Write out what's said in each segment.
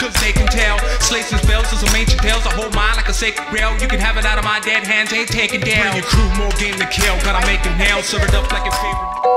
cause they can tell. Slates and spells and some ancient tales. I hold mine like a sacred grail. You can have it out of my dead hands, ain't taken down. Bring your crew, more game to kill. Gotta make it now, serve it up like your favorite.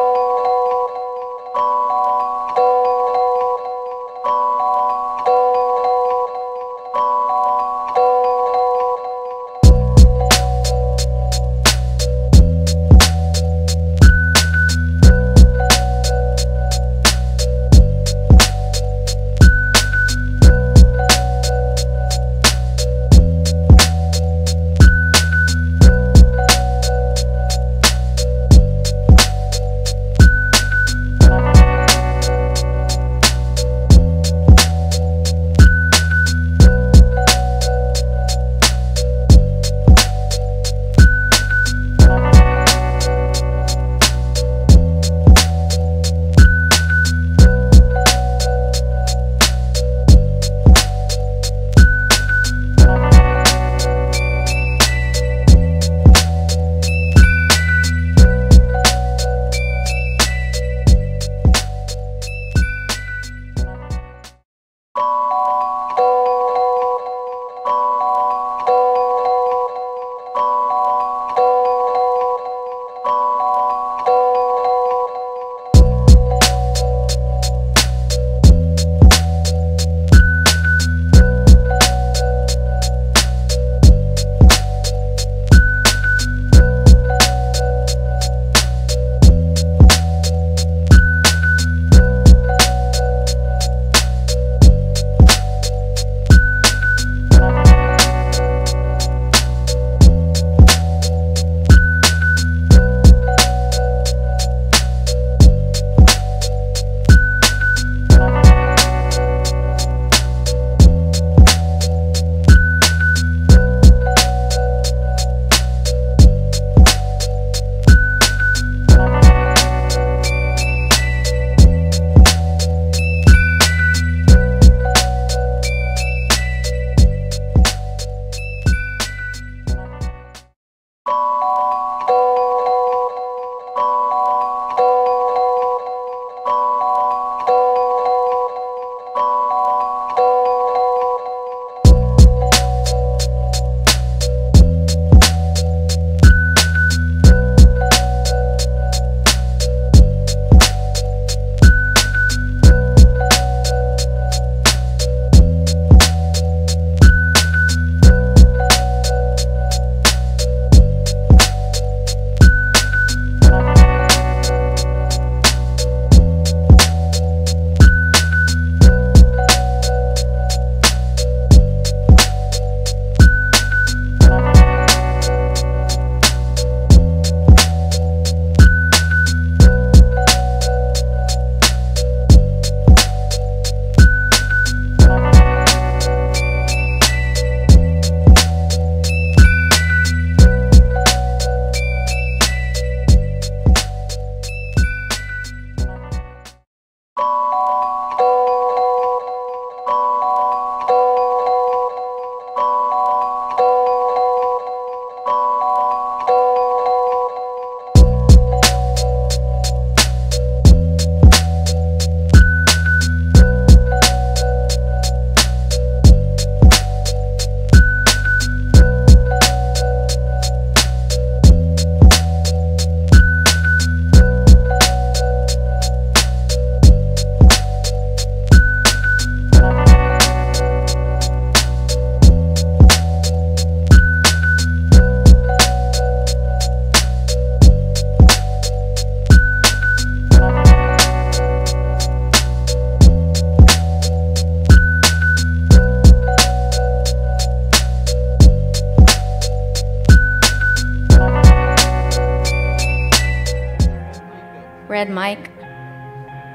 Red mic,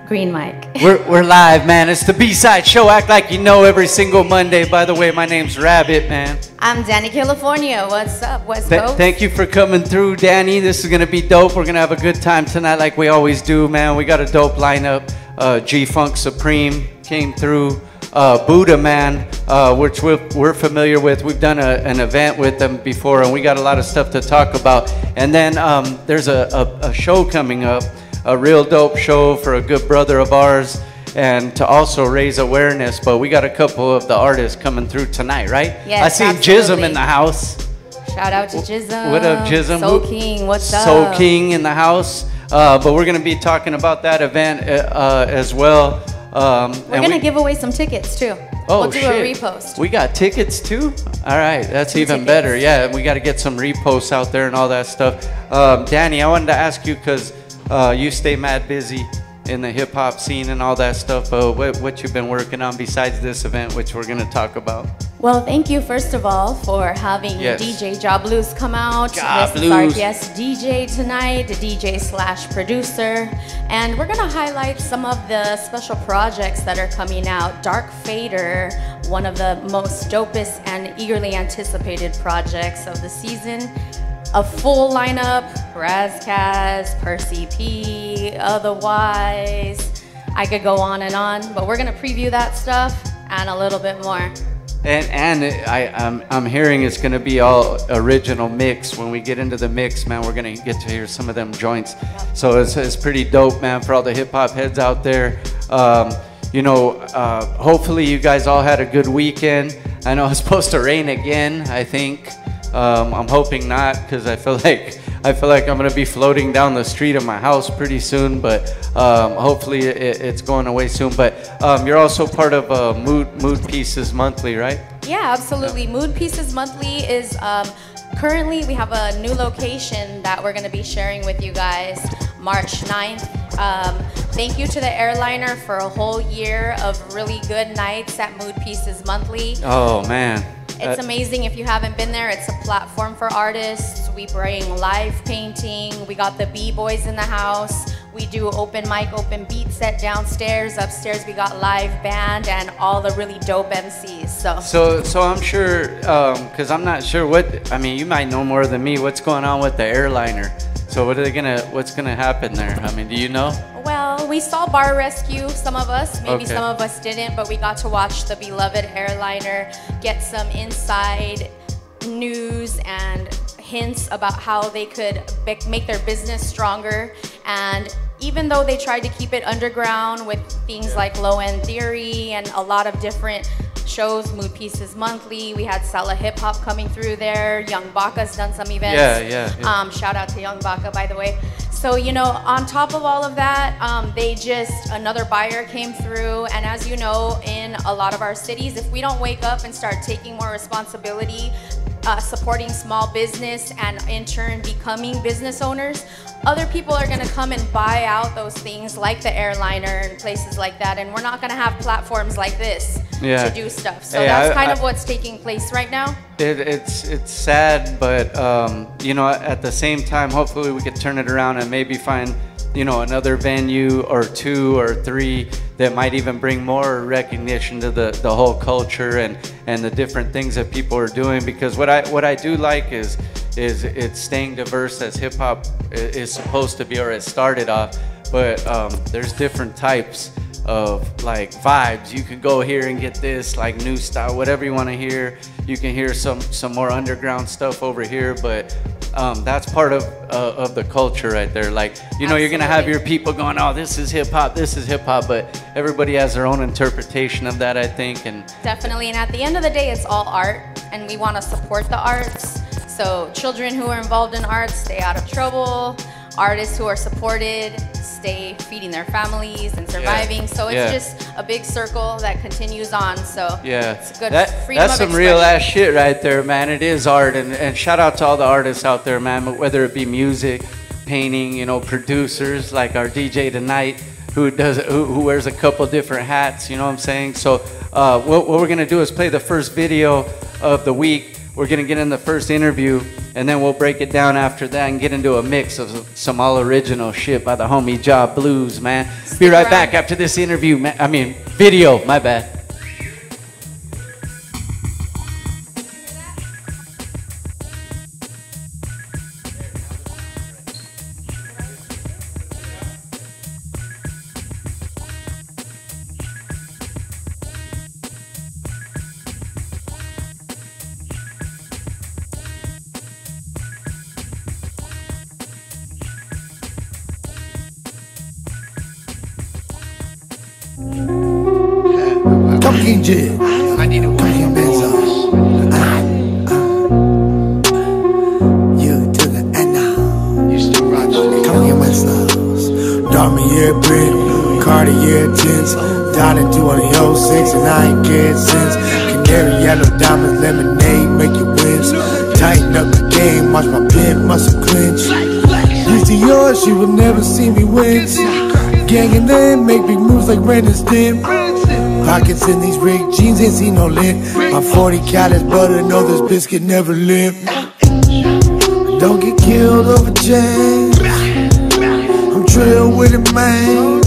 green mic. We're live, man. It's the B-Side Show. Act like you know every single Monday. By the way, my name's Rabbit, man. I'm Dani, Killafournya. What's up, West Coast? Thank you for coming through, Dani. This is going to be dope. We're going to have a good time tonight like we always do, man. We got a dope lineup. G-Funk Supreme came through. Buddha, man, which we're familiar with. We've done an event with them before, and we got a lot of stuff to talk about. And then there's a show coming up, a real dope show for a good brother of ours. and to also raise awareness. But we got a couple of the artists coming through tonight, right? Yes, I seen absolutely. Jizzm in the house. Shout out to Jizzm. What up, Jizzm? Soul King, what's up? Soul King in the house. But we're going to be talking about that event as well. We're going to give away some tickets too. Oh, we'll do shit. a repost. We got tickets too? All right, that's even tickets. better. Yeah, we got to get some reposts out there and all that stuff. Dani, I wanted to ask you, because you stay mad busy in the hip hop scene and all that stuff. What you've been working on besides this event, which we're going to talk about? Well, thank you first of all for having DJ Jahbluez come out. This is our guest DJ tonight, the DJ/producer. And we're gonna highlight some of the special projects that are coming out. Dark Fader, one of the most dopest and eagerly anticipated projects of the season. A full lineup, VKast, Percy P, otherwise. I could go on, but we're gonna preview that stuff and a little bit more. And I'm hearing it's gonna be all original mix. When we get into the mix, man, we're gonna get to hear some of them joints. So it's pretty dope, man, for all the hip hop heads out there. Hopefully you guys all had a good weekend. I know it's supposed to rain again, I think. I'm hoping not, because I feel like I'm gonna be floating down the street of my house pretty soon, but hopefully it's going away soon. But you're also part of Mood Pieces Monthly, right? Yeah, absolutely. Mood Pieces Monthly is currently, we have a new location that we're going to be sharing with you guys March 9th. Thank you to the airliner for a whole year of really good nights at Mood Pieces Monthly. Oh, man. It's amazing. If you haven't been there, it's a platform for artists. We bring live painting. We got the B-boys in the house. We do open mic, open beat set downstairs. Upstairs, we got live band and all the really dope MCs. So I'm sure, because I'm not sure you might know more than me. What's going on with the airliner? So what's gonna happen there? I mean, do you know? Well, we saw Bar Rescue, some of us, maybe Okay. some of us didn't, but we got to watch the beloved airliner, get some inside news and hints about how they could make their business stronger. And even though they tried to keep it underground with things like Low End Theory and a lot of different shows, Mood Pieces Monthly, we had Sala Hip Hop coming through there. Young Baka's done some events. Yeah. Shout out to Young Baka, by the way. So, on top of all of that, another buyer came through. And as you know, in a lot of our cities, if we don't wake up and start taking more responsibility, supporting small business and in turn becoming business owners, other people are gonna come and buy out those things like the airliner and places like that. And we're not gonna have platforms like this to do stuff. So that's kind of what's taking place right now. It's sad, but at the same time, hopefully we could turn it around and maybe find another venue or two or three that might even bring more recognition to the whole culture and the different things that people are doing. Because what I do like is it's staying diverse as hip hop is supposed to be, or it started off. But there's different types of like vibes. You can go here and get this like new style, whatever you want to hear. You can hear some more underground stuff over here, but that's part of the culture right there. Like, you're gonna have your people going, oh, this is hip hop, but everybody has their own interpretation of that, I think. And definitely, and at the end of the day, it's all art, and we want to support the arts. So children who are involved in arts stay out of trouble. Artists who are supported stay feeding their families and surviving. So it's just a big circle that continues on. So it's a good freedom that's of some real expression. ass shit right there, man. It is art, and shout out to all the artists out there, man. Whether it be music, painting, producers like our DJ tonight, who wears a couple different hats. You know what I'm saying? So what we're gonna do is play the first video of the week. We're gonna get in the first interview, and then we'll break it down after that and get into a mix of some all original shit by the homie Jahbluez, man. Be right back after this interview, man. I mean, video, my bad. Jizzm. I need a King Benzo. You to the end now. You still rockin'. Come here, Westlows. Dharmier print, Cartier tints. Died in 2006 and I ain't cared since. Canary yellow diamonds, lemonade, make you wince. Tighten up the game, watch my pimp muscle clench. Used to yours, you will never see me wince. Gang and then make big moves like Brandon Stim. Pockets in these rigged jeans, ain't seen no lint. My 40 calories butter, know this biscuit never limp. Don't get killed over change. I'm trail with it, man.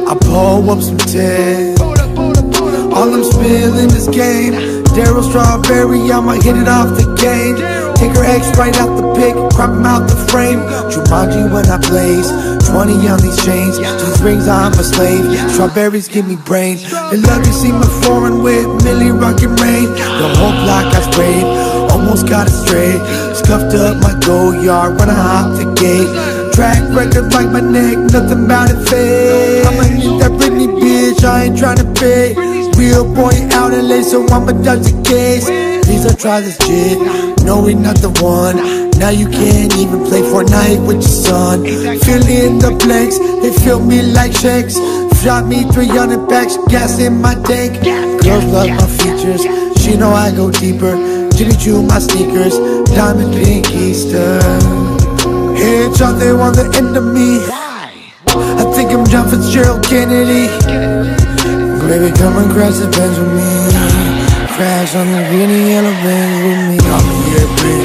I pull up some tags. All I'm spilling this game. Daryl Strawberry, I'ma hit it off the game. Take her ex right out the pic, crop him out the frame. Jumanji when I blaze, 20 on these chains. These rings, I'm a slave. Strawberries give me brain. They love to see my foreign with Millie rockin' rain. The whole block I sprayed, almost got it straight. Scuffed up my go yard when I hop the gate. Track record like my neck, nothing about it fade. I'ma hit that Britney bitch, I ain't tryna pay. Real boy out in LA, so I'ma dodge the case. Please don't try this shit, no we not the one. Now you can't even play Fortnite with your son. Fill in the blanks, they fill me like shakes. Shot me 300 packs, gas in my tank. Girls love my features, she know I go deeper. Jimmy Choo my sneakers, diamond pink Easter. Headshot, they want the end of me. I think I'm John Fitzgerald Kennedy. Baby, come and crash the Benz with me. Crash on the really yellow Benz with me. Cartier print,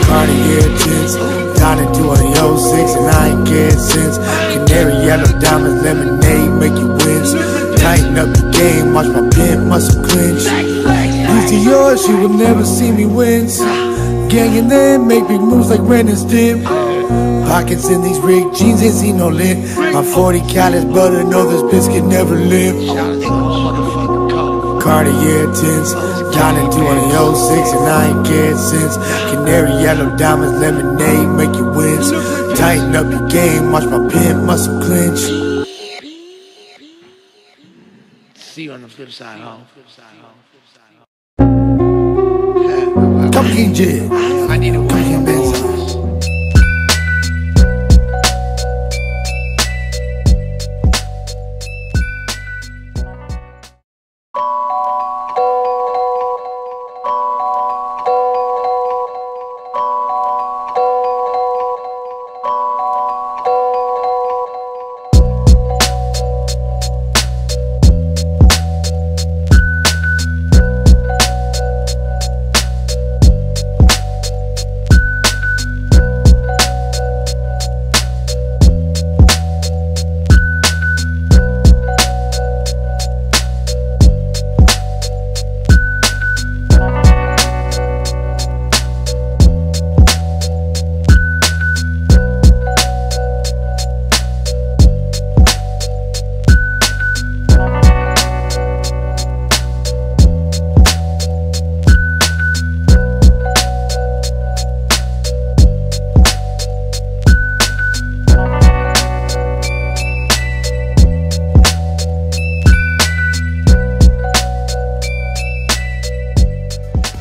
Cartier tints. Died in 2006 and I ain't cared since. Canary yellow diamonds, lemonade, make you wince. Tighten up the game, watch my pimp muscle clench. Used to yours, you will never see me wince. Gang and then make big moves like Brandon Stim. Pockets in these rigged jeans, ain't seen no lint. My 40 calories butter, know this biscuit never limp. Cartier tints, down in 2006 and I ain't cared since. Canary yellow diamonds, lemonade, make you wince. Tighten up your game, watch my pimp muscle clench. See you on the flip side, huh? Come King Jizzm. I need a King Benzo.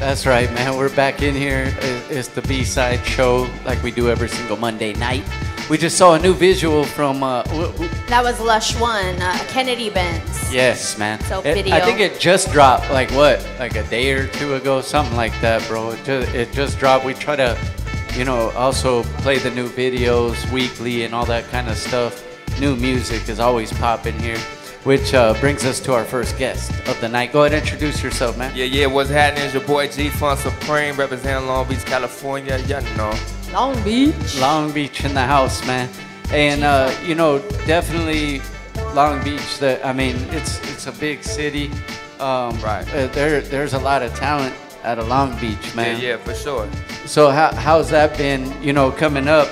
That's right, man. We're back in here. It's the B-side show like we do every single Monday night. We just saw a new visual from... that was Lush One, Kennedy Benz. Yes, man. So video. I think it just dropped, like what? Like a day or two ago? Something like that, bro. It just dropped. We try to, you know, also play the new videos weekly and all that kind of stuff. New music is always popping here. Which brings us to our first guest of the night. Go ahead and introduce yourself, man. Yeah, what's happening? It's your boy G-Funk Supreme, representing Long Beach, California. You know. Long Beach. Long Beach in the house, man. And, you know, definitely Long Beach, I mean, it's a big city. Right. There's a lot of talent out of Long Beach, man. Yeah, for sure. So how's that been, you know, coming up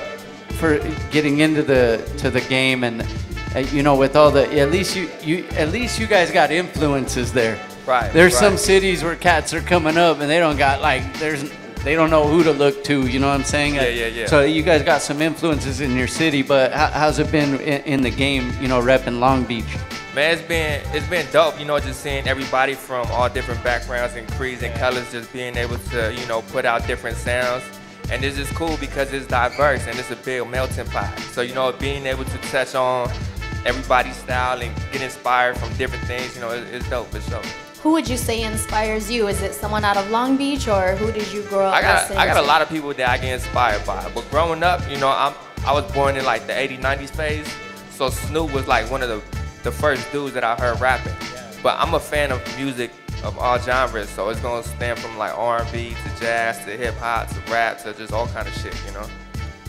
for getting into the game and... you know, with all the at least you guys got influences there. Right. There's some cities where cats are coming up and they don't got they don't know who to look to. You know what I'm saying? Yeah. So you guys got some influences in your city, but how's it been in the game? You know, repping Long Beach. Man, it's been dope, you know, just seeing everybody from all different backgrounds and creeds and colors just being able to, you know, put out different sounds. And it's just cool because it's diverse and it's a big melting pot. So, you know, being able to touch on everybody's style and get inspired from different things, you know, it's dope for sure. Who would you say inspires you? Is it someone out of Long Beach, or who did you grow up listening to? I got a lot of people that I get inspired by. But growing up, you know, I was born in like the 80s, 90s phase. So Snoop was like one of the first dudes that I heard rapping. But I'm a fan of music of all genres, so it's gonna stand from like R&B to jazz to hip hop to rap to just all kind of shit, you know.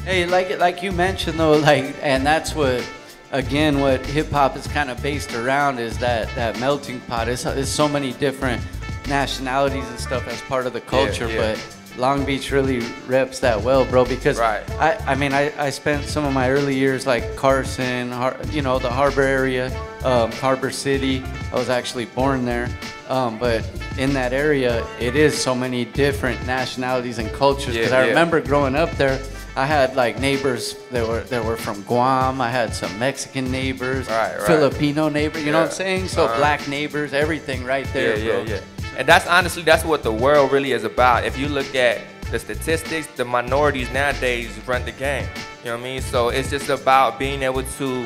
Hey, like you mentioned though, like, and that's what, again, what hip hop is kind of based around is that melting pot. It's so many different nationalities and stuff as part of the culture, but Long Beach really reps that well, bro, because I mean, I spent some of my early years like Carson, you know, the Harbor area, Harbor City. I was actually born there, but in that area, it is so many different nationalities and cultures. Because I remember growing up there, I had like neighbors that were from Guam. I had some Mexican neighbors, Filipino neighbors. You know what I'm saying? So black neighbors, everything right there, bro. And that's honestly, that's what the world really is about. If you look at the statistics, the minorities nowadays run the game. You know what I mean? So it's just about being able to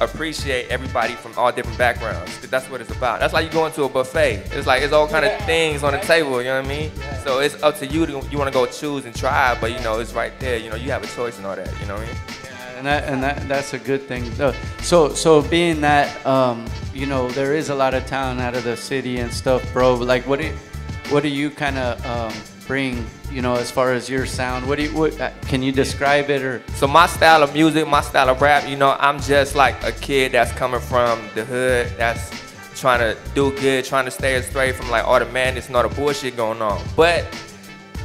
appreciate everybody from all different backgrounds. That's what it's about. That's like you going to a buffet. It's like, it's all kind of things on the table, you know what I mean? So it's up to you you want to go choose and try, but you know, it's right there. You know, you have a choice and all that, you know what I mean? And that's a good thing. So being that, you know, there is a lot of talent out of the city and stuff, bro. Like, what do you kind of bring, you know, as far as your sound? What can you describe it? Or so my style of music, my style of rap, you know, I'm just like a kid that's coming from the hood, that's trying to do good, trying to stay straight from like all the madness and all the bullshit going on. But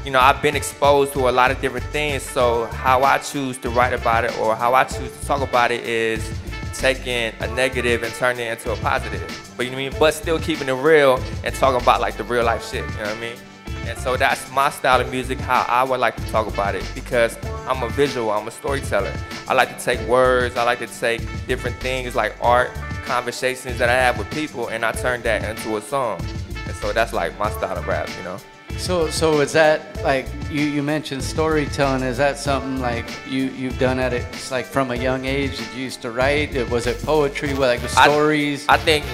you know, I've been exposed to a lot of different things, so how I choose to write about it or how I choose to talk about it is taking a negative and turning it into a positive. But you know what I mean? But still keeping it real and talking about like the real life shit, you know what I mean? And so that's my style of music, how I would like to talk about it, because I'm a visual, I'm a storyteller. I like to take words, I like to take different things like art, conversations that I have with people, and I turn that into a song. And so that's like my style of rap, you know? So is that like you mentioned storytelling? Is that something like you've done at it? It's like from a young age? Did you used to write? Was it poetry? Like the stories? I think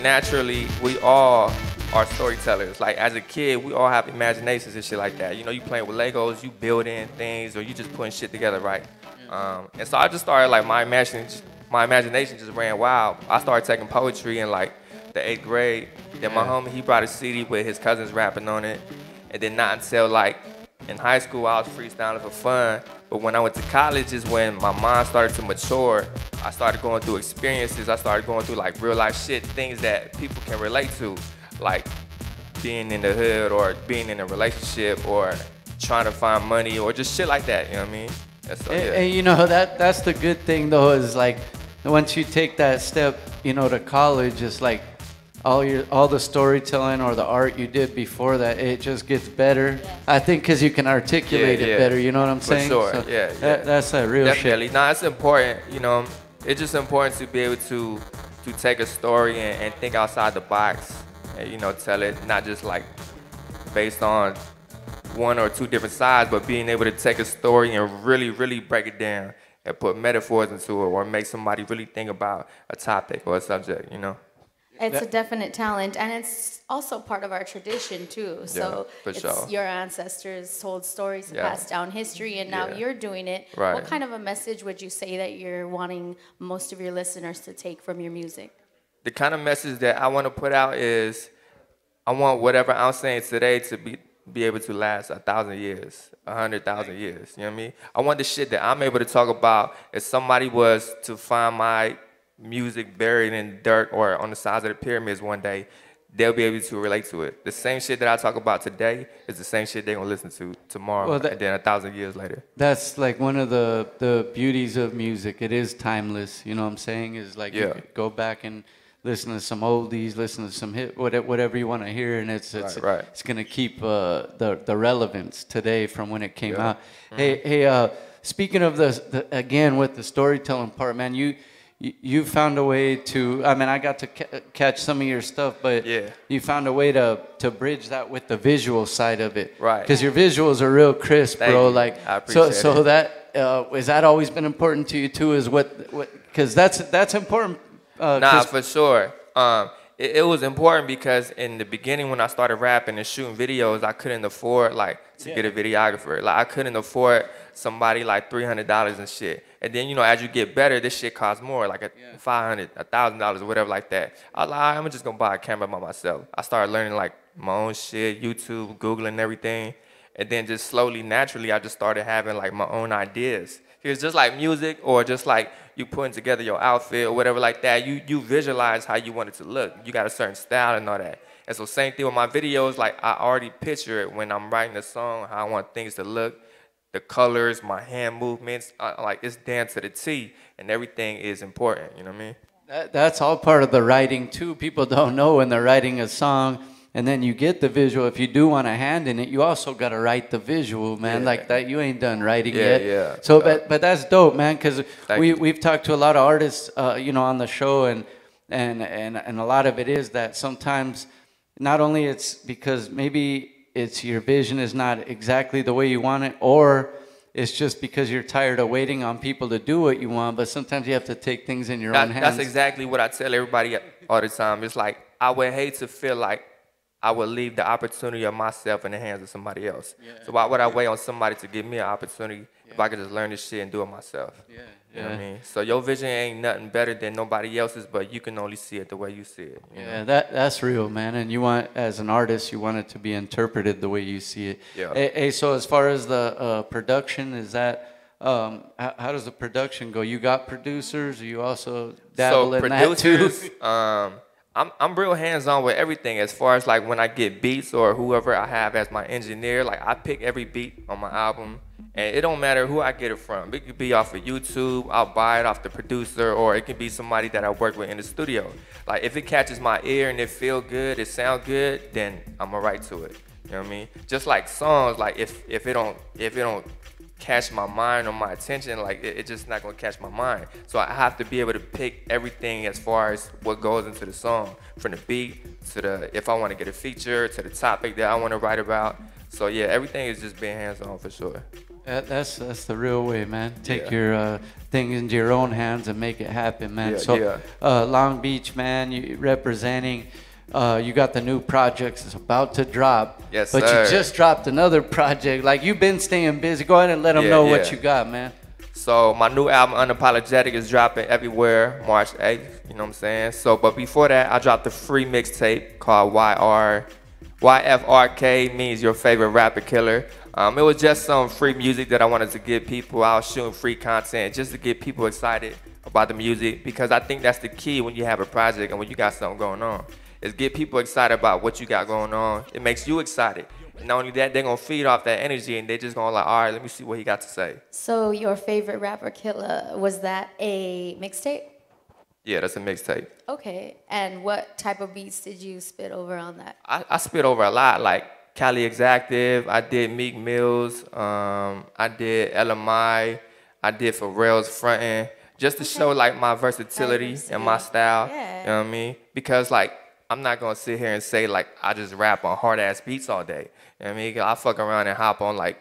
naturally we all are storytellers. Like as a kid, we all have imaginations and shit like that. You know, you playing with Legos, you building things, or you just putting shit together, right? And so I just started like my imagination just ran wild. I started taking poetry in like the 8th grade. Then my homie, he brought a CD with his cousins rapping on it. And then not until like in high school, I was freestyling for fun. But when I went to college is when my mind started to mature. I started going through experiences. I started going through like real life shit, things that people can relate to. Like being in the hood or being in a relationship or trying to find money or just shit like that, you know what I mean? So, and you know, that's the good thing though, is like once you take that step, you know, to college, it's like all the storytelling or the art you did before that, it just gets better. I think because you can articulate it better, you know what I'm saying? For sure, so that's a real definitely. shit. Nah, it's important, you know, it's just important to be able to take a story and think outside the box and, you know, tell it not just like based on one or two different sides, but being able to take a story and really, really break it down and put metaphors into it or make somebody really think about a topic or a subject, you know? It's a definite talent, and it's also part of our tradition too. So your ancestors told stories and passed down history, and now you're doing it. Right. What kind of a message would you say that you're wanting most of your listeners to take from your music? The kind of message that I want to put out is I want whatever I'm saying today to be able to last 1,000 years, 100,000 years. You know what I mean? I want the shit that I'm able to talk about. If somebody was to find my music buried in dirt or on the sides of the pyramids one day, they'll be able to relate to it. The same shit that I talk about today is the same shit they're gonna listen to tomorrow, and then 1,000 years later. That's like one of the beauties of music. It is timeless. You know what I'm saying? Is like you could go back and listen to some oldies, listen to some hit, whatever you want to hear, and it's gonna keep the relevance today from when it came out. Hey, speaking of the again with the storytelling part, man, you found a way to, I mean, I got to catch some of your stuff, but you found a way to bridge that with the visual side of it. Right. Because your visuals are real crisp, Thank bro. you. Like, I appreciate so it. that, has that always been important to you too, is because that's important. Nah, for sure. It was important because in the beginning when I started rapping and shooting videos, I couldn't afford to get a videographer. Like I couldn't afford somebody like $300 and shit. And then, you know, as you get better, this shit costs more, like $500, $1,000 or whatever like that. I was like, I'm just gonna buy a camera by myself. I started learning like my own shit, YouTube, Googling and everything. And then just slowly, naturally, I just started having like my own ideas. It's just like music or just like you putting together your outfit or whatever like that. You visualize how you want it to look. You got a certain style and all that. And so same thing with my videos, like I already picture it when I'm writing a song, how I want things to look. The colors, my hand movements, like it's down to the T, and everything is important, you know what I mean? That's all part of the writing too. People don't know when they're writing a song, and then you get the visual. If you do want a hand in it, you also got to write the visual, man. Like that, you ain't done writing yet. Yeah. So, but that's dope, man, because we've talked to a lot of artists, you know, on the show, and a lot of it is that sometimes not only it's because maybe it's your vision is not exactly the way you want it, or it's just because you're tired of waiting on people to do what you want, but sometimes you have to take things in your own hands. That's exactly what I tell everybody all the time. It's like, I would hate to feel like I would leave the opportunity of myself in the hands of somebody else. So why would I wait on somebody to give me an opportunity if I could just learn this shit and do it myself? You know what I mean? So your vision ain't nothing better than nobody else's, but you can only see it the way you see it. You know? That's real, man. And you want, as an artist, you want it to be interpreted the way you see it. Hey, so as far as the production, is that, how does the production go? You got producers, or you also dabble in that too? I'm real hands-on with everything as far as like when I get beats or whoever I have as my engineer. Like I pick every beat on my album, and it don't matter who I get it from. It could be off of YouTube, I'll buy it off the producer, or it could be somebody that I work with in the studio. Like if it catches my ear and it feel good, it sound good, then I'm gonna write to it. You know what I mean? Just like songs, like if it don't catch my mind or my attention, like it's just not gonna catch my mind. So I have to be able to pick everything as far as what goes into the song, from the beat to the, if I want to get a feature, to the topic that I want to write about. So yeah, everything is just being hands-on for sure. That's the real way, man. Take your thing into your own hands and make it happen, man. Long Beach, man, you representing. You got the new projects, it's about to drop. Yes, but sir. You just dropped another project. Like, you've been staying busy. Go ahead and let them know what you got, man. So my new album, Unapologetic, is dropping everywhere March 8th. You know what I'm saying? So, but before that, I dropped a free mixtape called YFRK, means your favorite rapper killer. It was just some free music that I wanted to give people. I was shooting free content just to get people excited about the music, because I think that's the key when you have a project and when you got something going on. Is get people excited about what you got going on. It makes you excited. And not only that, they're going to feed off that energy, and they're just going to like, all right, let me see what he got to say. So your favorite rapper killer, was that a mixtape? Yeah, that's a mixtape. Okay. And what type of beats did you spit over on that? I spit over a lot, like Cali Exactive. I did Meek Mills. I did LMI. I did Pharrell's Frontin'. Just to show like my versatility and my style. Yeah. You know what I mean? Because like, I'm not gonna sit here and say like I just rap on hard ass beats all day. You know what I mean? I fuck around and hop on like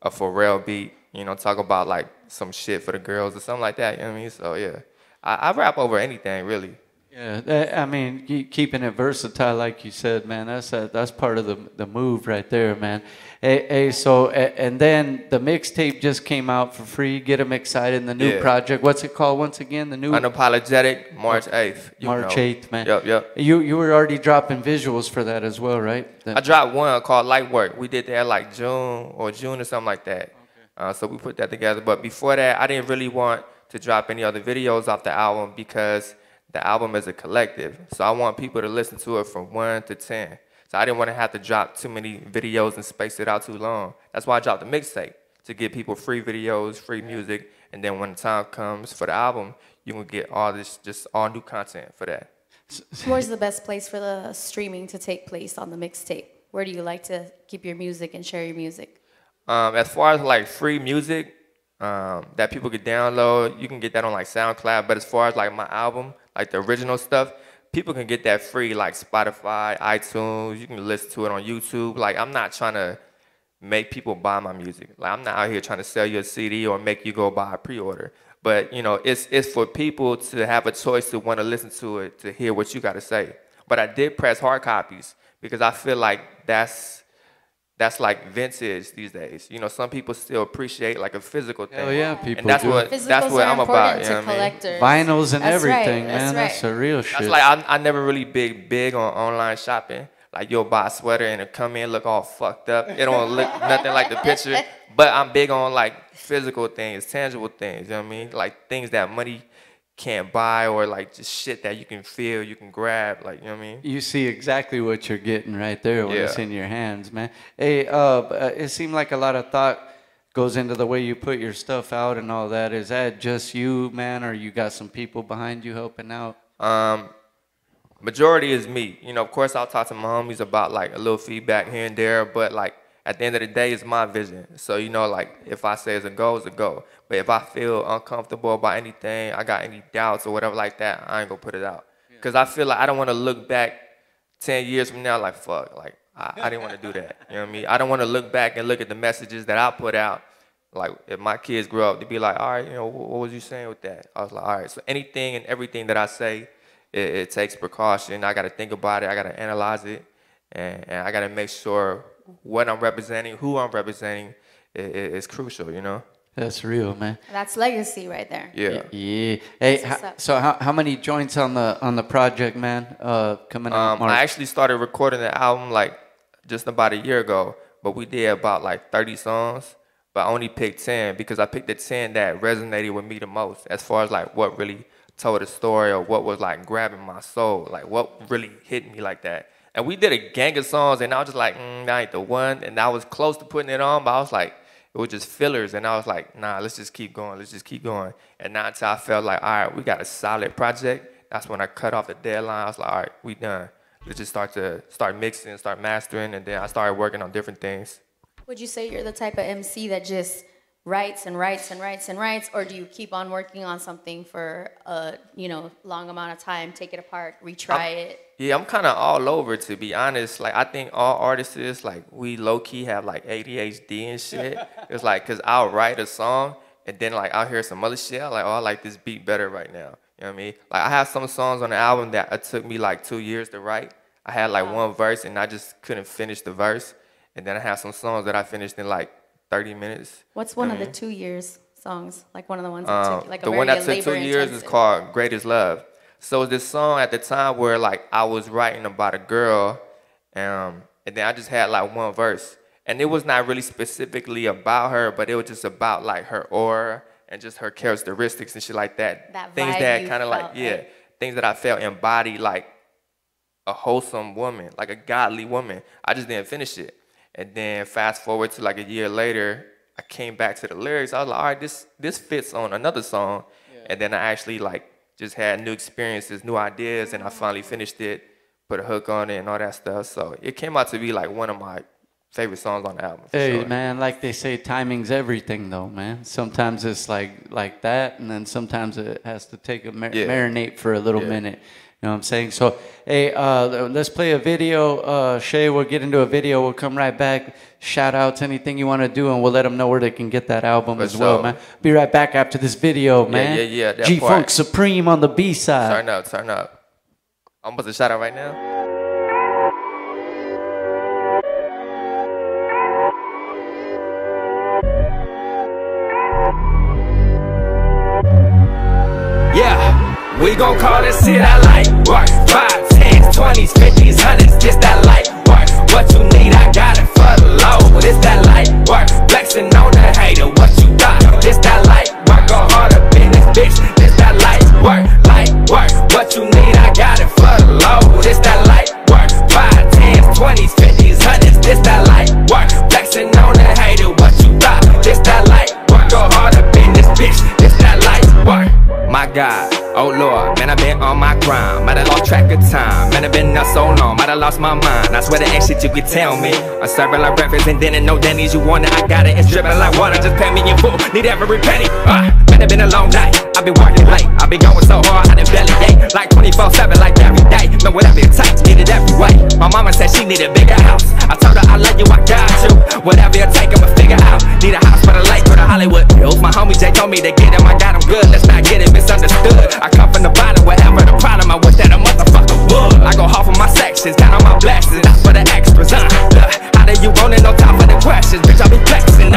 a Pharrell beat, you know, talk about like some shit for the girls or something like that. You know what I mean? So yeah, I rap over anything really. Yeah, I mean, keeping it versatile, like you said, man, that's part of the move right there, man. Hey, so, and then the mixtape just came out for free. Get them excited in the new project. What's it called once again? The new Unapologetic, March 8th. March 8th, man. Yep. You were already dropping visuals for that as well, right? I dropped one called Light Work. We did that like June or something like that. Okay. So we put that together. But before that, I didn't really want to drop any other videos off the album because the album is a collective. So I want people to listen to it from 1 to 10. So I didn't want to have to drop too many videos and space it out too long. That's why I dropped the mixtape, to give people free videos, free music, and then when the time comes for the album, you can get all this, just all new content for that. Where's the best place for the streaming to take place on the mixtape? Where do you like to keep your music and share your music? As far as like free music, that people could download. You can get that on like SoundCloud. But as far as like my album, like the original stuff, people can get that free, like Spotify, iTunes. You can listen to it on YouTube. Like, I'm not trying to make people buy my music. Like, I'm not out here trying to sell you a CD or make you go buy a pre-order. But, you know, it's for people to have a choice to want to listen to it, to hear what you got to say. But I did press hard copies because I feel like that's like vintage these days. You know, some people still appreciate like a physical thing. Oh yeah, people. And that's do. what I'm about. You know what I mean? Vinyls and that's everything, right, man. That's the real shit. That's like I never really big on online shopping. Like you'll buy a sweater and it come in look all fucked up. It don't look nothing like the picture. But I'm big on like physical things, tangible things. You know what I mean? Like things that money can't buy, or like just shit that you can feel, you can grab, like, you know what I mean? You see exactly what you're getting right there when it's in your hands, man. Hey, it seemed like a lot of thought goes into the way you put your stuff out and all that. Is that just you, man, or you got some people behind you helping out? Majority is me. You know, of course I'll talk to my homies about like a little feedback here and there, but like at the end of the day, it's my vision. So, you know, like if I say it's a go, it's a go. But if I feel uncomfortable about anything, I got any doubts or whatever like that, I ain't gonna put it out. Because I feel like I don't want to look back 10 years from now like, fuck, like I didn't want to do that. You know what I mean? I don't want to look back and look at the messages that I put out. Like if my kids grow up, to be like, all right, you know, what was you saying with that? I was like, all right. So anything and everything that I say, it takes precaution. I got to think about it. I got to analyze it. And I got to make sure what I'm representing, who I'm representing, is crucial, you know? That's real, man. That's legacy right there. Yeah. Yeah. Hey, so how many joints on the project, man, coming out? I actually started recording the album like just about a year ago, but we did about like 30 songs, but I only picked 10 because I picked the 10 that resonated with me the most as far as like what really told a story or what was like grabbing my soul, like what really hit me like that. And we did a gang of songs, and I was just like, that ain't the one. And I was close to putting it on, but I was like, it was just fillers. And I was like, nah, let's just keep going. Let's just keep going. And now until I felt like, all right, we got a solid project. That's when I cut off the deadline. I was like, all right, we done. Let's just start mixing, start mastering. And then I started working on different things. Would you say you're the type of MC that just writes and writes and writes and writes, or do you keep on working on something for a long amount of time, take it apart, retry it? Yeah, I'm kind of all over, to be honest. Like, I think all artists, like, we low-key have, like, ADHD and shit. It's like, because I'll write a song, and then, like, I'll hear some other shit. I'm like, oh, I like this beat better right now. You know what I mean? Like, I have some songs on the album that it took me, like, 2 years to write. I had, like, one verse, and I just couldn't finish the verse. And then I have some songs that I finished in, like, 30 minutes. What's one of the 2 years songs? Like, one of the ones that took, like, the one that took 2 years is called Greatest Love. So this song at the time where like I was writing about a girl, and then I just had like one verse, and it was not really specifically about her, but it was just about like her aura and just her characteristics and shit like that. Things that kind of like things that I felt embodied like a wholesome woman, like a godly woman. I just didn't finish it, and then fast forward to like a year later, I came back to the lyrics. I was like, all right, this fits on another song, and then I actually like just had new experiences, new ideas, and I finally finished it, put a hook on it and all that stuff. So it came out to be like one of my favorite songs on the album. Hey, man, like they say, timing's everything though, man. Sometimes it's like that, and then sometimes it has to take a marinate for a little minute. You know what I'm saying? So, hey, let's play a video. Shaye, we'll get into a video. We'll come right back. Shout outs, anything you want to do, and we'll let them know where they can get that album as well, man. Be right back after this video, man. Yeah. G-Funk Supreme on the B-side. Turn up. I'm about to shout out right now. Yeah. We gon' call this shit I like work. 5, 10s, 20s, 50s, 100s, this that light work. What you need, I got it for the low. This that light work. Flexing on the hater, what you got? This that light work. Go hard up in this bitch. This that light work, light work. What you need, I got it for the low. This that light work. 5, 10s, 20s, 50s, 100s, this that light work. Flexing on the hater, what you got? This that light work. Go hard up in this bitch. This that light work. My God, oh Lord, man, I been on my grind. Might have lost track of time. Man, I've been up so long, might have lost my mind. I swear the ain't shit you could tell me. I serve it like breakfast and dinner, no Dani's you want it. I got it, it's dripping like water, just pay me in full. Need every penny. Man, it's been a long night. I've been working late. I've been going so hard, I done belly ache. Like 24/7, like every day. Man, whatever it takes, need it every way. My mama said she need a bigger house. I told her I love you, I got you. Whatever it take, I'ma figure out. Need a house for the lake or the Hollywood Hills. My homie Jay told me to get him, I got him good. Let's not get it misunderstood. I come from the bottom, whatever the problem, I wish that a motherfucker would. I go hard for my sections, count on my blessings, not for the extras. How do you want it? No time for the questions, bitch, I be flexing.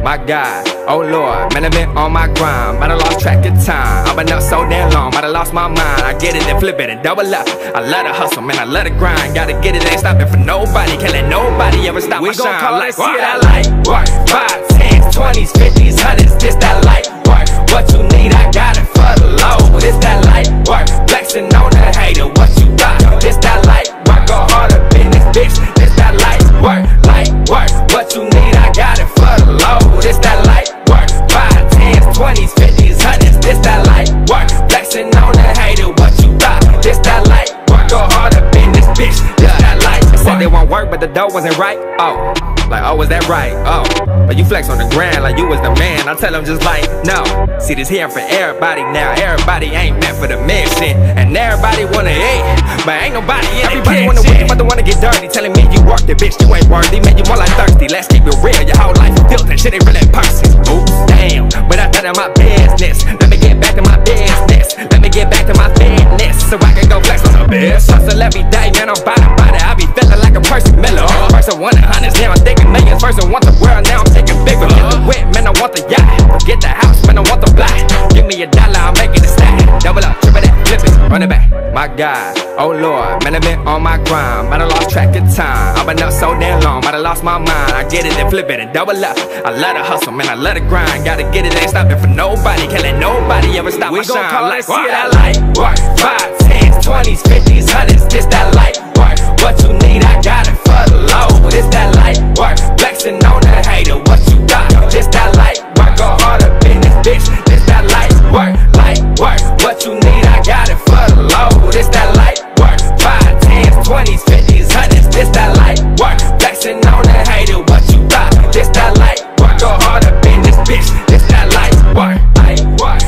My God, oh Lord, man, I've been on my grind. Might have lost track of time. I've been up so damn long, might have lost my mind. I get it and flip it and double up. I love the hustle, man, I love the grind. Gotta get it, ain't stopping for nobody. Can't let nobody ever stop my shine. We gon' call it, see that light work. 5, 10s, 20s, 50s, 100s, this that light work. What you need, I got it for the low. This that light work. Flexing on the hater, what you got? This that light work. Go hard up in this bitch. This that light work, light work. What you need, I got it for the low. This that light work. 5, 10s, 20s, 50s, 100s, this that light work. Flexing on the hater, what you got? This that light work. Go hard up in this bitch. This that light work. Said it won't work, but the dough wasn't right. Oh. Like, oh, was that right? Oh, but you flex on the ground like you was the man. I tell them just like, no. See, this here for everybody now. Everybody ain't meant for the mission. And everybody wanna eat, but ain't nobody in everybody wanna win, but they wanna get dirty. Telling me you worked it, bitch, you ain't worthy. Man, you more like thirsty. Let's keep it real. Your whole life is built and shit ain't really person. Oops, damn. But I thought of my business. Let me get back to my business. Let me get back to my fitness. So I can go flex on the best. Hustle every day, man, I'm body. I be feeling like a person Miller. First I wanted hundreds, now I'm thinking millions. First I want the world, now I'm taking bigger. Get the whip, man, I want the yacht. Get the house, man, I want the block. Give me $1, I'm making it stack. Double up, triple that, flip it, run it back. My God, oh Lord, man, I've been on my grind. Might have lost track of time. I've been up so damn long, might have lost my mind. I get it and flip it and double up. I love the hustle, man, I love the grind. Gotta get it, ain't stopping for nobody. Can't let nobody ever stop my shine. We gon' call it, see that light work. 5, 10s, 20s, 50s, 100s, this that light work. What you need, I got it for the low. This that light work. Flexing on the hater, what you got? This that light work. Go hard up in this bitch. This that light work, light work. What you need, I got it for the low. This that light work. 5, 10s, 20s, 50s, 100s. This that light work. Flexing on the hater, what you got? This that light work. Go hard up in this bitch. This that light work, light work.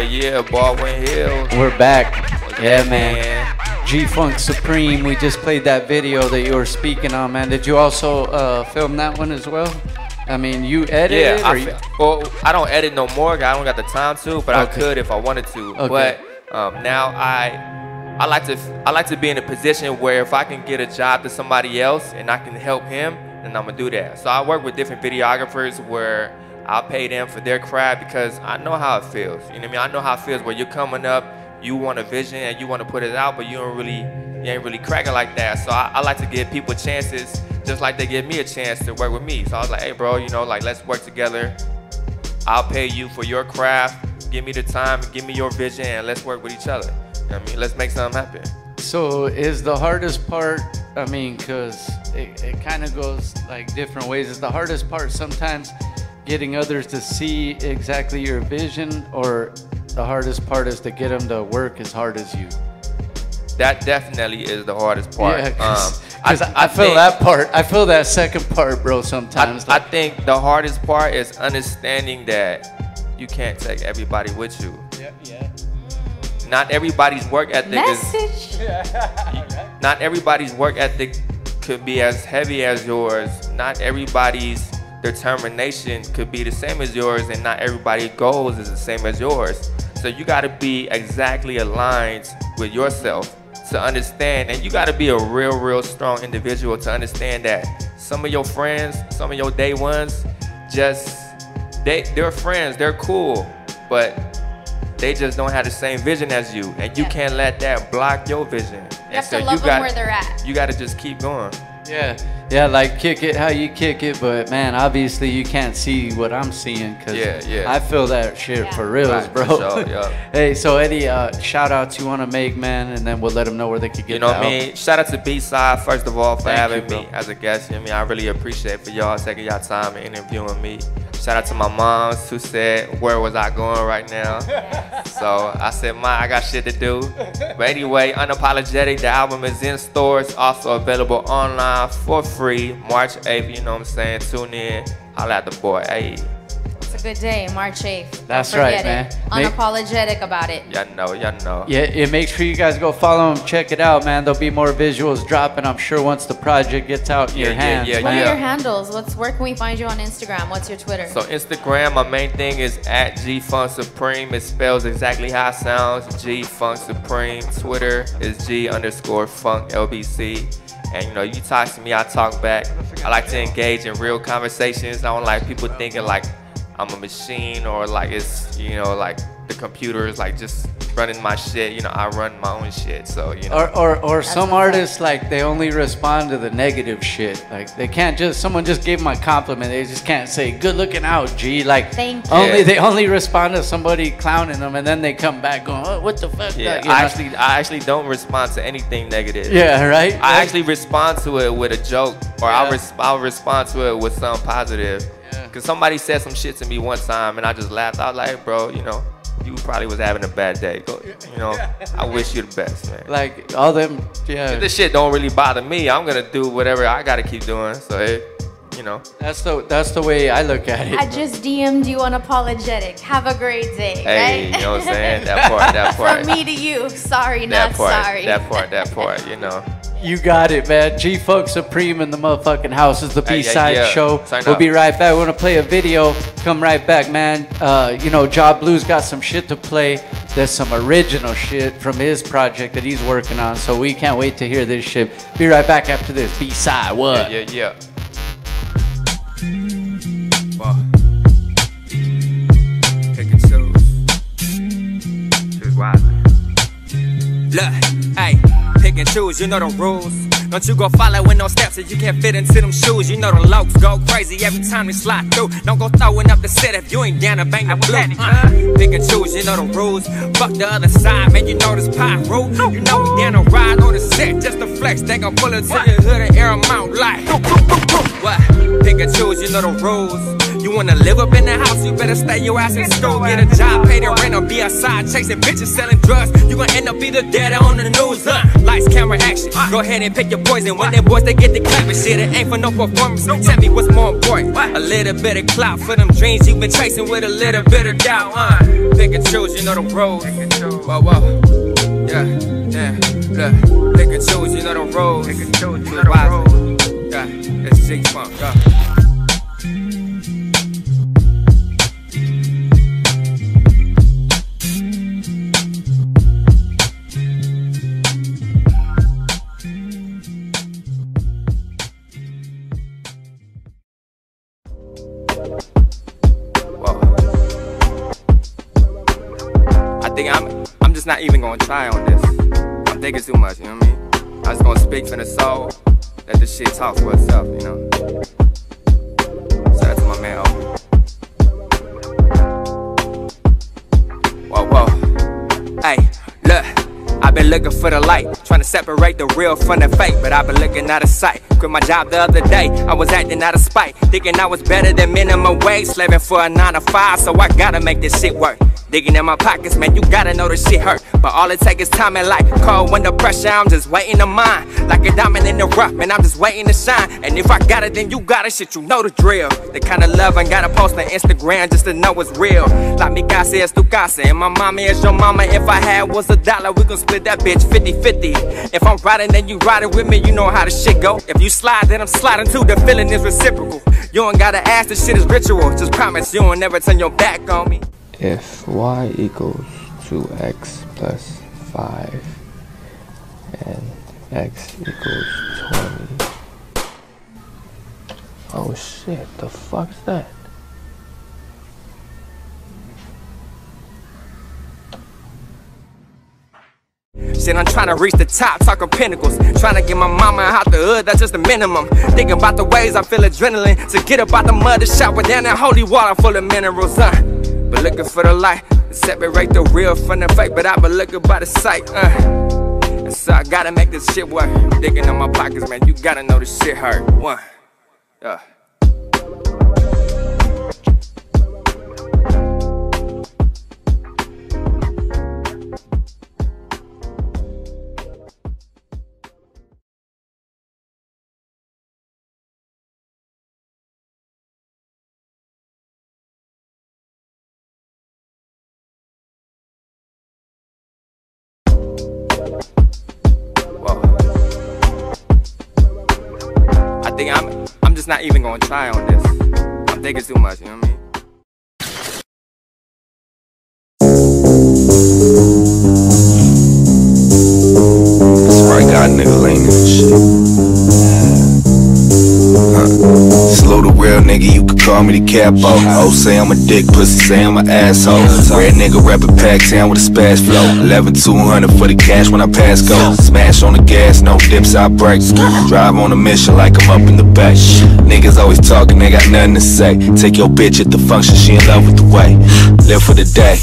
Yeah, Baldwin Hills. We're back. Yeah, man. G-Funk Supreme. We just played that video that you were speaking on, man. Did you also film that one as well? I mean, you edited it? Well, I don't edit no more. I don't got the time to, but I could if I wanted to. Okay. But now I like to be in a position where if I can get a job to somebody else and I can help him, then I'm gonna do that. So I work with different videographers where I'll pay them for their craft because I know how it feels. You know what I mean? I know how it feels where you're coming up, you want a vision and you want to put it out, but you ain't really cracking like that. So I like to give people chances just like they give me a chance to work with me. So I was like, hey bro, you know, like let's work together. I'll pay you for your craft. Give me the time and give me your vision and let's work with each other. You know what I mean? Let's make something happen. So is the hardest part, I mean, because it kind of goes like different ways. Is the hardest part sometimes getting others to see exactly your vision, or the hardest part is to get them to work as hard as you? That definitely is the hardest part. Yeah, because I feel that part. I feel that second part, bro, sometimes. I think the hardest part is understanding that you can't take everybody with you. Yeah. Not everybody's work ethic not everybody's work ethic could be as heavy as yours. Not everybody's determination could be the same as yours, and not everybody's goals is the same as yours. So you got to be exactly aligned with yourself to understand, and you got to be a real strong individual to understand that some of your friends, some of your day ones, they're friends, they're cool, but they just don't have the same vision as you, and you can't let that block your vision. You have to love them where they're at. You got to just keep going. Yeah, like kick it how you kick it, but man, obviously you can't see what I'm seeing because I feel that shit for reals, bro. For sure, Hey, so any shout outs you want to make, man, and then we'll let them know where they could get. You know what I mean? Shout out to B-Side first of all for having me as a guest. You know what I mean? I really appreciate for y'all taking y'all time and interviewing me. Shout out to my moms who said, where was I going right now? So I said, Ma, I got shit to do. But anyway, Unapologetic, the album is in stores, also available online for free. March 8th, you know what I'm saying? Tune in, holla at the boy. Hey. It's a good day, March 8th. That's right, man. Unapologetic about it. Y'all know. Yeah, make sure you guys go follow them, check it out, man. There'll be more visuals dropping, I'm sure, once the project gets out in your hands. What are your handles? Where can we find you on Instagram? What's your Twitter? So Instagram, my main thing is at GFunkSupreme. It spells exactly how it sounds, GFunkSupreme. Twitter is G_FunkLBC. And you know, you talk to me, I talk back. I like to engage in real conversations. I don't like people thinking like I'm a machine or like it's, you know, like the computer is like just running my shit. You know, I run my own shit, so you know. Or some artists, like, they only respond to the negative shit. Like, they can't just, someone just gave them a compliment, they just can't say, good looking out, G. Like, thank you. They only respond to somebody clowning them, and then they come back going, oh, what the fuck? Yeah, I actually don't respond to anything negative. Yeah, right? I actually respond to it with a joke, or I'll respond to it with something positive. Because somebody said some shit to me one time, and I just laughed. I was like, bro, you know, you probably was having a bad day. You know, I wish you the best, man. Like, all them, If this shit don't really bother me, I'm going to do whatever I got to keep doing. So, you know. That's the way I look at it. I just DM'd you Unapologetic. Have a great day, hey, right? You know what I'm saying? That part. From me to you. Sorry, not sorry. That part, you know. You got it, man. G-Funk Supreme in the motherfucking house is the B-side show. We'll be right back. We're gonna play a video. Come right back, man. You know, Jahbluez got some shit to play. There's some original shit from his project that he's working on, so we can't wait to hear this shit. Be right back after this. B-side, what? Yeah. Pick and choose wisely. Look, hey. Pick and choose, you know the rules. Don't you go following no steps if you can't fit into them shoes. You know the lokes go crazy every time they slide through. Don't go throwing up the set if you ain't down to bang the blue. Pick and choose, you know the rules. Fuck the other side, man, you know this pie route. You know we down to ride on the set just to flex. They gon' pull it to your hood and air 'em out like what? Pick and choose, you know the rules. You wanna live up in the house, you better stay your ass in school. Get a job, pay the rent, or be outside chasing bitches, selling drugs. You gon' end up either dead or on the news. Lights, camera, action. Go ahead and pick your poison. When them boys, they get the clapping shit. It ain't for no performance. Tell me what's more important. A little bit of clout for them dreams you've been chasing with a little bit of doubt. Pick and choose, you know the road. Whoa. Yeah. Look. Pick and choose, you know the road. Pick and choose, you know the road. Yeah, it's Jizzm. I'm just not even gonna try on this. I'm thinking too much, you know what I mean? I'm just gonna speak for the soul. Let this shit talk for itself, you know? Shout out to my man, Whoa. Hey, look. I've been looking for the light, trying to separate the real from the fake, but I've been looking out of sight. Quit my job the other day, I was acting out of spite, thinking I was better than minimum wage, slaving for a 9 to 5, so I gotta make this shit work. Digging in my pockets, man, you gotta know this shit hurt. But all it takes is time and light. Cold under pressure, I'm just waiting to mine. Like a diamond in the rough, man, I'm just waiting to shine. And if I got it, then you got it, shit, you know the drill. The kind of love I gotta post on Instagram just to know it's real. Like mi casa es tu casa, and my mama is your mama. If I had was $1, we gon' split that bitch 50-50. If I'm riding, then you riding with me, you know how the shit go. If you slide, then I'm sliding too, the feeling is reciprocal. You ain't gotta ask, this shit is ritual. Just promise you won't never turn your back on me. If y equals 2x plus 5 and x equals 20. Oh shit, the fuck's that? Shit, I'm trying to reach the top, talking pinnacles. Trying to get my mama out the hood, that's just the minimum. Thinking about the ways I feel adrenaline. To get up out the mud and shower down that holy water full of minerals, But looking for the light, to separate the real from the fake. But I've been looking by the sight, And so I gotta make this shit work. Digging in my pockets, man, you gotta know this shit hurt. One, I'm just not even gonna try on this. I'm thinking too much, you know what I mean? Sprite got nigga lame and shit. Slow the real nigga, you can call me the capo. Oh, say I'm a dick, pussy, say I'm an asshole. Red nigga rapping Pac-Town with a spaz flow. 11-200 for the cash when I pass go. Smash on the gas, no dips, I break. Drive on a mission like I'm up in the back. Niggas always talking, they got nothing to say. Take your bitch at the function, she in love with the way. Live for the day,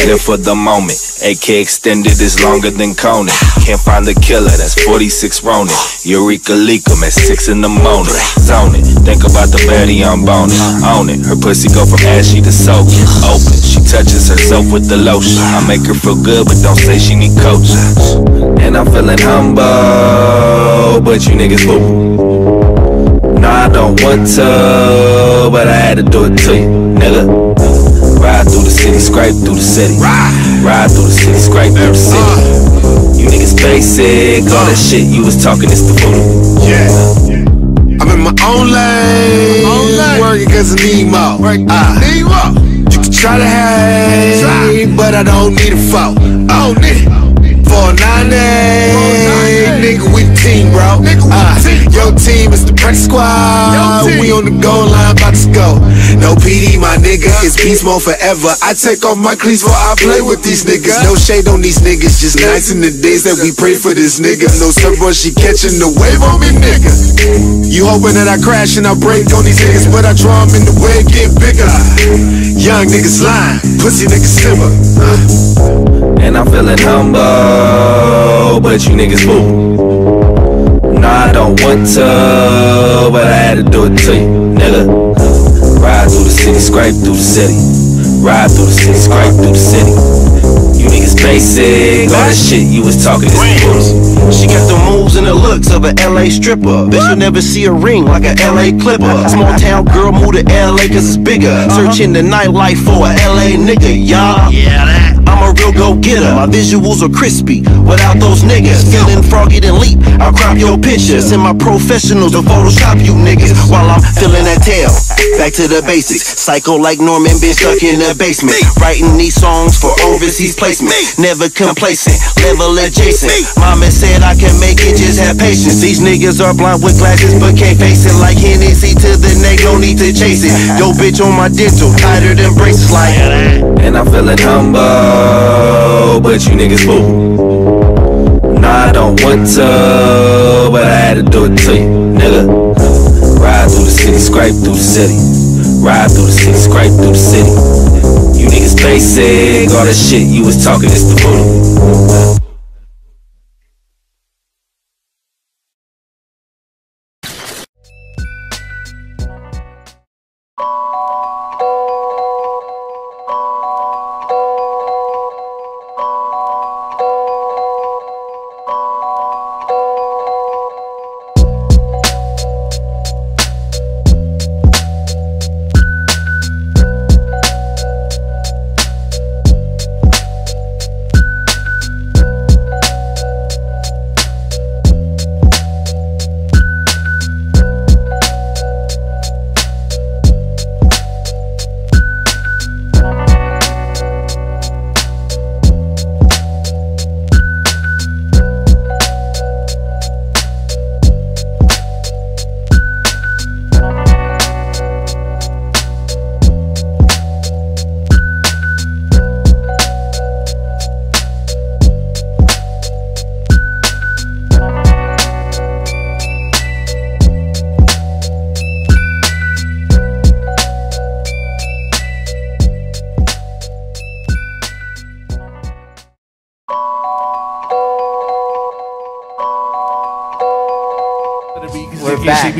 live for the moment. AK extended is longer than Conan. Can't find the killer, that's 46 Ronin. Eureka leak 'em at 6 in the morning. Zone it, think about the baddie I'm boning. Own it, her pussy go from ashy to soaking. Open, she touches herself with the lotion. I make her feel good, but don't say she need coaching. And I'm feeling humble, but you niggas boo. Nah, I don't want to, but I had to do it to you, nigga. Ride through the city, scrape through the city. Ride through the city, scrape through the city. You niggas basic, all that shit you was talking is the voodoo. Yeah. I'm in my own lane, working cause I need more. You can try to hate, but I don't need a fault. I don't need it. 490, nigga, we the team, bro. Your team is the practice squad. We on the goal line, about to go. No PD, my nigga, it's beast mode forever. I take off my cleats before I play with these niggas. No shade on these niggas, just nights in the days that we pray for this nigga. No surfboard, she catching the wave on me, nigga. You hoping that I crash and I break on these niggas, but I draw them in the way, get bigger. Young niggas lying, pussy niggas simmer. And I'm feeling humble, but you niggas fool. Nah, I don't want to, but I had to do it to you, nigga. Ride through the city, scrape through the city. Ride through the city, scrape through the city. You niggas basic, all that shit you was talking is the She got the moves and the looks of a LA stripper. Bitch, you'll never see a ring like a LA clipper. Small town girl move to LA cause it's bigger. Searching the nightlife for a LA nigga, y'all. I'm a real go-getter. My visuals are crispy without those niggas. Feeling froggy then leap, I'll crop your pictures. Send my professionals to Photoshop you niggas while I'm filling that tail. Back to the basics. Psycho like Norman, been stuck in the basement. Writing these songs for overseas placement. Never complacent, level adjacent. Mama said I can make it, just have patience. These niggas are blind with glasses but can't face it. Like Hennessy to the neck, no need to chase it. Yo bitch on my dental, tighter than braces like. And I'm feeling humble, but you niggas fool. Nah, I don't want to, but I had to do it to you, nigga. Ride through the city, scrape through the city. Ride through the city, scrape through the city. You niggas basic, all that shit you was talking is the voodoo. We're back.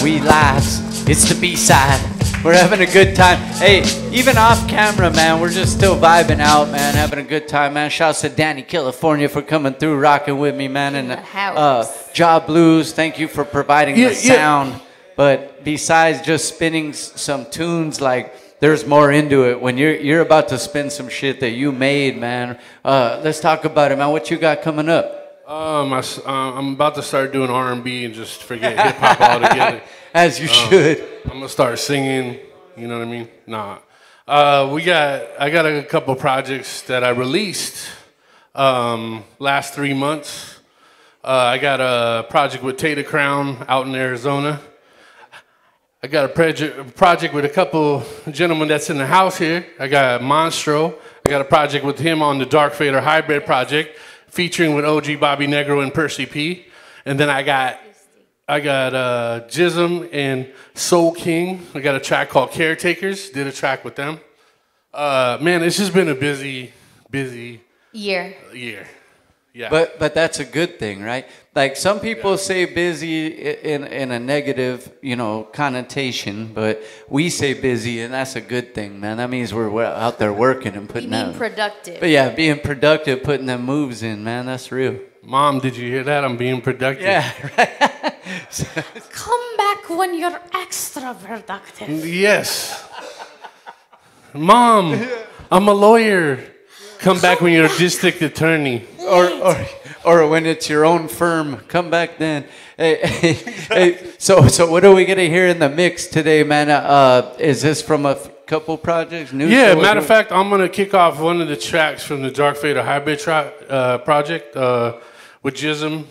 We laughs. It's the B-side. We're having a good time. Hey, even off camera, man, we're just still vibing out, man, having a good time, man. Shouts to Dani, Killafournya for coming through, rocking with me, man. And Jahbluez, thank you for providing the sound. But besides just spinning some tunes, like, there's more into it. When you're about to spin some shit that you made, man. Let's talk about it, man. What you got coming up? I'm about to start doing R&B and just forget hip hop altogether. As you should. I'm gonna start singing. You know what I mean? Nah. I got a couple projects that I released last 3 months. I got a project with Tater Crown out in Arizona. I got a project with a couple gentlemen that's in the house here. I got Monstro. I got a project with him on the Dark Fader Hybrid project, featuring with OG Bobby Negro and Percy P. And then I got Jizzm and Soul King. I got a track called Caretakers. Did a track with them. Man, it's just been a busy year. Yeah. But that's a good thing, right? Like some people say busy in a negative, connotation, but we say busy, and that's a good thing, man. That means we're out there working and putting out. Being productive. But yeah, being productive, putting them moves in, man. That's real. Mom, did you hear that? I'm being productive. Yeah, right. Come back when you're extra productive. Yes. Mom, I'm a lawyer. Come back when you're a district attorney. Or when it's your own firm, come back then. Hey, so what are we gonna hear in the mix today, man? Is this from a couple projects? Yeah, matter of fact, I'm gonna kick off one of the tracks from the Dark Fader Hybrid project with Jizzm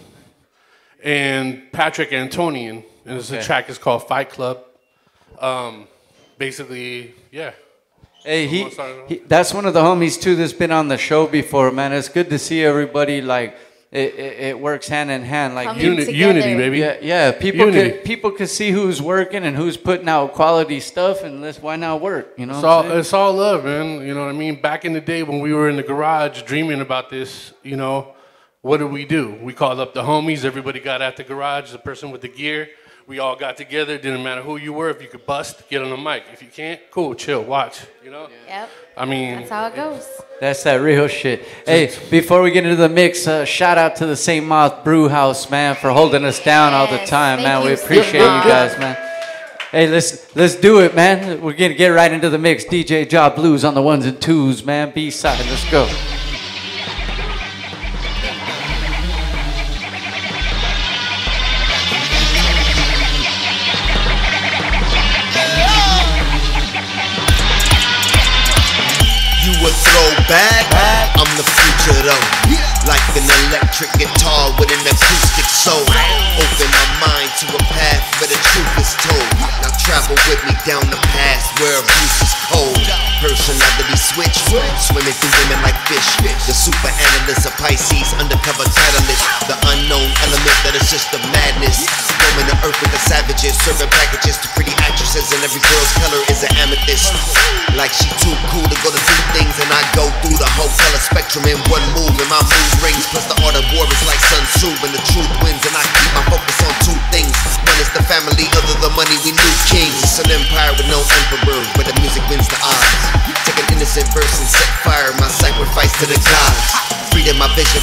and Patrick Antonian, and the track is called Fight Club. Basically, yeah. Hey, that's one of the homies too that's been on the show before, man. It's good to see everybody like it works hand in hand, like unity, baby. Yeah. People can see who's working and who's putting out quality stuff, and why not work? It's all love, man. You know what I mean? Back in the day when we were in the garage dreaming about this, what did we do? We called up the homies. Everybody got at the garage. The person with the gear. We all got together. Didn't matter who you were. If you could bust, get on the mic. If you can't, cool, chill, watch. Yep. I mean, that's how it goes. That's that real shit. Hey, before we get into the mix, shout out to the St. Moth Brew House, man, for holding us down all the time, man. We appreciate you guys, man. Hey, let's do it, man. We're gonna get right into the mix. DJ Jahbluez on the ones and twos, man. B-side, let's go. Throwback, I'm the future though. Like an electric guitar with an acoustic soul. Open my mind to a path where the truth is told. Now travel with me down the path where abuse is cold. Personality switch, swimming through women like fish. The super analyst of Pisces, undercover catalyst. The unknown element that is just the madness. Roaming the earth with the savages, serving packages to pretty actresses, and every girl's color is an amethyst. Like she too cool to go to do things, and I go through the whole color spectrum in one move. And my mood rings, plus the art of war is like Sun Tzu. And the truth wins, and I keep my focus on two things. One is the family, other the money, we new kings. It's an empire with no emperor, but the music wins the odds. Take an innocent verse and set fire, my sacrifice to the gods. Freedom, my vision.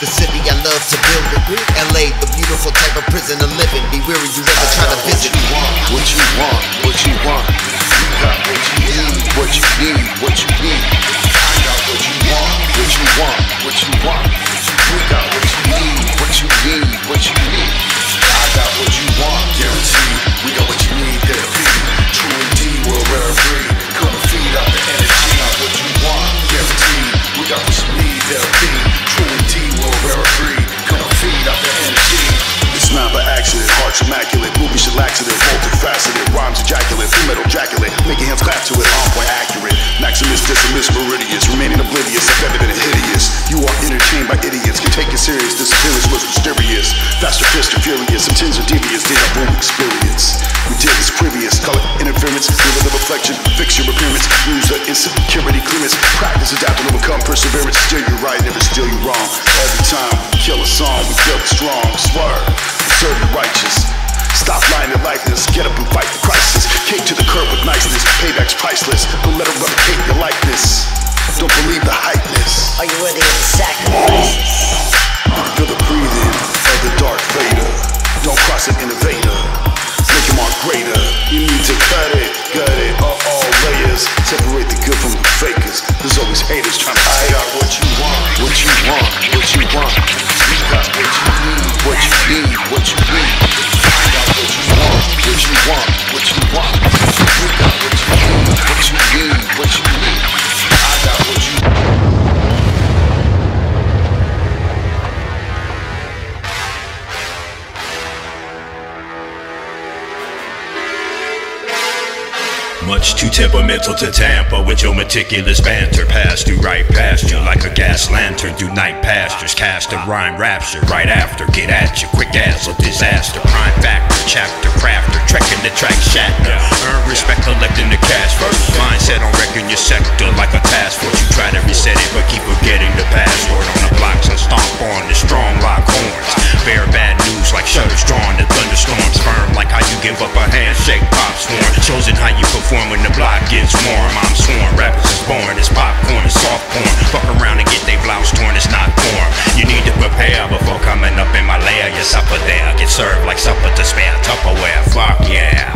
The city I love to build it. LA, the beautiful type of prison to live in. Be weary you ever try to visit. What you want, what you want. You got what you need, what you need, what you need. I got what you want, what you want, what you want. We got what you need, what you need, what you need. I got what you want, guaranteed. We got what you need, there be. True indeed, we're rare free. Come and feed up the energy. I got what you want, guaranteed. We got what you need, there be. True indeed, we're rare free. Come and feed up the energy. It's not by accident, heart's immaculate, movie shit laxative, multifaceted, rhymes ejaculate, female ejaculate, making hands clap to it, on point accurate. Maximus, decimus, meridius, remaining oblivious, evident and hideous. You are entertained by idiots, can take it serious, disappearance was mysterious. Faster, faster, furious, some tins are devious, deja vu experience. We did this previous, call it interference, live the reflection, fix your appearance, lose the insecurity, clearance, practice, adapt and overcome perseverance, steer you right, never steer you wrong. Every time we kill a song, we feel it strong, swerve. serve the righteous. Stop lying to likeness, get up and fight the crisis. Came to the curb with niceness, payback's priceless. Don't let them replicate your likeness. Don't believe the hypeness. Are you worthy of the sacrifices? Feel the breathing of the Darth Vader. Don't cross an innovator. Make him all greater. You need to cut it, gut it, all layers. Separate the good from the fakers. There's always haters trying to say, I got what you want, what you want, what you want. You got what you need, what you need, what you need. I got what you want, what you want, what you want. You got what you need, what you need, what you need. I got what you want. Much too temperamental to tamper with your meticulous banter. Pass through right past you like a gas lantern through night pastures. Cast a rhyme rapture right after. Get at you quick as a disaster. Prime factor, chapter crafter, trekking the track shatter. Earn respect, collecting the cash first. Mindset on wrecking your sector like a task force. You try to reset it but keep forgetting the password. On the blocks and stomp on the strong lock horns. Bear bad news like shutters drawn to thunderstorms. Firm like how you give up a handshake, pop sworn. Chosen how you perform when the block gets warm. I'm sworn, rappers is born, it's popcorn, it's soft porn. Fuck around and get they blouse torn, it's not porn. You need to prepare before coming up in my lair. Your supper there, get served like supper to spare Tupperware. Fuck yeah.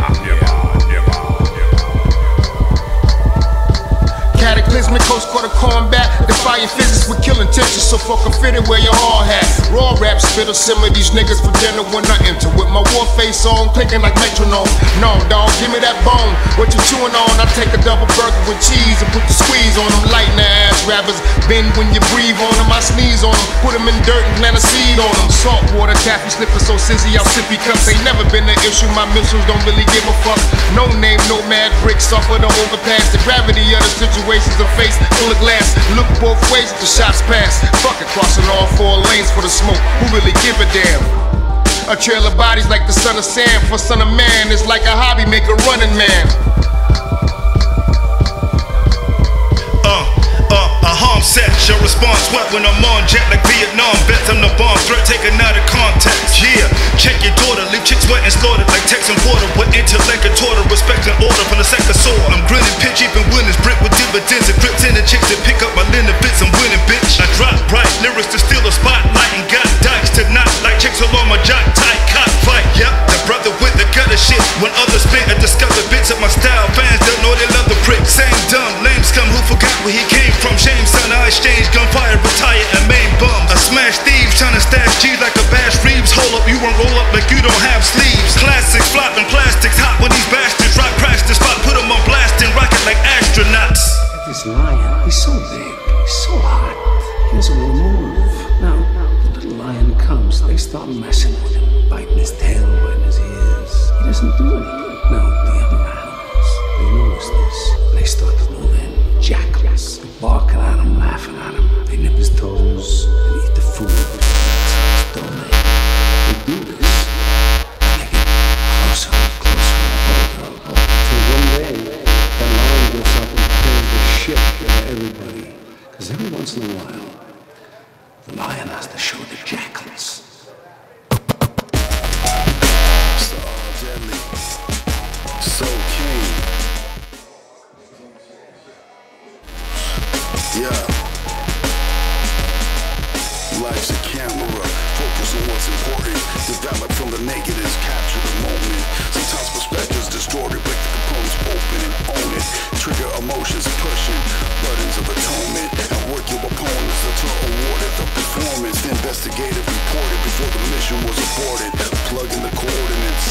Cataclysmic coast quarter combat. Defying physics with kill intentions. So fucking fitted where your heart hat. Raw rap spit or simmer these niggas for dinner when I enter. With my war face on, clicking like metronome. No, dog, give me that bone. What you chewing on? I take a double burger with cheese and put the squeeze on them. Lighten the ass rappers. Bend when you breathe on them. I sneeze on them. Put them in dirt and plant a seed on them. Salt water, taffy slipping so sizzy out sippy cups. Ain't never been an issue. My missiles don't really give a fuck. No name, no mad bricks off of the overpass. The gravity of the situation's a face full of glass. Look both ways if the shots pass. Fuck it, crossing all four lanes for the smoke. Who really give a damn? A trail of bodies like the son of Sam. For son of man, it's like a hobby, make a running man. A harm set, your response what when I'm on jet like Vietnam vets. I'm the bomb threat taken out of context. Yeah, check your daughter, leave chicks wet and slaughtered like Texan water. With intellect and torture, respect and order from the second sword. I'm grinning, pitch even winners, brick with dividends and grips in the chicks that pick up my linen bits. I'm winning, bitch. I drop bright lyrics to steal a spotlight and got dikes to knock like chicks along my jock tight cockfight. Yep, the brother with the gutter shit. When others spit and discover bits of my style, fans don't know they love the prick. Same dumb lame scum who forgot where he came from. Shame son, I exchange gunfire, retire and main bums. I smash thieves, trying to stash G's like a Bash Reeves. Hold up, you won't roll up like you don't have sleeves. Classics, flopping plastics, hot with these bastards. Rock crash the spot, put them on blast and rocket like astronauts. This lion, he's so big, he's so hot. He doesn't want to move. Now, the little lion comes, they start messing with him, biting his tail, biting his ears. He doesn't do anything. Now, the other animals, they notice this. They start to move in. Jackals, barking at him, laughing at him. They nip his toes and eat the food. They do this. And they get closer and closer and closer. Till one day, that lion goes up and tears the shit out of everybody. Because every once in a while, the lion has to show the jackals. So deadly, so keen. Yeah. Life's a camera, focus on what's important. Develop from the negatives, capture the moment. Sometimes perspectives distorted, break the components open and own it. Trigger emotions, pushing buttons of atonement. And work your opponents until awarded the performance. Investigative reported before the mission was aborted. Plug in the coordinates,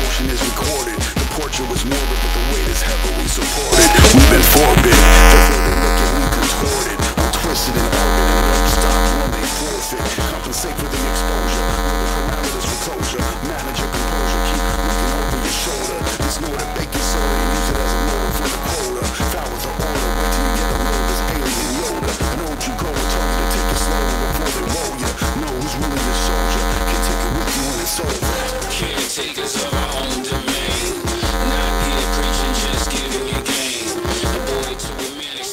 motion is recorded. The portrait was morbid, but the weight is heavily supported. We've been forbid, the further look at we contorted. I'm twisted and orbit and don't stop when they forfeit. Compensate for the exposure, know the parameters for closure. Manage your composure, keep looking over your shoulder. Just know that baking soda and use it as a motor for the quota. Foul with the order, wait till you get a load this alien Yoda. Know what you go and told you to take it slow before they roll ya. Know who's really your soldier, can take it with you when it's over. Caretakers of our own domain, not here preaching, just giving you game. The boy to a man.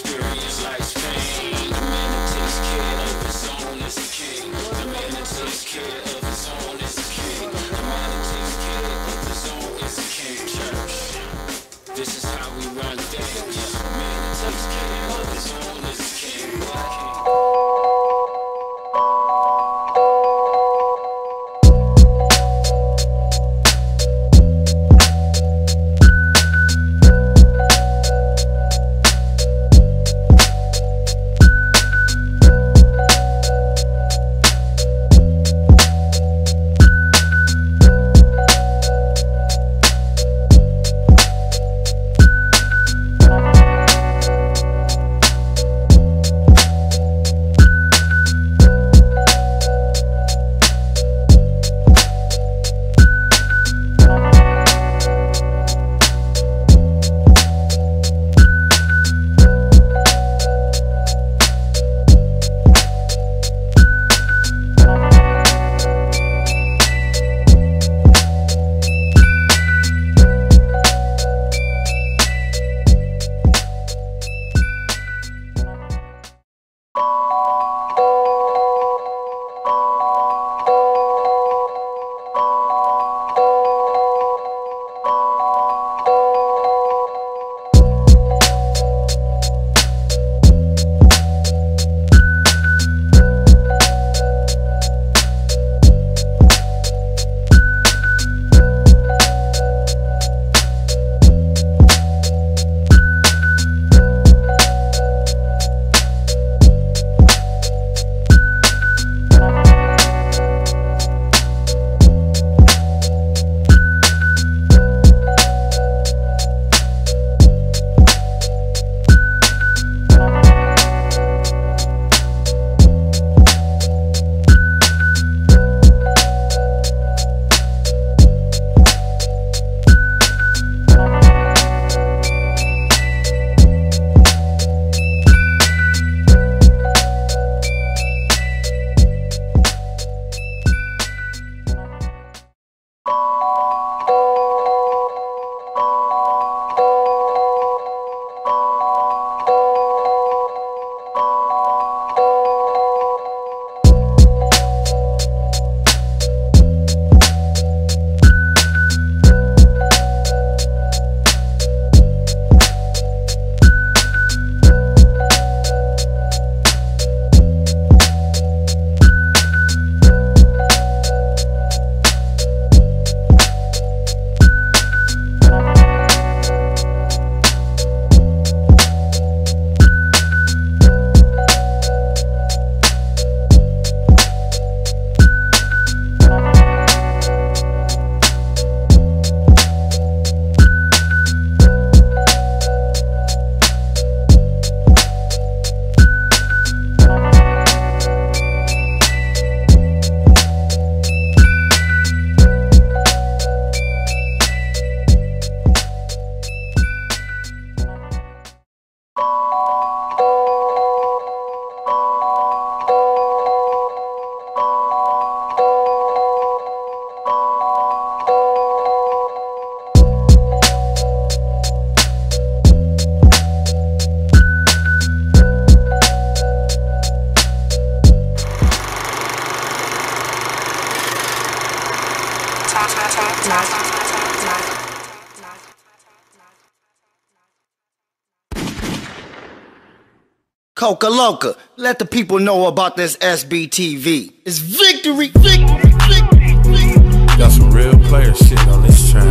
Coca Loca, let the people know about this SBTV. It's victory, victory, victory, victory. Got some real player shit on this track.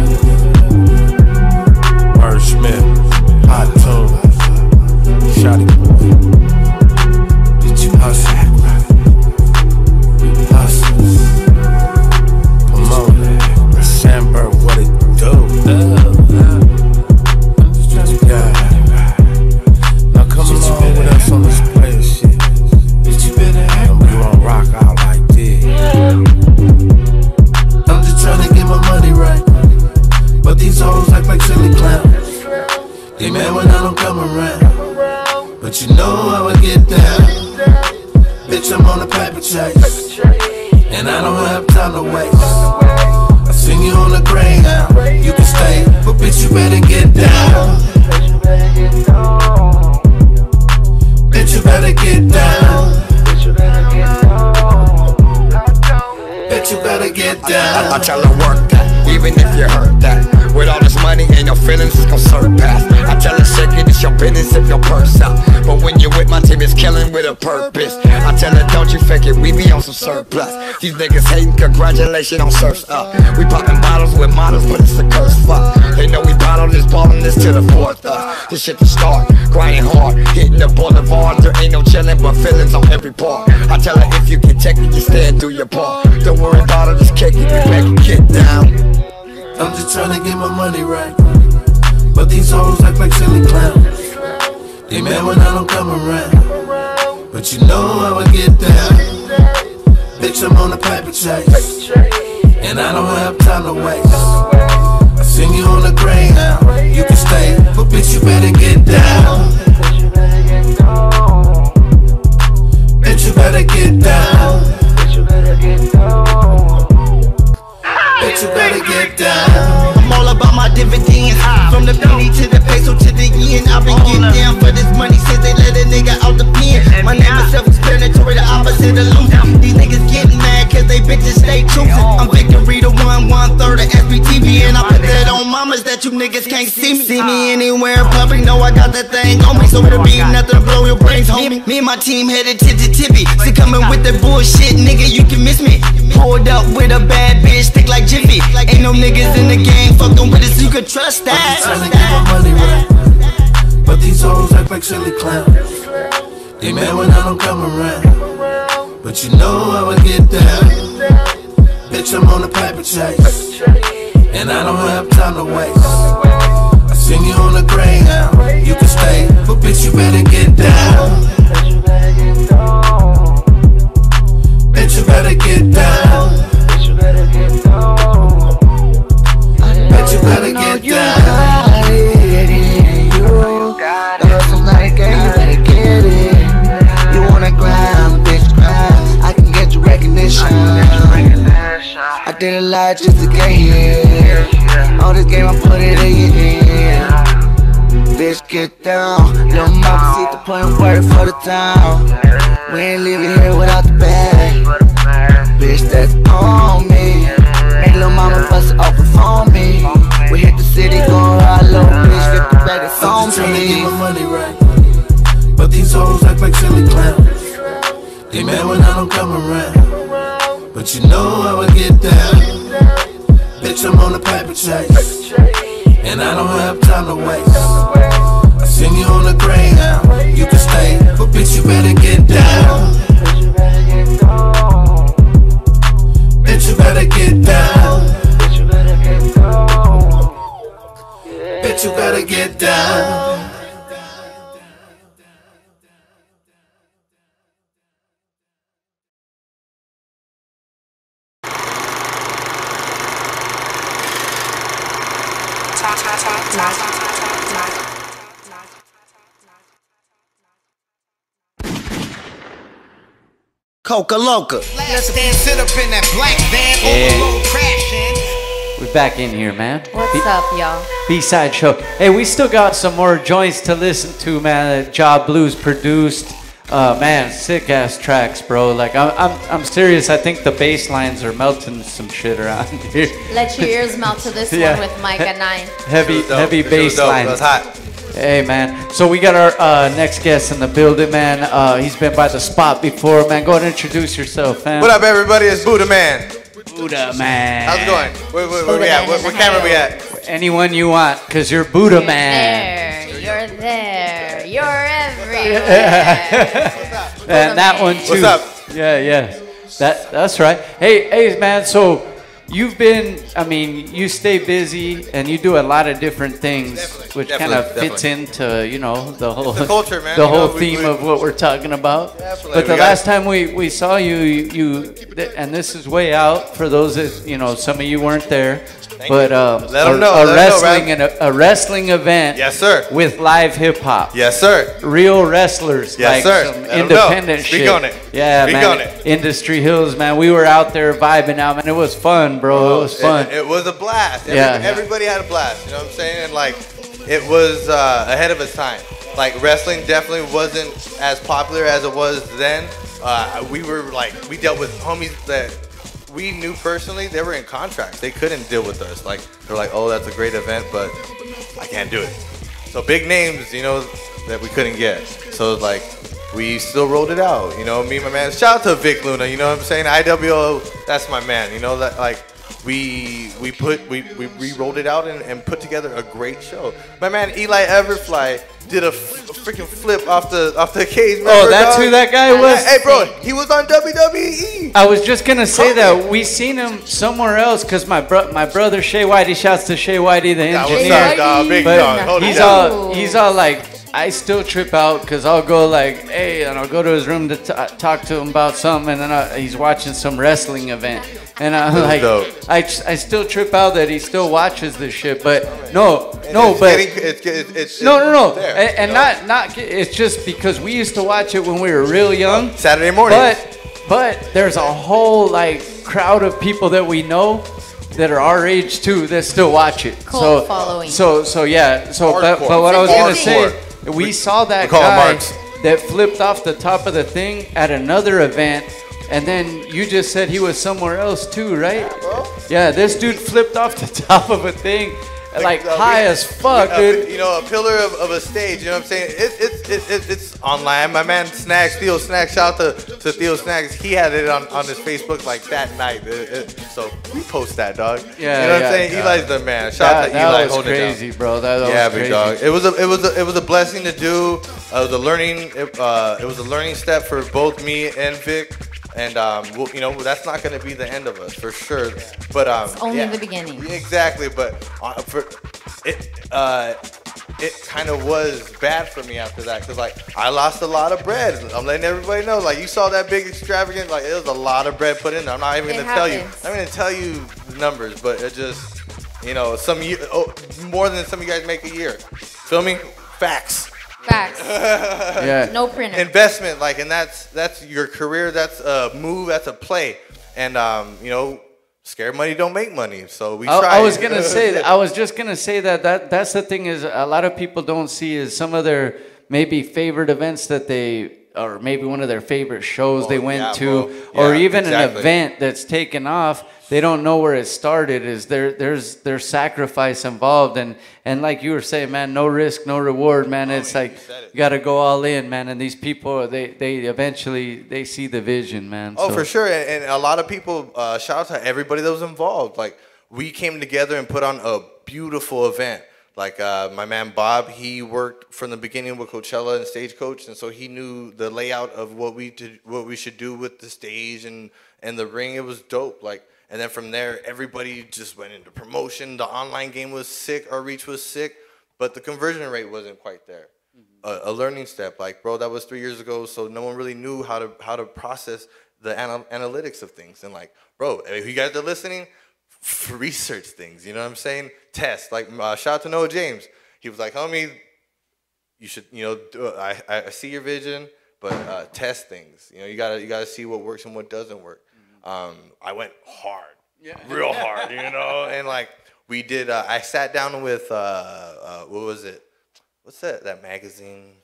Merv Smith, Hot Tune, Shotty Boy. Did you hustle? Hustle. Promote it. Sandberg, what it do? Yeah. Now come along with us on this player shit. And we gon' rock out like this. I'm just tryna get my money right, but these hoes act like silly clowns. They mad when I don't come around, but you know how I get down. Bitch, I'm on a paper chase, and I don't have time to waste. I sing you on the Greyhound, you can stay, but bitch, you better get down. Bitch, you better get down. Bitch, you better get down. I tell her work that, even if you hurt that. With all this money and your feelings, it's gon' surpass. I tell her shake it, it's your business if your purse out. But when you're with my team, it's killing with a purpose. I tell her don't you fake it, we be on some surplus. These niggas hating, congratulations on surf's up. We popping bottles with models, but it's a curse fuck. They know we bottle this, ballin' this to the fourth This shit to start, grinding hard, hitting the boulevard. There ain't no chillin' but feelings on every part. I tell her if you can take it, you stand through your part. Don't worry about it, just kick it, you make it get down. I'm just tryna get my money right, but these hoes act like silly clowns. They mad when I don't come around, but you know how I get down. Bitch, I'm on a paper chase, and I don't have time to waste. I sing you on the Greyhound, you can stay, but bitch, you better get down. Bitch, you better get down. Bitch, you better get down. I'm all about my dividends. From the penny to the peso to the yen. I've been getting down for this money since they let a nigga out the pen. My name is self-explanatory, the opposite of losing. These niggas getting mad cause they bitches stay choosing. I'm Victory the 1/3 of SBTV, and I put that on mamas that you niggas can't see me. See me anywhere in public, know I got that thing on me. So it'll be nothing to blow your brains, homie. Me and my team headed to the tippy. So coming with that bullshit, nigga, you can miss me. Pulled up with a bad bitch, thick like Jiffy. Ain't no niggas in the game, fuck them with us, you could trust that. I'm just tryna get my money right, but these hoes act like silly clowns. They mad when I don't come around, but you know how I get down. Bitch, I'm on a paper chase, and I don't have time to waste. I sing you on the Greyhound, you can stay, but bitch, you better get down. Bitch, you better get down. Bitch, you better get down. Bitch, you better get down. I did a lot just to get here. All this game, I put it in your hand. Bitch, get down. Lil' mama see the point of work for the town. We ain't leaving here without the bag. Bitch, that's on me. Make lil' mama bust it open for me. We hit the city, going high low, bitch, get the bag, it's on I'm just tryna me. get my money right, but these hoes act like silly clowns. They mad when I don't come around, but you know how I get down. Bitch, I'm on a paper chase, and I don't have time to waste. I sing you on the Greyhound, you can stay, but bitch, you better get down. Bitch, you better get down. Bitch, you better get down. Coca Loca. Last stand, sit up in that black van, overload crashing. We're back in here, man. What's up, y'all? B-side show. Hey, we still got some more joints to listen to, man. That Jahbluez produced. Man, sick ass tracks, bro. Like I'm serious. I think the bass lines are melting some shit around here. Let your ears melt to this Yeah. one with Micah 9. Heavy bass lines. It was hot. Hey, man. So we got our next guest in the building, man. He's been by the spot before, man. Go ahead and introduce yourself, man. What up, everybody? It's Buddha Man. Buddha Man. How's it going? Where we at? What camera we at? Anyone you want, because you're Buddha Man. You're there. You're everywhere. And that one, too. What's up? Yeah. That's right. Hey, man, so you've been, I mean, you stay busy and you do a lot of different things, which kind of fits into, you know, the whole culture, man. The whole theme of what we're talking about. Absolutely. But the last time we saw you, and this is way out for those that, you know, some of you weren't there. But Let 'em know, a wrestling event, yes, sir, with live hip hop, yes, sir, real wrestlers, yes, like sir, some independent shit. Speak on it. Yeah, Speak man. on it. Industry Hills, man. We were out there vibing out, man. It was fun, bro. It was fun. It was a blast. Yeah. Everybody had a blast. You know what I'm saying? And like, it was ahead of its time. Like, wrestling definitely wasn't as popular as it was then. We dealt with homies that we knew personally. They were in contracts. They couldn't deal with us. Like, they're like, oh, that's a great event, but I can't do it. So big names, you know, that we couldn't get. So like, we still rolled it out. You know, me and my man. Shout out to Vic Luna. You know what I'm saying? IWO, that's my man. You know that, like, we rolled it out and put together a great show. My man Eli Everfly did a freaking flip off the cage. Oh, that's who that guy was? Hey, bro, he was on WWE. I was just gonna say that we seen him somewhere else because my brother Shaye Whitey, shouts to Shaye Whitey, the engineer. What's up, dog? Big dog. Hold it down. He's all like, I still trip out because I'll go like, hey, and I'll go to his room to talk to him about something, and then he's watching some wrestling event, and I'm like, I still trip out that he still watches this shit, but no, it's just because we used to watch it when we were real young, Saturday morning. But there's a whole like crowd of people that we know that are our age too that still watch it. Following. But what I was gonna say. We saw that guy that flipped off the top of the thing at another event, and then you just said he was somewhere else too, right? Yeah, this dude flipped off the top of a thing, like high as fuck, dude. You know, a pillar of a stage. You know what I'm saying? It's online. My man Snacks, Theo Snacks. Shout out to Theo Snacks. He had it on his Facebook like that night. So we post that, dog. Yeah, you know what I'm saying? Eli's the man. Shout out to Eli. That was holding crazy, it down. bro. That was big crazy. dog. It was a blessing to do. It was a learning. It was a learning step for both me and Vic. And you know, that's not going to be the end of us for sure. But it's only the beginning. Exactly. But it kind of was bad for me after that because like I lost a lot of bread. I'm letting everybody know. Like, you saw that big extravagant. Like, it was a lot of bread put in there. I'm not even going to tell you. I'm going to tell you the numbers, but it just, you know, more than some of you guys make a year. Feel me? Facts. Yeah. No printer. Investment, like, and that's your career. That's a move. That's a play. And you know, scared money don't make money. So we try. I was just gonna say that's the thing is a lot of people don't see is some of their maybe favorite events that they. Or maybe one of their favorite shows they went to, or even an event that's taken off. They don't know where it started. Is there's sacrifice involved, and like you were saying, man, no risk, no reward, man. It's like you got to go all in, man. And these people, they eventually they see the vision, man. Oh, for sure. And a lot of people. Shout out to everybody that was involved. Like, we came together and put on a beautiful event. Like, my man Bob, he worked from the beginning with Coachella and Stagecoach, and so he knew the layout of what we should do with the stage and the ring. It was dope. Like, and then from there, everybody just went into promotion. The online game was sick. Our reach was sick, but the conversion rate wasn't quite there. A learning step. Like, bro, that was 3 years ago, so no one really knew how to process the analytics of things. And like, bro, if you guys are listening, research things, you know what I'm saying? Test. Like, shout out to Noah James. He was like, homie, you should, you know, I see your vision, but test things. You know, you gotta see what works and what doesn't work. I went hard, real hard, you know, and like we did. I sat down with what was it? What's that magazine?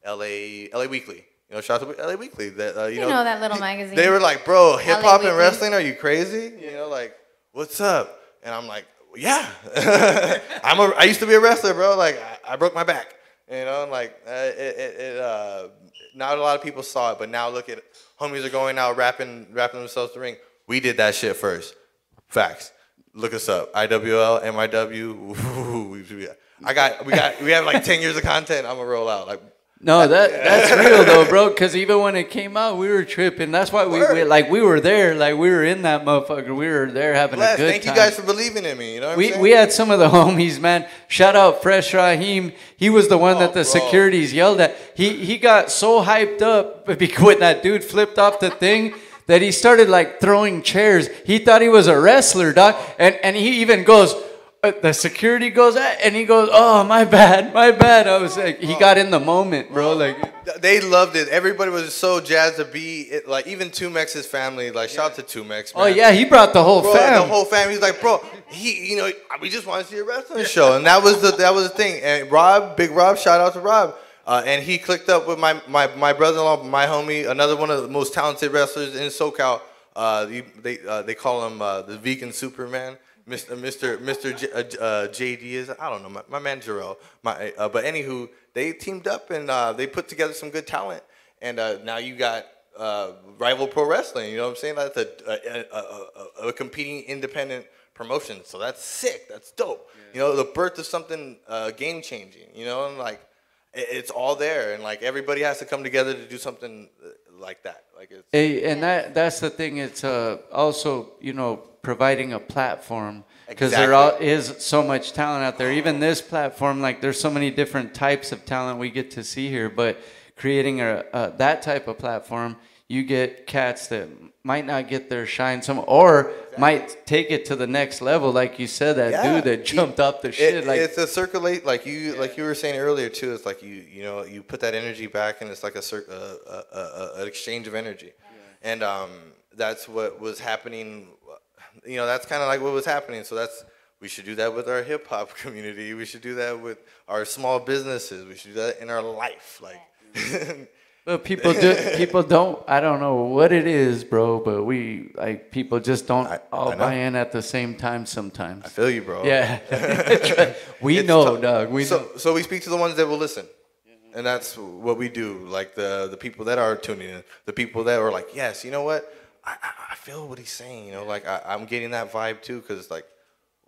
LA Weekly. You know, shout out to LA Weekly. That you know that little magazine. They were like, bro, hip hop and wrestling? Are you crazy? You know, like, what's up? And I'm like, yeah. I used to be a wrestler, bro. Like, I broke my back. You know, and like, not a lot of people saw it, but now look at homies are going out rapping themselves to the ring. We did that shit first. Facts. Look us up. IWL, MIW. We have like 10 years of content. I'm gonna roll out. Like, no, that's real though, bro. Because even when it came out, we were tripping. That's why we were there. Like, we were in that motherfucker. We were there having a good Thank time. you guys for believing in me. You know what I'm saying? We had some of the homies, man. Shout out Fresh Raheem. He was the one that the securities yelled at. He got so hyped up when that dude flipped off the thing that he started like throwing chairs. He thought he was a wrestler, dog. And he even goes, the security goes, and he goes, oh, my bad. I was like, he got in the moment, bro. Like, they loved it. Everybody was so jazzed to be it. Like, even Tumex' family. Like, shout out to Tumex, man. Oh yeah, he brought the whole fam. The whole family. He's like, bro, we just want to see a wrestling show, and that was the thing. And Big Rob, shout out to Rob. And he clicked up with my brother-in-law, my homie, another one of the most talented wrestlers in SoCal. They call him the Vegan Superman. Mr. JD is, I don't know, my man Jarrell. But anywho, they teamed up and they put together some good talent. And now you got Rival Pro Wrestling. You know what I'm saying? That's a competing independent promotion. So that's sick. That's dope. Yeah. You know, the birth of something game changing. You know, and like it's all there, and like everybody has to come together to do something like that. Like it's. And that's the thing. It's also, you know, providing a platform, because there is so much talent out there. Even this platform, like, there's so many different types of talent we get to see here, but creating that type of platform, you get cats that might not get their shine, or might take it to the next level, like you said, that dude that jumped off the shit. Like, it's a circulate, like you were saying earlier too. It's like you know, you put that energy back, and it's like an exchange of energy, and that's what was happening. You know, that's kind of like what was happening. So we should do that with our hip hop community. We should do that with our small businesses. We should do that in our life. Like, but people don't. I don't know what it is, bro. But people just don't all buy in at the same time sometimes. I feel you, bro. Yeah, we know, dog. So we speak to the ones that will listen. And that's what we do. Like the people that are tuning in, the people that are like, yes, you know what? I feel what he's saying, you know, like I'm getting that vibe too, because like,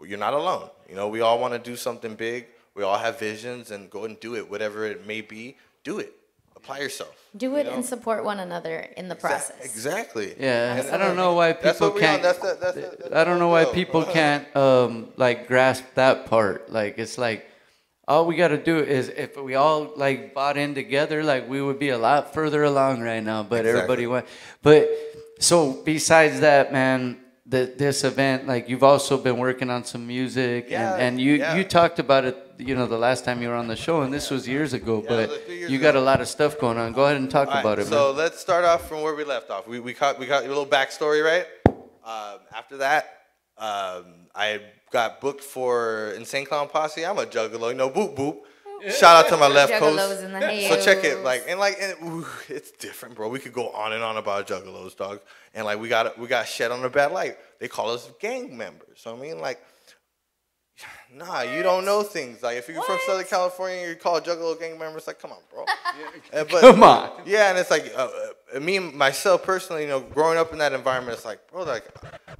you're not alone. You know, we all want to do something big. We all have visions, and go and do it, whatever it may be. Do it. Apply yourself. Do it and support one another in the process. Exactly. Yeah, I don't know why people can't. I don't know why people can't like grasp that part. Like, it's like, all we got to do is, if we all like bought in together, like, we would be a lot further along right now. But everybody went. But so besides that, man, this event, like, you've also been working on some music, and you talked about it, you know, the last time you were on the show, and this was years ago. But you got a lot of stuff going on. Go ahead and talk about it, man. So let's start off from where we left off. We got a little backstory, right? After that, I got booked for Insane Clown Posse. I'm a juggalo, you know, boop boop. Shout out to my left coast. So check it, it's different, bro. We could go on and on about juggalos, dog. And like we got shed on a bad light. They call us gang members. So I mean, like, nah, you don't know things. Like, if you're from Southern California, you call a juggalo gang member. It's like, come on, bro. Come on. Yeah, and it's like me myself personally, you know, growing up in that environment, it's like, bro, like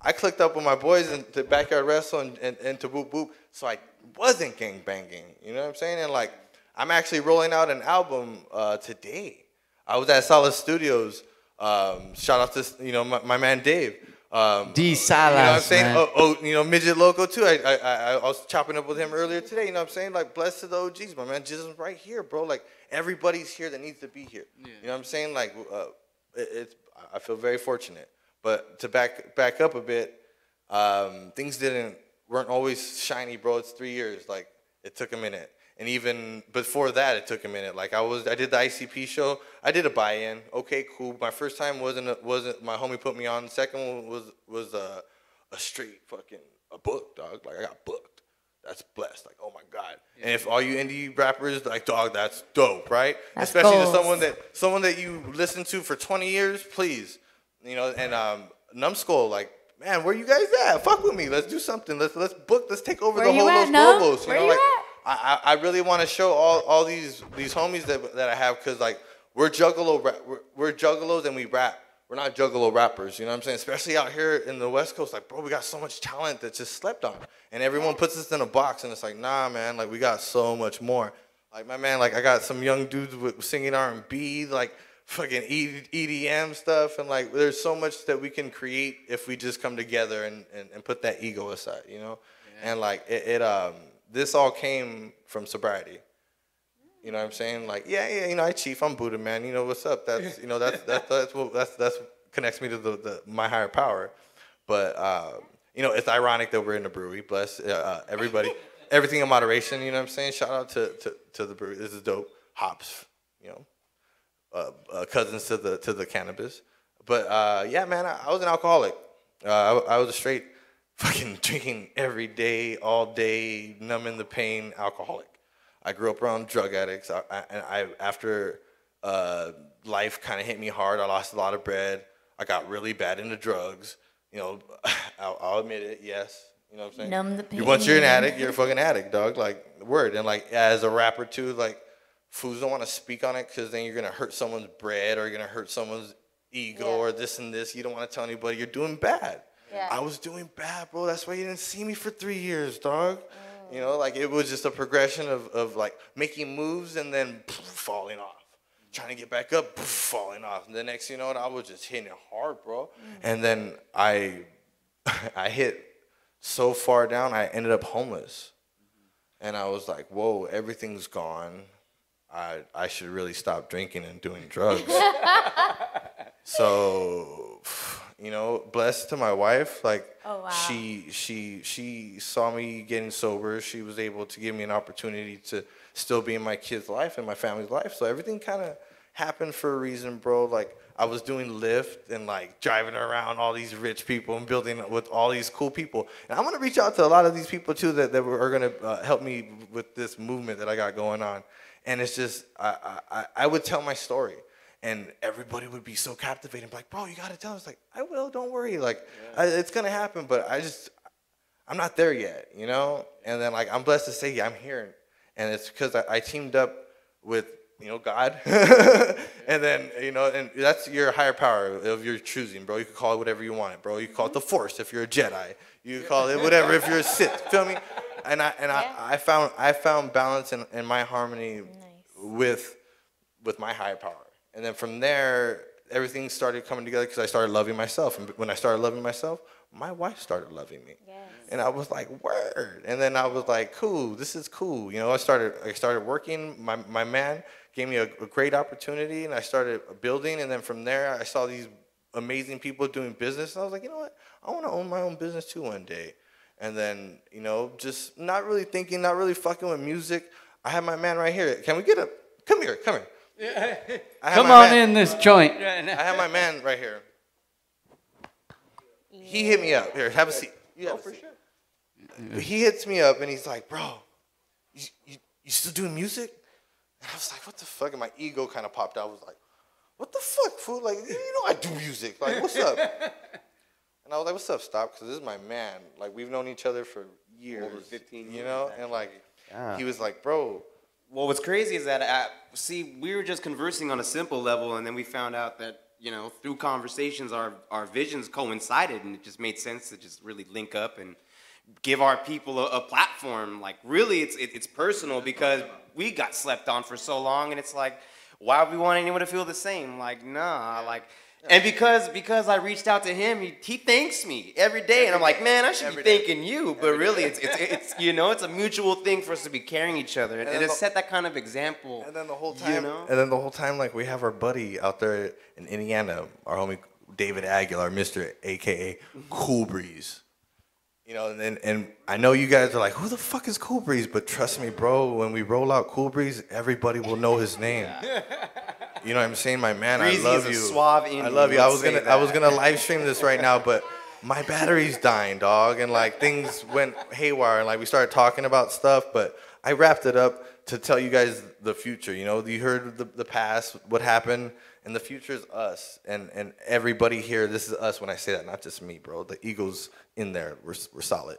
I clicked up with my boys in the backyard wrestle and to boop boop, so I wasn't gang banging. You know what I'm saying? And like, I'm actually rolling out an album today. I was at Solid Studios. Shout out to, you know, my man Dave. D Salas, you know what I'm saying? You know, Midget Loco too. I was chopping up with him earlier today. You know what I'm saying? Like, blessed to the OGs, my man. Jizzm's right here, bro. Like, everybody's here that needs to be here. Yeah. You know what I'm saying? Like, I feel very fortunate. But to back up a bit, things weren't always shiny, bro. It's 3 years. Like, it took a minute. And even before that, it took a minute. Like, I did the ICP show. I did a buy-in. Okay, cool. My first time wasn't my homie put me on. The second one was a straight fucking a book, dog. Like, I got booked. That's blessed. Like, oh my God. Yeah. And if all you indie rappers, like, dog, that's dope, right? That's especially to someone that you listen to for 20 years, please. You know, and Numbskull, like, man, where you guys at? Fuck with me. Let's do something. Let's take over the whole Los No? Lobos. Where you at? I really want to show all these homies that I have, because like we're juggalos and we rap. We're not juggalo rappers, you know what I'm saying? Especially out here in the West Coast, like, bro, we got so much talent that's just slept on. And everyone puts us in a box, and it's like, nah, man, like, we got so much more. Like, my man, like, I got some young dudes singing R&B, like, fucking EDM stuff, and, like, there's so much that we can create if we just come together and put that ego aside, you know? Yeah. And, like, this all came from sobriety. You know what I'm saying? Like, yeah, you know, I chief, I'm Buddha, man. You know what's up? That's, you know, that's connects me to my higher power. But you know, it's ironic that we're in the brewery. Bless everybody, everything in moderation. You know what I'm saying? Shout out to the brewery. This is dope. Hops, you know, cousins to the cannabis. But yeah, man, I was an alcoholic. I was a straight fucking drinking every day, all day, numbing the pain alcoholic. I grew up around drug addicts, after life kind of hit me hard, I lost a lot of bread. I got really bad into drugs. You know, I'll admit it, yes. You know what I'm saying? Numb the pain. Once you're an addict, you're a fucking addict, dog. Like, word. And, like, as a rapper, too, like, fools don't want to speak on it because then you're going to hurt someone's bread or you're going to hurt someone's ego or this and this. You don't want to tell anybody you're doing bad. Yeah. I was doing bad, bro. That's why you didn't see me for 3 years, dog. You know, like, it was just a progression of like, making moves and then falling off. Trying to get back up, falling off. And the next, you know what, I was just hitting it hard, bro. And then I hit so far down, I ended up homeless. And I was like, whoa, everything's gone. I should really stop drinking and doing drugs. So, you know, blessed to my wife, like, oh, wow. she saw me getting sober. She was able to give me an opportunity to still be in my kid's life and my family's life. So everything kind of happened for a reason, bro. Like, I was doing Lyft and, like, driving around all these rich people and building with all these cool people. And I'm going to reach out to a lot of these people, too, that are going to help me with this movement that I got going on. And it's just, I would tell my story. And everybody would be so captivated, like, bro, you got to tell us. Like, I will, don't worry. Like, it's going to happen, but I'm not there yet, you know? And then, like, I'm blessed to say, yeah, I'm here. And it's because I teamed up with, you know, God. And then, you know, and that's your higher power of your choosing, bro. You can call it whatever you want it, bro. You can call it the Force if you're a Jedi. You can call it whatever if you're a Sith. Feel me? And I found balance in my harmony with my higher power. And then from there, everything started coming together because I started loving myself. And when I started loving myself, my wife started loving me. Yes. And I was like, word. And then I was like, cool, this is cool. You know, I started working. My man gave me a great opportunity, and I started building. And then from there, I saw these amazing people doing business. And I was like, you know what? I want to own my own business too one day. And then, you know, just not really thinking, not really fucking with music. I have my man right here. Can we get a, come here. Come on in this joint. I have my man right here. He hit me up. Here, have a seat. For sure. He hits me up and he's like, bro, you still doing music? And I was like, what the fuck? And my ego kind of popped out. I was like, what the fuck, fool? Like, you know I do music. Like, what's up? And I was like, what's up, Stop? Because this is my man. Like, we've known each other for years. Over 15 years. You know? And, like, he was like, bro. Well, what's crazy is that, we were just conversing on a simple level, and then we found out that, you know, through conversations, our visions coincided, and it just made sense to just really link up and give our people a platform. Like, really, it's personal because we got slept on for so long, and it's like, why would we want anyone to feel the same? Like, nah, like... And because I reached out to him, he thanks me every day, and I'm like, man, I should be thanking you. But really, it's you know, it's a mutual thing for us to be carrying each other, and it set that kind of example. And then the whole time, you know? And then the whole time, like, we have our buddy out there in Indiana, our homie David Aguilar, Mr. AKA Cool Breeze. You know, and I know you guys are like, who the fuck is Cool Breeze? But trust me, bro, when we roll out Cool Breeze, everybody will know his name. You know what I'm saying? My man, Breezy I love you. Is a suave Indian. I love you. I was gonna live stream this right now, but my battery's dying, dog, and like things went haywire, and like we started talking about stuff, but I wrapped it up to tell you guys the future. You know, you heard the past, what happened, and the future is us, and everybody here. This is us when I say that, not just me, bro. The ego's in there. We're solid.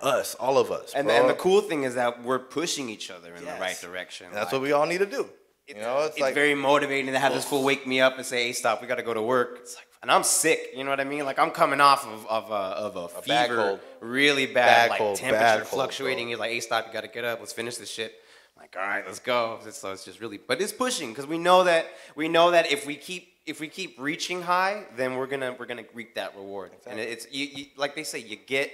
Us, all of us. And the cool thing is that we're pushing each other in the right direction. And that's what we all need to do. You know, it's like very motivating to have this fool wake me up and say, "Hey, stop, we got to go to work." It's like, and I'm sick. You know what I mean? Like I'm coming off of a fever, really bad, like temperature fluctuating. You're like, "Hey, stop, you got to get up. Let's finish this shit." I'm like, all right, let's go. So it's just really, but it's pushing because we know that if we keep reaching high, then we're gonna reap that reward. And it's you, like they say, you get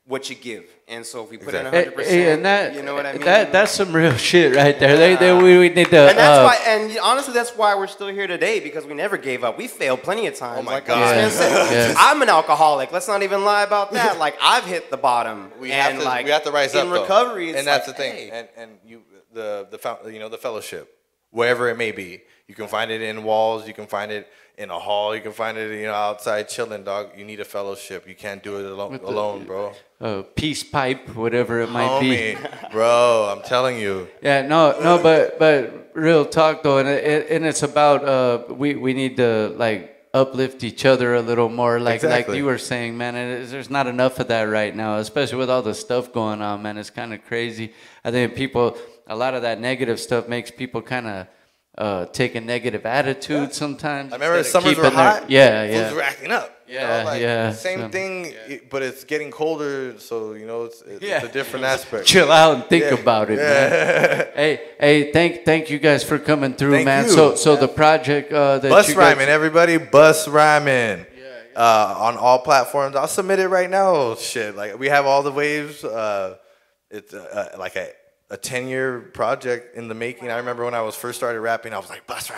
what you give, and so if we put in 100%, you know what I mean. That's some real shit right there. We need to. And that's why, and honestly, that's why we're still here today because we never gave up. We failed plenty of times. Oh my God! I'm an alcoholic. Let's not even lie about that. Like I've hit the bottom. We have to rise up in recovery. And that's the thing. And you the fellowship, wherever it may be, you can find it in walls. You can find it in a hall, you can find it, outside chilling, dog. You need a fellowship. You can't do it alone, bro. Peace pipe, whatever it might be. Bro, I'm telling you. Yeah, no, but real talk though, and it's about we need to like uplift each other a little more, like you were saying, man. And there's not enough of that right now, especially with all the stuff going on, man. It's kind of crazy. I think a lot of that negative stuff makes people kind of take a negative attitude sometimes. I remember summers were hot. Fools were acting up. Same thing, but it's getting colder, so it's a different aspect. Chill out and think about it, man. Hey, thank you guys for coming through, man. You. So the project that Bus Rhyming, everybody, Bus Rhyming. On all platforms. I'll submit it right now. Shit, like we have all the waves. It's like a 10-year project in the making. I remember when I was first started rapping, I was like, Bus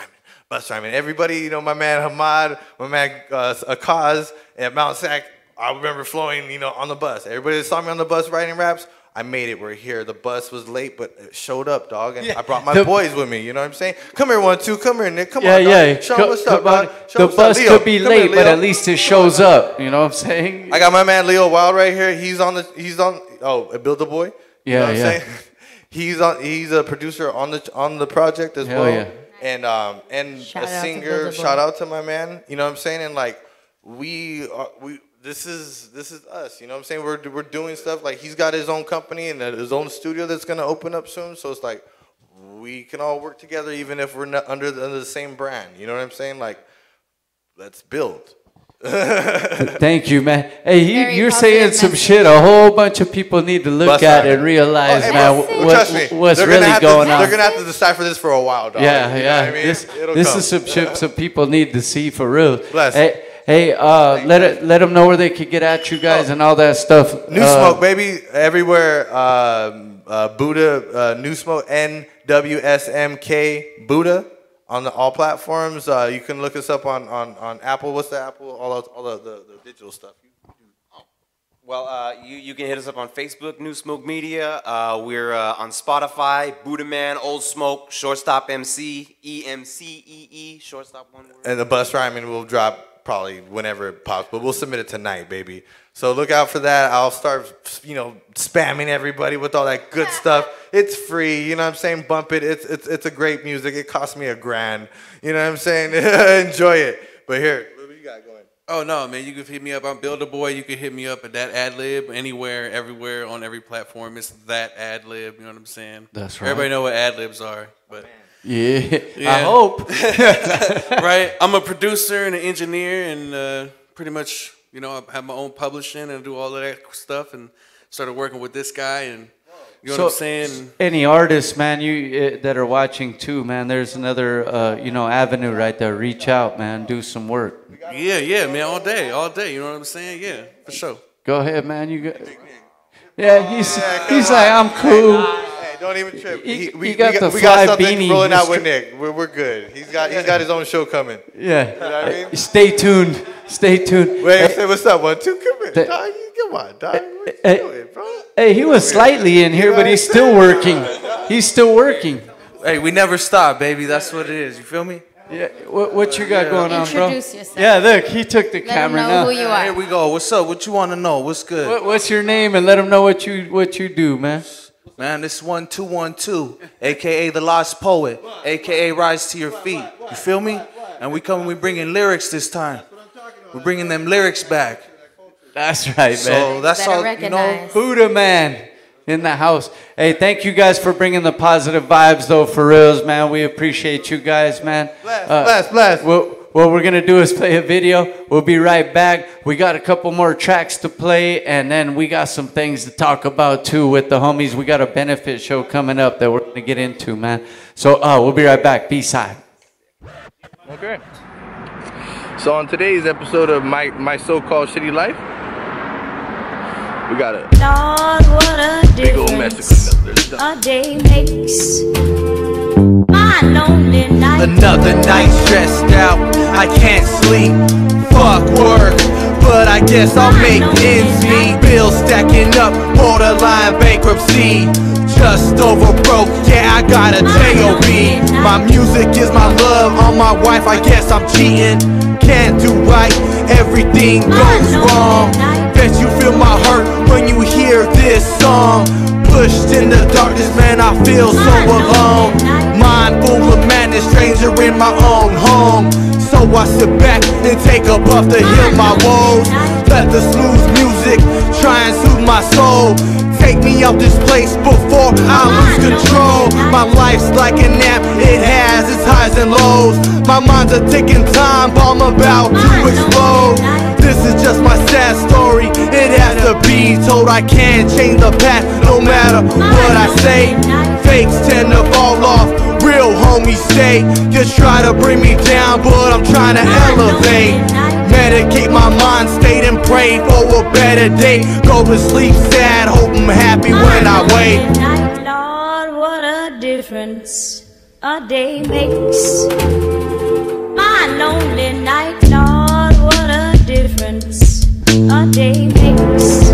Rhyming. Everybody, my man Hamad, my man Akaz at Mount Sac, I remember flowing, on the bus. Everybody that saw me on the bus writing raps, I made it. We're here. The bus was late, but it showed up, dog. And I brought my boys with me. You know what I'm saying? Come here, 1, 2. Come here, Nick. Come on, dog. Show them what's up, dog. The bus could be late, but at least it shows up. You know what I'm saying? I got my man Leo Wild right here. He's on. Build the Boy. You know what I'm saying? He's a producer on the project as well. And a singer. Shout out to my man. You know what I'm saying? And like this is us. You know what I'm saying? We're doing stuff like he's got his own company and his own studio that's gonna open up soon. So it's like we can all work together even if we're not under the same brand. You know what I'm saying? Like let's build. Thank you, man. Hey, you're saying some shit a whole bunch of people need to look at and realize, man, what's really going on. They're going to have to decipher this for a while, dog. Yeah, you know what I mean? This is some shit some people need to see for real. Hey, let them know where they could get at you guys and all that stuff. New Smoke, baby, everywhere. Buddha, New Smoke, NWSMK, Buddha. On all platforms, you can look us up on Apple. What's the Apple? All the digital stuff. Well, you can hit us up on Facebook, New Smoke Media. We're on Spotify, Buddha Man, Old Smoke, Shortstop MC, EMCEE, Shortstop one word. And the Bus Rhyming will drop probably whenever it pops, but we'll submit it tonight, baby. So look out for that. I'll start, spamming everybody with all that good stuff. It's free, you know what I'm saying? Bump it. It's a great music. It cost me $1,000. You know what I'm saying? Enjoy it. But here, what do you got going? Oh no, man! You can hit me up. I'm Builder Boy. You can hit me up at that ad lib anywhere, everywhere, on every platform. It's that ad lib. You know what I'm saying? That's right. Everybody know what ad libs are, but yeah. I hope. Right. I'm a producer and an engineer, and pretty much, I have my own publishing and do all of that stuff, and started working with this guy, and you know what I'm saying? Any artists, man, that are watching too, man, there's another, avenue right there. Reach out, man. Do some work. Yeah, man. All day. You know what I'm saying? Yeah, for sure. Go ahead, man. He's like, I'm cool. Hey, don't even trip. We got something beanie rolling out with Nick. We're good. He's got his own show coming. Yeah. You know what I mean? Stay tuned. Wait, say what's up, 1, 2. Come here, dog. Come on, dog. What you doing, bro? Hey, he was slightly in here, but he's still working. He's still working. Hey, we never stop, baby. That's what it is. You feel me? Yeah. What you got going on, bro? Introduce yourself. Yeah, look, he took the camera know now. who you are. Here we go. What's up? What you want to know? What's good? What's your name, and let them know what you do, man. Man, this 1212, aka the Lost Poet, aka Rise to Your Feet. You feel me? And we bringing lyrics this time. We're bringing them lyrics back. That's right, man. So that's all, you know. Buddha man in the house. Hey, thank you guys for bringing the positive vibes, though, for reals, man. We appreciate you guys, man. Bless. What we're going to do is play a video. We'll be right back. We got a couple more tracks to play, and then we got some things to talk about, too, with the homies. We got a benefit show coming up that we're going to get into, man. So we'll be right back. B-side. Okay. So on today's episode of my so-called shitty life, we got a big old mess of a day makes. My lonely night. Another night stressed out, I can't sleep. Fuck work, but I guess I'll make ends meet. Bills stacking up, borderline bankruptcy. Just over broke, yeah, I got a J.O.B. My music is my love, on my wife, I guess I'm cheating. Can't do right, everything goes wrong. Bet you feel my hurt when you hear this song. Pushed in the darkness, man, I feel so alone. Mind full of madness, stranger in my own home. So I sit back and take a puff to heal my woes. Let the smooth music try and soothe my soul. Take me out this place before I lose control. My life's like a nap, it has its highs and lows. My mind's a ticking time bomb about to explode. This is just my sad story, it has to be told. I can't change the past, no matter what I say. Fakes tend to fall off, real homies stay. Just try to bring me down, but I'm trying to elevate. Medicate my mind state and pray for a better day. Go to sleep sad, hope I'm happy when I wake. Lord, what a difference a day makes. My lonely night, Lord, what a difference a day makes.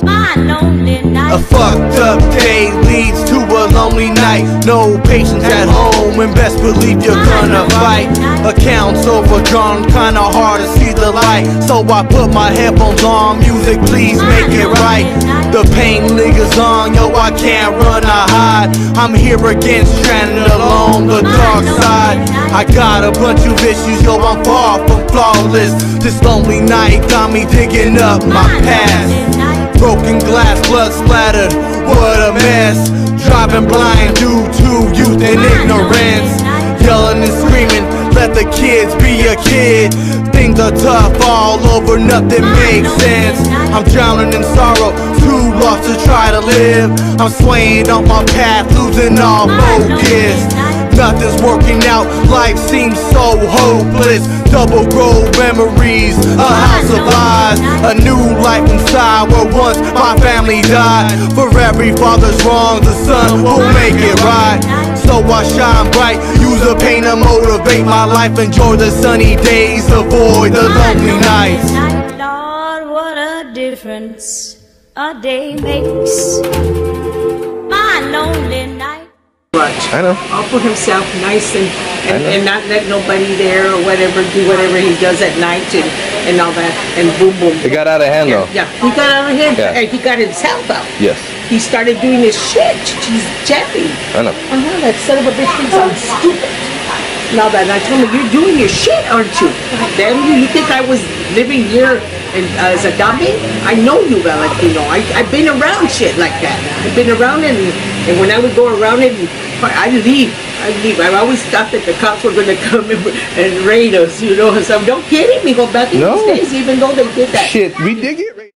My lonely night. A fucked up day leads to a lonely night. No patience at home, and best believe you're gonna fight. Accounts overdrawn, kinda hard to see the light. So I put my headphones on, music please make it right. The pain lingers on, yo, I can't run or hide. I'm here again, stranded alone, the dark side. I got a bunch of issues, yo, I'm far from flawless. This lonely night got me digging up my past. Broken glass, blood splattered, what a mess. Driving blind due to youth and ignorance. Yelling and screaming, let the kids be a kid. Things are tough all over, nothing makes sense. I'm drowning in sorrow, too lost to try to live. I'm swaying on my path, losing all focus. Nothing's working out, life seems so hopeless. Double grove memories, a house of lies. A new life inside where once my family died. For every father's wrong, the son will make it right. So I shine bright, use the pain to motivate my life. Enjoy the sunny days, avoid the lonely nights. Lord, what a difference a day makes. My lonely night. I know. Offer himself nice and not let nobody there or whatever do whatever he does at night and all that and boom boom. It got out of hand though. Yeah, he got out of hand. Yeah. He got himself out. Yes. He started doing his shit. He's jabbing. I know. That son of a bitch thinks I'm stupid. Now that I told him, you're doing your shit, aren't you? Damn you! You think I was living here as a dummy? I know you, Valentino. I've been around shit like that. I've been around and when I would go around it, I'd leave. I always thought that the cops were going to come and raid us, you know. So don't kid me. Go back in these days, even though they did that. Shit, we did get raided.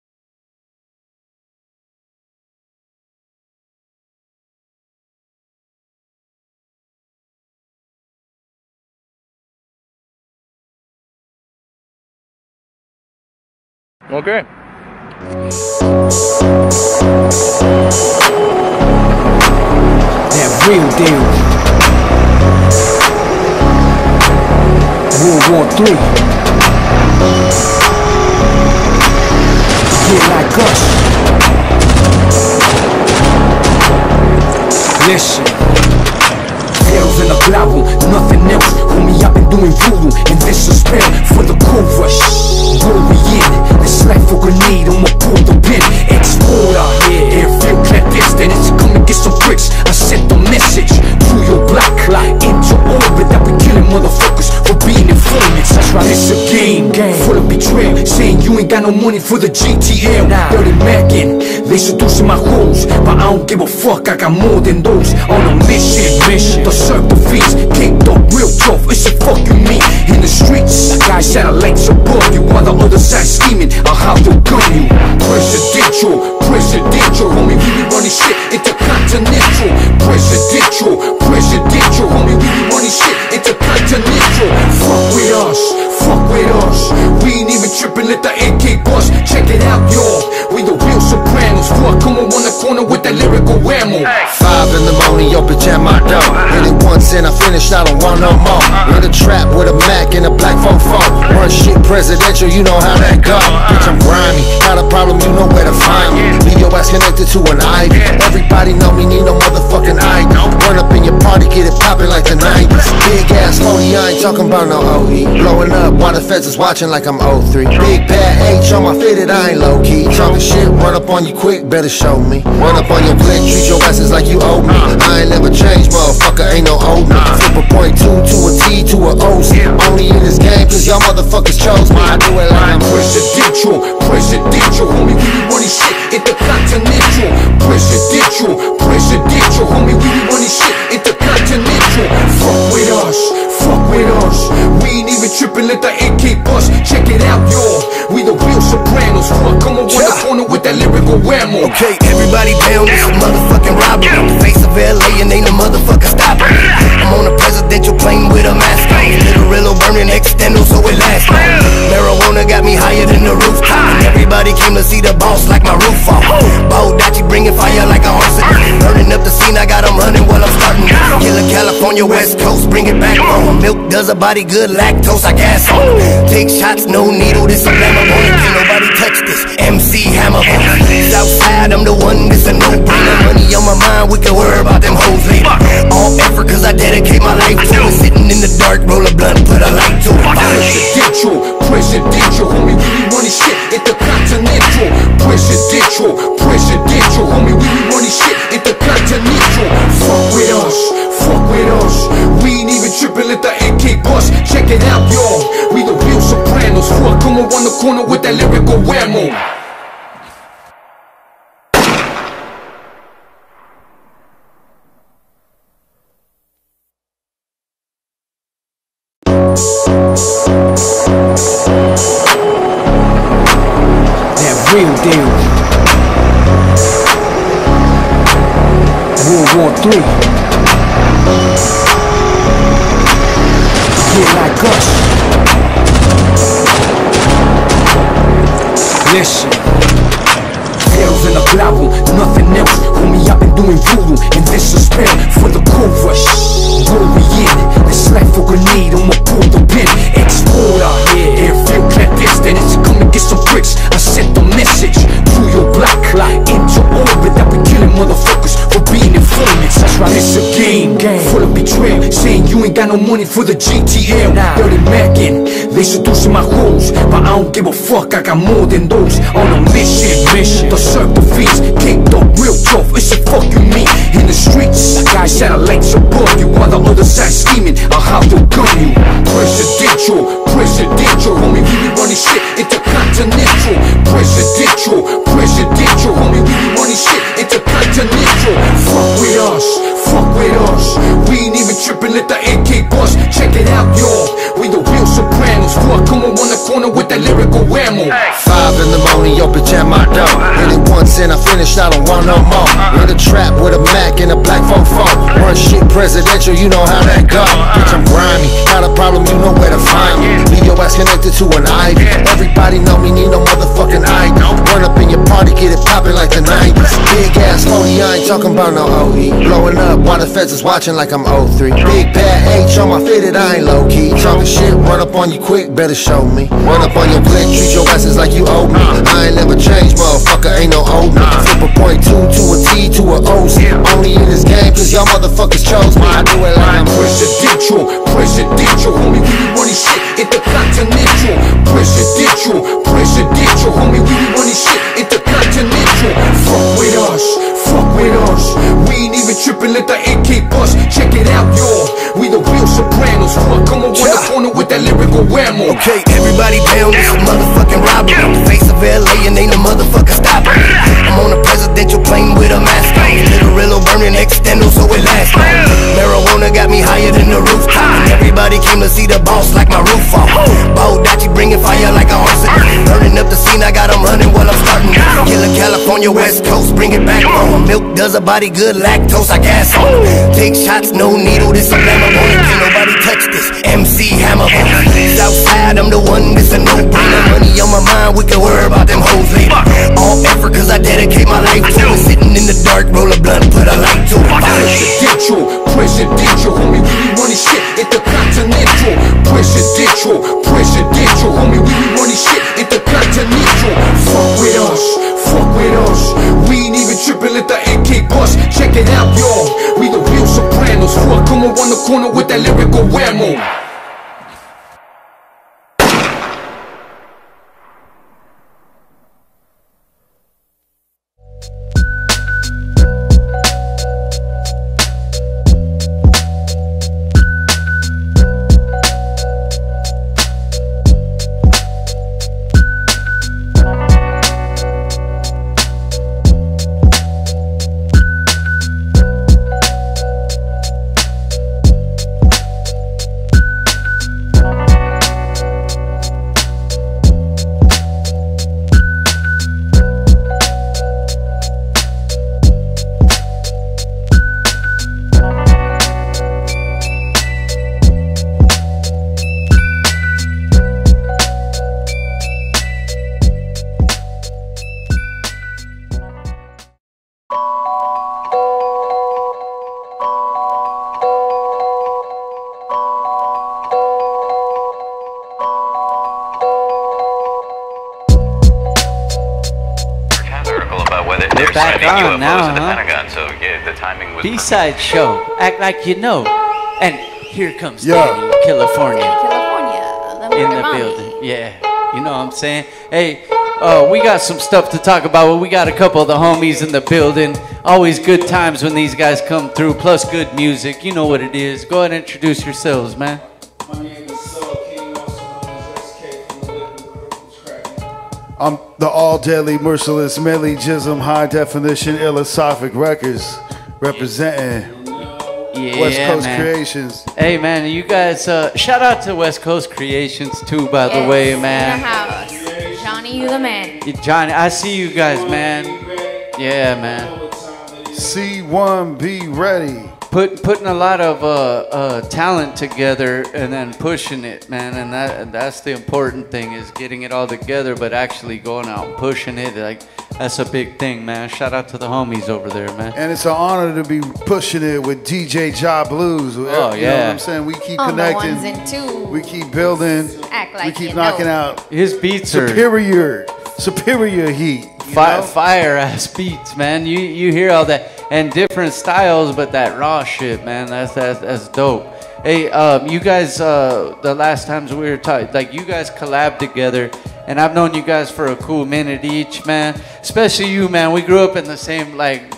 Okay. That real deal. World War III. Get like us. Listen. Tails in a clavo, nothing else. Homie, I've been doing voodoo, and this is spell for the cold rush. Roll me in, this life for grenade, I'ma pull the pin. Exporter, airfield clandestine. Come and get some bricks, I sent the message through your block into orbit. I've been killing motherfuckers betrayal, saying you ain't got no money for the GTL. Dirty Mackin', they seducing my hoes, but I don't give a fuck, I got more than those. On a mission, to serve the feast, caked up real tough, it's a fuck you mean. In the streets, guys satellites above you, while the other side scheming on how to gun you. Presidential, homie, we be running shit intercontinental. Presidential, homie, we be running shit intercontinental. Fuck with us, we ain't even tripping, let the AK bust. Check it out, y'all, we the real Sopranos. Fuck, come on the corner with that lyrical ammo. 5 in the morning, yo bitch at my door. Hit it once and I finished, I don't want no more. In the trap with a Mac and a black 4-4. Run shit presidential, you know how that go. Bitch, I'm grimy, got a problem, you know where to find me. Leave your ass connected to an ivy. Everybody know me, need no motherfucking ID. Run up in your party, get it poppin' like the 90s. Big ass holy, I ain't talking about no OE. Blowing up while the feds is watching like I'm 03. Big bad H on my fitted, I ain't low key. Talking shit, run up on you quick, better show me. Run up on your blick, treat your asses like you owe me. I ain't never changed, motherfucker, ain't no old me. Flip a point 2 to a T to a O. Only in this game cause y'all motherfuckers chose me. I do it like I'm presidential, homie, we be running shit intercontinental. Presidential, homie, we be running shit intercontinental. Fuck with us, we ain't even tripping, let the AK bust. Check it out, y'all, we the real Sopranos. Fuck, come on the corner with that lyrical ammo. Okay, everybody down, this a motherfucking robbery. The face of LA and ain't no motherfucker stopping me. I'm on a presidential plane with a mask on. Literal burning extendo so it lasts long. Marijuana got me higher than the rooftop, and everybody came to see the boss like my roof off. Baldacci bringing fire like a horse. Burning up the scene, I got them running while I'm starting. Killer California, West Coast, bring it back home. Milk does a body good, lactose, I gas on. Take shots, no needle, this a flammable. Can't nobody touch this, MC Hammer. Southside, I'm the one, this a no-brainer. Money on my mind, we can worry about them hoes later. All effort, cause I dedicate my life to it. Sitting in the dark, roll a blunt, put a light to it. Presidential, homie, we be running shit intercontinental. Presidential, homie, we be running shit intercontinental. Fuck with us, we ain't even tripping, let the AK bust. Check it out, y'all, we the real Sopranos. Fuck, come on the corner with that lyrical ammo. That real deal. World War III. Get like us. Listen. Tails in a clavo, nothing else. Homie, I've been doing voodoo, and this is spell for the cold rush. Roll me in, this life for grenade, I'ma pull the pin. Exporter, airfield clandestine, it's come to get some bricks. I sent the message through your block into orbit that we killing motherfuckers for being informants. That's right, it's a game full of betrayal, saying you ain't got no money for the GTL. Dirty Mackin', they seducing my hoes, but I don't give a fuck, I got more than those. On a mission to serve the feast, caked up real tough, it's a fuck you mean. In the streets, guys satellites above you, while the other side scheming on how to gun you. Presidential, homie, we be running shit intercontinental. Presidential, homie, we be running shit intercontinental. Fuck with us, we ain't even tripping, let the AK bust. Check it out, y'all, we the real Sopranos. Fuck, come on the corner with that lyrical ammo. 5 in the morning, yo bitch at my door. Hit it once and I finished, I don't want no more. In the trap with a Mac and a black 4-4. Run shit presidential, you know how that go. Bitch, I'm grimy, got a problem, you know where to find me. Leave your ass connected to an ivy. Everybody know me, need no motherfucking ID. Run up in your party, get it poppin' like the 90s. Big ass holy, I ain't talking about no OE. Blowing up while the feds is watching like I'm 03. Big bad H on my fitted, I ain't low key. Talking shit, run up on you quick, better show me. Run up on your blick, treat your asses like you owe me. I ain't never changed, motherfucker, ain't no old me. Flip a point 2 to a T to a O. Only in this game cause y'all motherfuckers chose me. I do it like I'm presidential, homie, we be running shit intercontinental. Presidential, homie, we be running shit intercontinental. Fuck with us, we ain't even tripping, let the AK bust. Check it out, y'all, we the real Sopranos. Fuck, come on the corner with that that lyrical whammo. Okay, everybody down, this a motherfucking robbery. The face of LA and ain't no motherfucker stopping me. I'm on a presidential plane with a mask on. Literal burning extendo so it lasts long. Marijuana got me higher than the rooftop. And everybody came to see the boss like my roof off. Baldacci bringing fire like a horse. Burning up the scene, I got them running while I'm starting. Killer California, West Coast, bring it back home. Milk does a body good, lactose, I gas on. Take shots, no needle, this a flammable. Can't nobody touch this, MC Hammer. Outside, I'm the one, this a no-brainer. Money on my mind, we can worry about them hoes later. All effort, cause I dedicate my life to it. Sitting in the dark, roll a blunt, put a light to it. Presidential, homie, we be running shit intercontinental. Presidential, homie, we be running shit intercontinental. Fuck with us, we ain't even tripping, let the AK bust. Check it out, y'all, we the real Sopranos. Fuck, come around the corner with that lyrical whammo. B-side show, act like you know, and here comes Dani, Killafournya, in the building. Yeah, you know what I'm saying? Hey, we got some stuff to talk about, but we got a couple of the homies in the building. Always good times when these guys come through, plus good music. You know what it is. Go ahead and introduce yourselves, man. My name is King, also known as SK from the Crack. I'm the all deadly, merciless, Millie Jizzm, high definition, illosophic records. Representing West Coast Creations. Hey man, you guys, shout out to West Coast Creations too, by the way, man. In the house. Johnny, you the man. Johnny, I see you guys, man. Yeah, man. C1, be ready. Putting a lot of talent together and then pushing it, man, and that's the important thing, is getting it all together, but actually going out and pushing it. Like, that's a big thing, man. Shout out to the homies over there, man. And it's an honor to be pushing it with DJ Jahbluez. Oh, yeah. You know what I'm saying? We keep connecting. The ones and twos. We keep building. Act like we keep knocking out. His beats are superior heat. Fire ass beats, man. You hear all that and different styles, but that raw shit, man. That's dope. Hey, you guys, the last times we were talking, like, you guys collabed together, and I've known you guys for a cool minute each, man. Especially you, man. We grew up in the same, like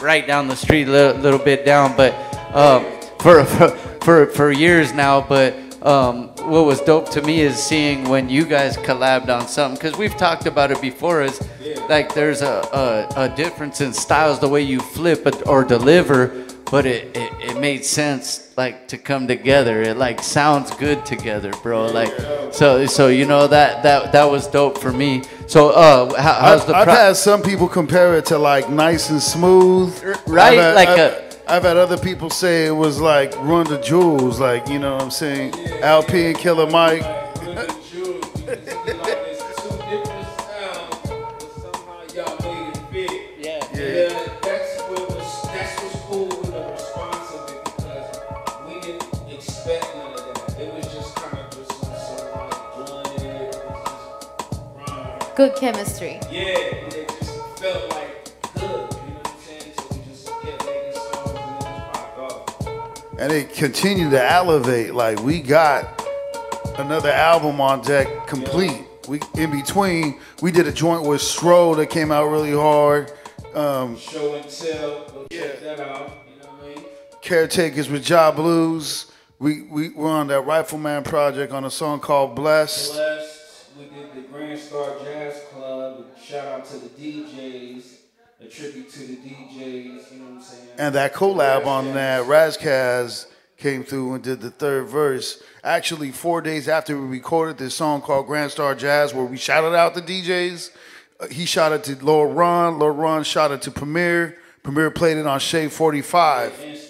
right down the street, little bit down, but for years now. But what was dope to me is seeing when you guys collabed on something, because we've talked about it before. Is like there's a difference in styles, the way you flip or deliver, but it made sense, like, to come together. It like sounds good together, bro. Like, so you know that was dope for me. So how's the? I've had some people compare it to like Nice and Smooth, right? I've had other people say it was like Run the Jewels, like, you know what I'm saying, LP and Killer Mike. Good chemistry. Yeah, and it just felt like good, you know what I'm saying? So we just kept making songs and it just popped off. And it continued to elevate. Like, we got another album on deck complete. We in between, we did a joint with Stro that came out really hard. Show and Tell, go check that out, you know what I mean? Caretakers with Jahbluez. we're on that Rifleman project on a song called Blessed. Blessed. We did the Grand Star Jazz Club. Shout out to the DJs. A tribute to the DJs. You know what I'm saying? And that collab on that, Razkaz came through and did the third verse. Actually, 4 days after we recorded this song called Grand Star Jazz, where we shouted out the DJs, he shot it to Lord Ron. Lord Ron shot it to Premier. Premier played it on Shaye 45.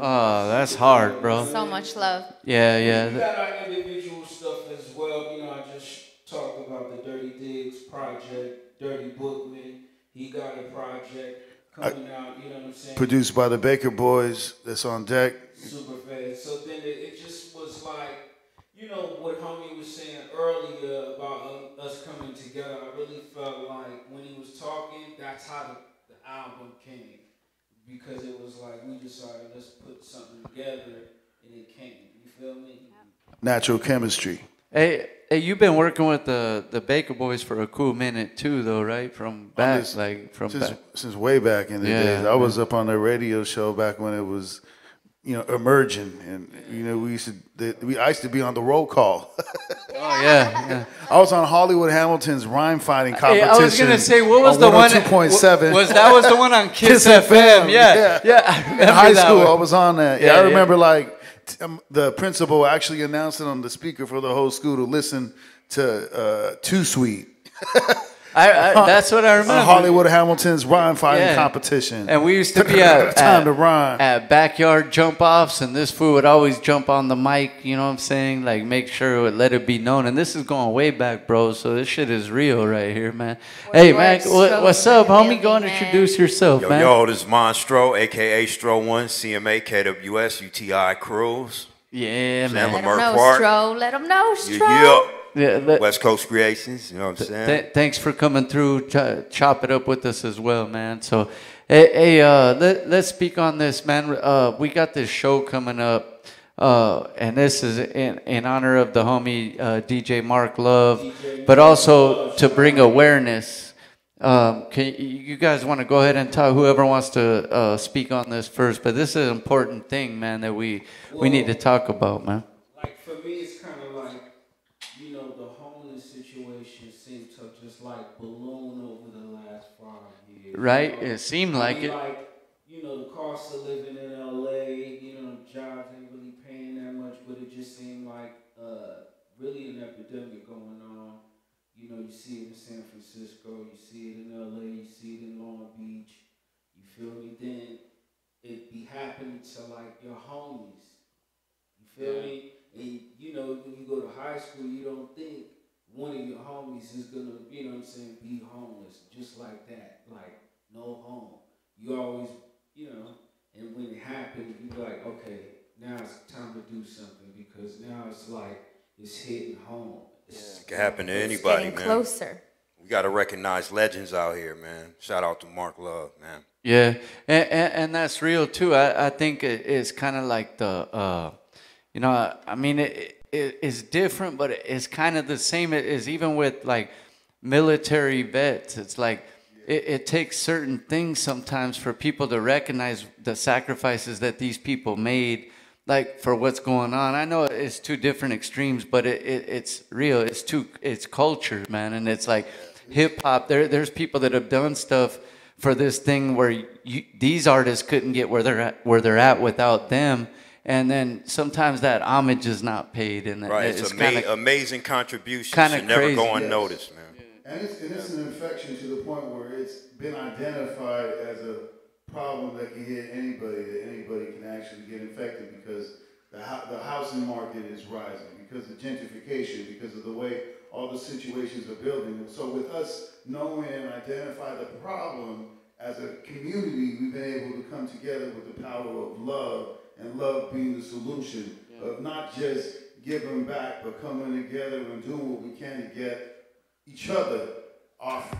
Oh, that's hard, bro. So much love. Yeah. We got our individual stuff as well. You know, I just talked about the Dirty Diggs project, Dirty Bookman. He got a project coming out, you know what I'm saying? Produced by the Baker Boys. That's on deck. Super fast. So then it just was like, you know, what homie was saying earlier about us coming together. I really felt like when he was talking, that's how the album came. Because it was like, we decided, let's put something together, and it came. You feel me? Natural chemistry. Hey, you've been working with the Baker Boys for a cool minute too, though, right? From back, since way back in the days. I was up on the radio show back when it was, emerging, and I used to be on the roll call. Oh yeah. I was on Hollywood Hamilton's rhyme fighting competition. I was gonna say, what was the one? 2.7. Was the one on Kiss FM? Yeah. In high school, I was on that. I remember the principal actually announced it on the speaker for the whole school to listen to Too Sweet. That's what I remember. Hollywood Hamilton's rhyme fighting competition. And we used to be at backyard jump offs, and this fool would always jump on the mic, you know what I'm saying? Like, make sure it would let it be known. And this is going way back, bro, so this shit is real right here, man. Hey, man, what's up, homie? Go and introduce yourself, man. Yo, this is Monstro, a.k.a. Stro1, CMA, KWS, UTI Crews. Yeah, man. Let them know, Stro. Let them know, Stro. West Coast Creations, you know what I'm saying? Thanks for coming through, chop it up with us as well, man. So, hey, let's speak on this, man. We got this show coming up, and this is in honor of the homie DJ Mark Love, but also to bring awareness. You guys want to go ahead and talk? Whoever wants to speak on this first, but this is an important thing, man, that we need to talk about, man. Like, for me, it's kind of like, the homeless situation seemed to just like balloon over the last 5 years. Right? It seemed like it. Like, the cost of living in LA, jobs ain't really paying that much, but it just seemed like really an epidemic going on. You see it in San Francisco, you see it in LA, you see it in Long Beach. You feel me? Then it be happening to like your homies. You feel me? And when you go to high school, you don't think one of your homies is gonna, be homeless just like that, like no home. You always, and when it happened, you like, okay, now it's time to do something because now it's like it's hitting home. It can happen to anybody, man. Closer. We got to recognize legends out here, man. Shout out to Mark Love, man. Yeah, and that's real too. I think it's kind of like the, I mean, it's different, but it's kind of the same as even with like military vets. It's like it takes certain things sometimes for people to recognize the sacrifices that these people made, like for what's going on. I know it's two different extremes, but it's real. It's culture, man, and it's like hip hop. There's people that have done stuff for this thing where these artists couldn't get where they're at without them. And then sometimes that homage is not paid, and right, it's amazing contributions should never go unnoticed, man. And it's an infection to the point where it's been identified as a problem that can hit anybody, that anybody can actually get infected because the housing market is rising, because of gentrification, because of the way all the situations are building. And so with us knowing and identify the problem as a community, we've been able to come together with the power of love, and love being the solution of not just giving back, but coming together and doing what we can to get each other off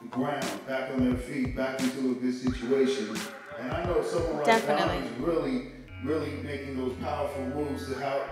the ground, back on their feet, back into a good situation. And I know someone right now is really, really making those powerful moves to help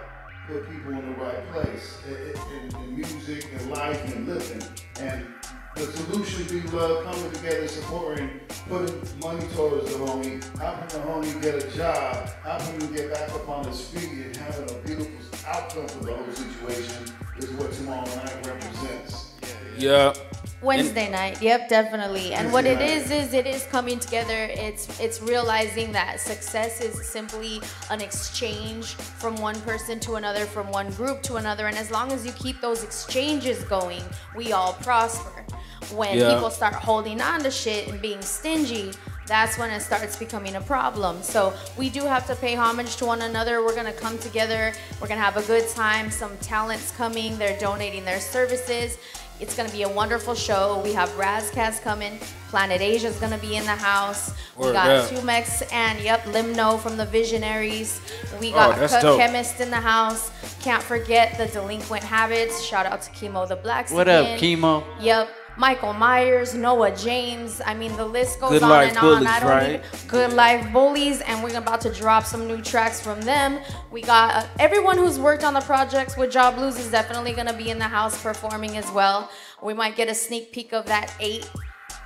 put people in the right place in music and life and living. And the solution be love, coming together, supporting, putting money towards the homie, helping the homie get a job, helping him get back up on his feet and having a beautiful outcome for the whole situation is what tomorrow night represents. Yeah. Wednesday night, yep, definitely. And what it is coming together. It's realizing that success is simply an exchange from one person to another, from one group to another. And as long as you keep those exchanges going, we all prosper. When people start holding on to shit and being stingy, that's when it starts becoming a problem. So we do have to pay homage to one another. We're gonna come together. We're gonna have a good time. Some talent's coming. They're donating their services. It's going to be a wonderful show. We have Razcast coming. Planet Asia's going to be in the house. We got Tumex and, Limno from the Visionaries. We got Cut Chemist in the house. Can't forget the Delinquent Habits. Shout out to Chemo the Black Skin. What up, Chemo? Yep. Michael Myers, Noah James. I mean, the list goes Good on Life and on. Bullies, I don't right? even, Good Life Bullies, and we're about to drop some new tracks from them. We got everyone who's worked on the projects with Jahbluez is definitely going to be in the house performing as well. We might get a sneak peek of that 8.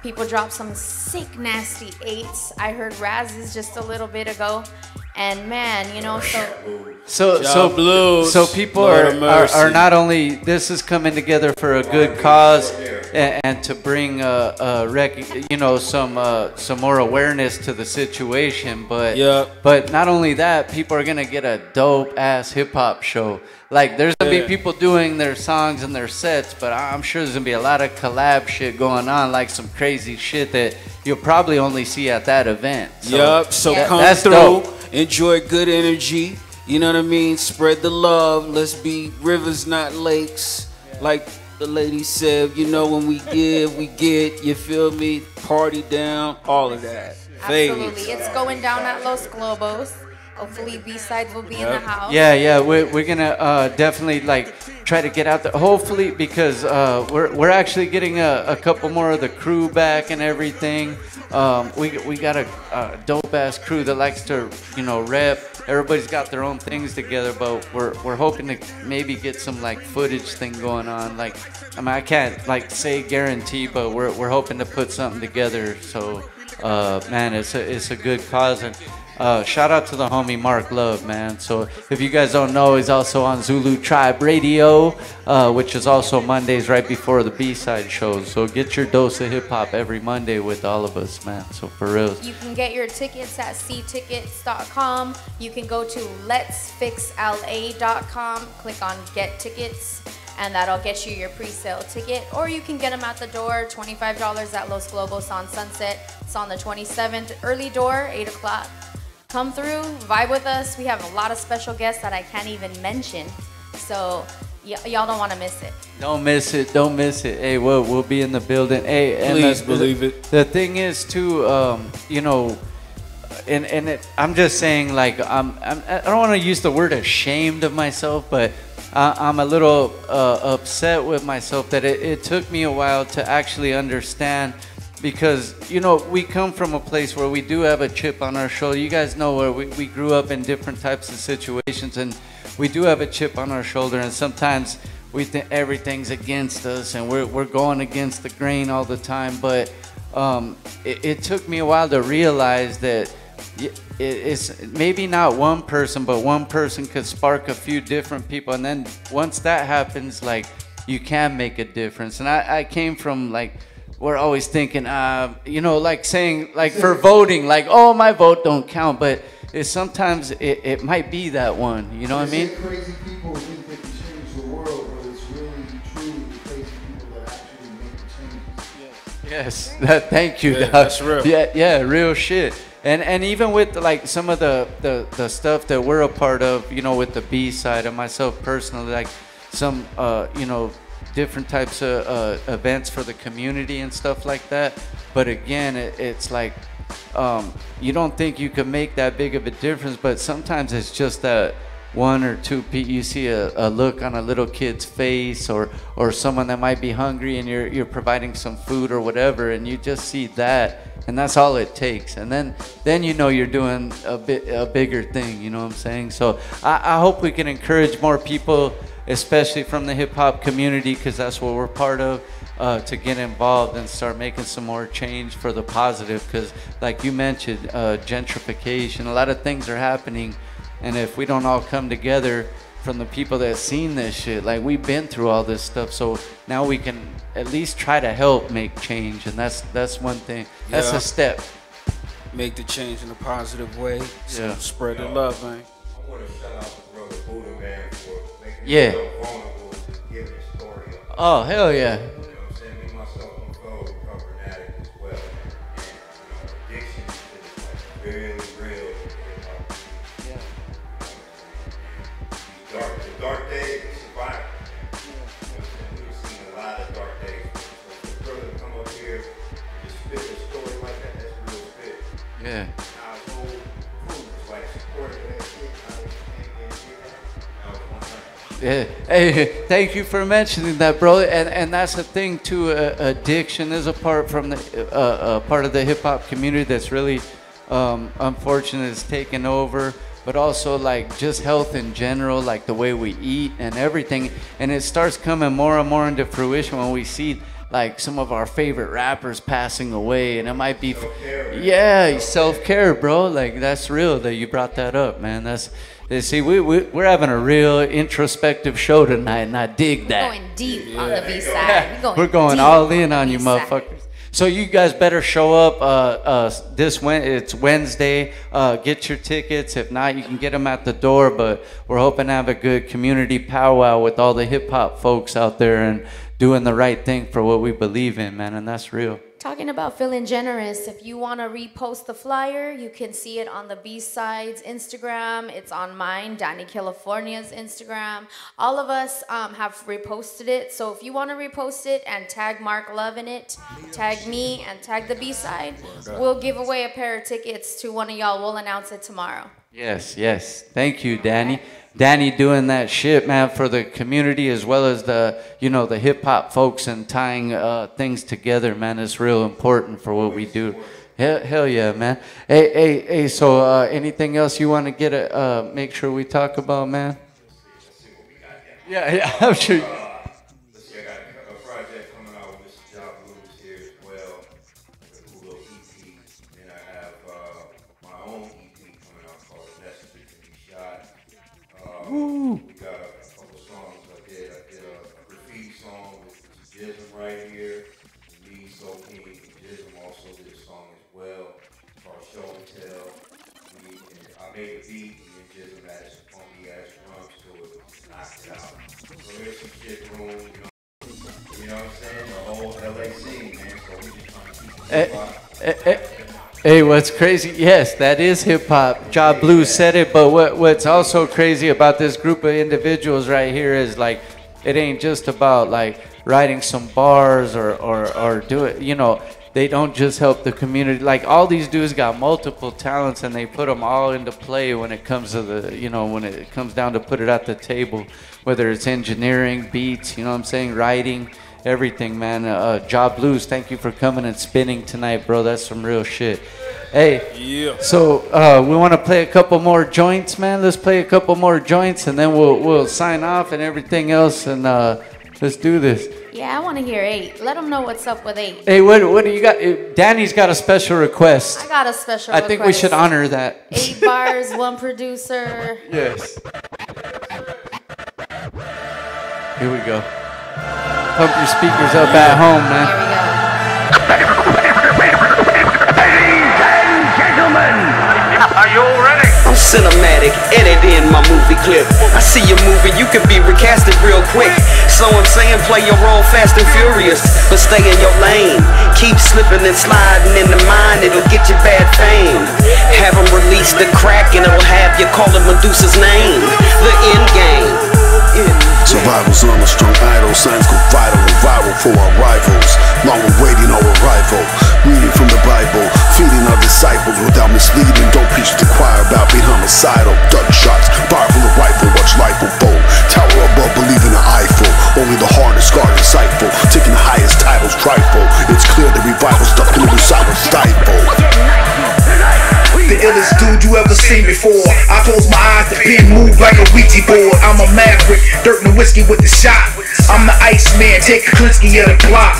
People dropped some sick, nasty 8s. I heard Raz's just a little bit ago. And man, so people are not only, this is coming together for a good cause and to bring some more awareness to the situation, but not only that, people are gonna get a dope ass hip hop show. Like there's gonna be people doing their songs and their sets, but I'm sure there's gonna be a lot of collab shit going on, like some crazy shit that you'll probably only see at that event. So come through. Dope. Enjoy good energy, you know what I mean? Spread the love. Let's be rivers, not lakes. Like the lady said, when we give, we get. You feel me? Party down, all of that. Absolutely. It's going down at Los Globos. Hopefully B-sides will be in the house. Yeah, we're gonna definitely try to get out there. Hopefully, because we're actually getting a couple more of the crew back and everything. We got a dope ass crew that likes to rep. Everybody's got their own things together, but we're hoping to maybe get some footage thing going on. I can't say guarantee, but we're hoping to put something together. So man, it's a good cause. And shout out to the homie Mark Love, man. So if you guys don't know, he's also on Zulu Tribe Radio, which is also Mondays right before the B-side shows. So get your dose of hip-hop every Monday with all of us, man. So for real. You can get your tickets at ctickets.com. You can go to letsfixla.com, click on Get Tickets, and that'll get you your pre-sale ticket. Or you can get them at the door, $25 at Los Globos on Sunset. It's on the 27th, early door, 8 o'clock. Come through, vibe with us. We have a lot of special guests that I can't even mention. So y'all don't want to miss it. Don't miss it. Hey, we'll be in the building. Hey, and please believe it. The thing is too, I'm just saying, I don't want to use the word ashamed of myself, but I'm a little upset with myself that it took me a while to actually understand. Because, we come from a place where we do have a chip on our shoulder. You guys know where we grew up in different types of situations, and we do have a chip on our shoulder, and sometimes we think everything's against us, and we're going against the grain all the time. But it took me a while to realize that it's maybe not one person, but one person could spark a few different people. And then once that happens, you can make a difference. And I came from, we're always thinking, saying, for voting, oh, my vote don't count. But sometimes it might be that one. You know what I mean? Crazy people think they can change the world, but it's really, truly the crazy people that actually make the changes. Yes, thank you. Yeah, that's real. Yeah, real shit. And even with some of the stuff that we're a part of, with the B side, and myself personally, some different types of events for the community and stuff like that. But again, it's you don't think you can make that big of a difference, but sometimes it's just that one or two people, you see a look on a little kid's face, or someone that might be hungry, and you're providing some food or whatever, and you just see that, and that's all it takes. And then you're doing a bigger thing. You know what I'm saying? So I hope we can encourage more people especially from the hip hop community, because that's what we're part of, to get involved and start making some more change for the positive. Because like you mentioned, gentrification, a lot of things are happening, and if we don't all come together from the people that seen this shit, like we've been through all this stuff, so now we can at least try to help make change, and that's one thing. That's a step. Make the change in a positive way. So spread the love, man. I want to shout out the brother Buddha, man, for making me so vulnerable to giving a story. Oh, hell yeah. You know what I'm saying? Me, myself, I'm a recovering addict as well. And, addiction is like really real. The dark days, survival. You know what I'm saying? We've seen a lot of dark days. So for the brother to come up here and just spit a story like that, that's real spit. Yeah. Our whole crew was like supporting that shit. Yeah. Hey, thank you for mentioning that, bro. And that's the thing too. Addiction is a part from the part of the hip hop community that's really unfortunate. It's taken over. But also like just health in general, like the way we eat and everything. And it starts coming more and more into fruition when we see like some of our favorite rappers passing away, and it might be self-care, bro. Like that's real that you brought that up, man. That's see, we're having a real introspective show tonight, and I dig that. We're going deep on the B-side. We're going all in on you, motherfuckers. So you guys better show up it's Wednesday. Get your tickets. If not, you can get them at the door. But we're hoping to have a good community powwow with all the hip hop folks out there and doing the right thing for what we believe in, man. And that's real. Talking about feeling generous, if you want to repost the flyer, you can see it on the B-Sides Instagram. It's on mine, Dani Killafournya's Instagram. All of us have reposted it. So if you want to repost it and tag Mark Love in it, tag me and tag the B-Side, we'll give away a pair of tickets to one of y'all. We'll announce it tomorrow. Yes. Thank you, Dani. Dani doing that shit, man, for the community as well as the, the hip hop folks, and tying things together, man, is real important for what we do. Hell yeah, man. Hey, so anything else you want to get make sure we talk about, man? Yeah, I'm sure. Let's see, I got a project coming out with Mr. Jahbluez here as well. A cool little EP. And I have my own EP coming out called Message to Be Shot. We got a couple songs I did. I did a graffiti song with Jizzm right here. Me, So King, and Jizzm also did a song as well called Show and Tell. I made a beat, and Jizzm added some funky ass drums to it. Knocked it out. So there's some shit room, you know what I'm saying? The whole LA scene, man. So we just trying to keep it. Hey, what's crazy? Yes, that is hip hop. Jahbluez said it, but what's also crazy about this group of individuals right here is like, it ain't just about like writing some bars or do it. They don't just help the community. Like all these dudes got multiple talents, and they put them all into play when it comes to when it comes down to put it at the table. Whether it's engineering, beats, writing. Everything, man. Jahbluez, thank you for coming and spinning tonight, bro. That's some real shit. Hey, so we want to play a couple more joints, man. Let's play a couple more joints, and then we'll sign off and everything else, and let's do this. Yeah, I want to hear 8. Let them know what's up with 8. Hey, what do you got? Dani's got a special request. I got a special request. I think we should honor that. 8 bars, 1 producer. Yes. Here we go. Pump your speakers up at home, man. Ladies and gentlemen, are you all ready? I'm cinematic, editing my movie clip. I see you moving, you can be recasted real quick. So I'm saying play your role fast and furious, but stay in your lane. Keep slipping and sliding in the mind, it'll get you bad fame. Have them release the crack and it'll have you calling Medusa's name. The end game. Survival's on a strong idol, signs go vital and viral for our rivals. Long awaiting our arrival, reading from the Bible, feeding our disciples without misleading. Don't preach to the choir about being homicidal. Duck shots, fire from the rifle, watch life unfold. Tower above, believe in the Eiffel. Only the hard is scarred, insightful. Taking the highest titles, trifle. It's clear the revival stuck in the silent stifle. The illest dude you ever never seen before. I close my eyes, the pen move like a Ouija board. I'm a maverick, dirt and whiskey with the shot. I'm the Iceman, take a Klinsky of the block.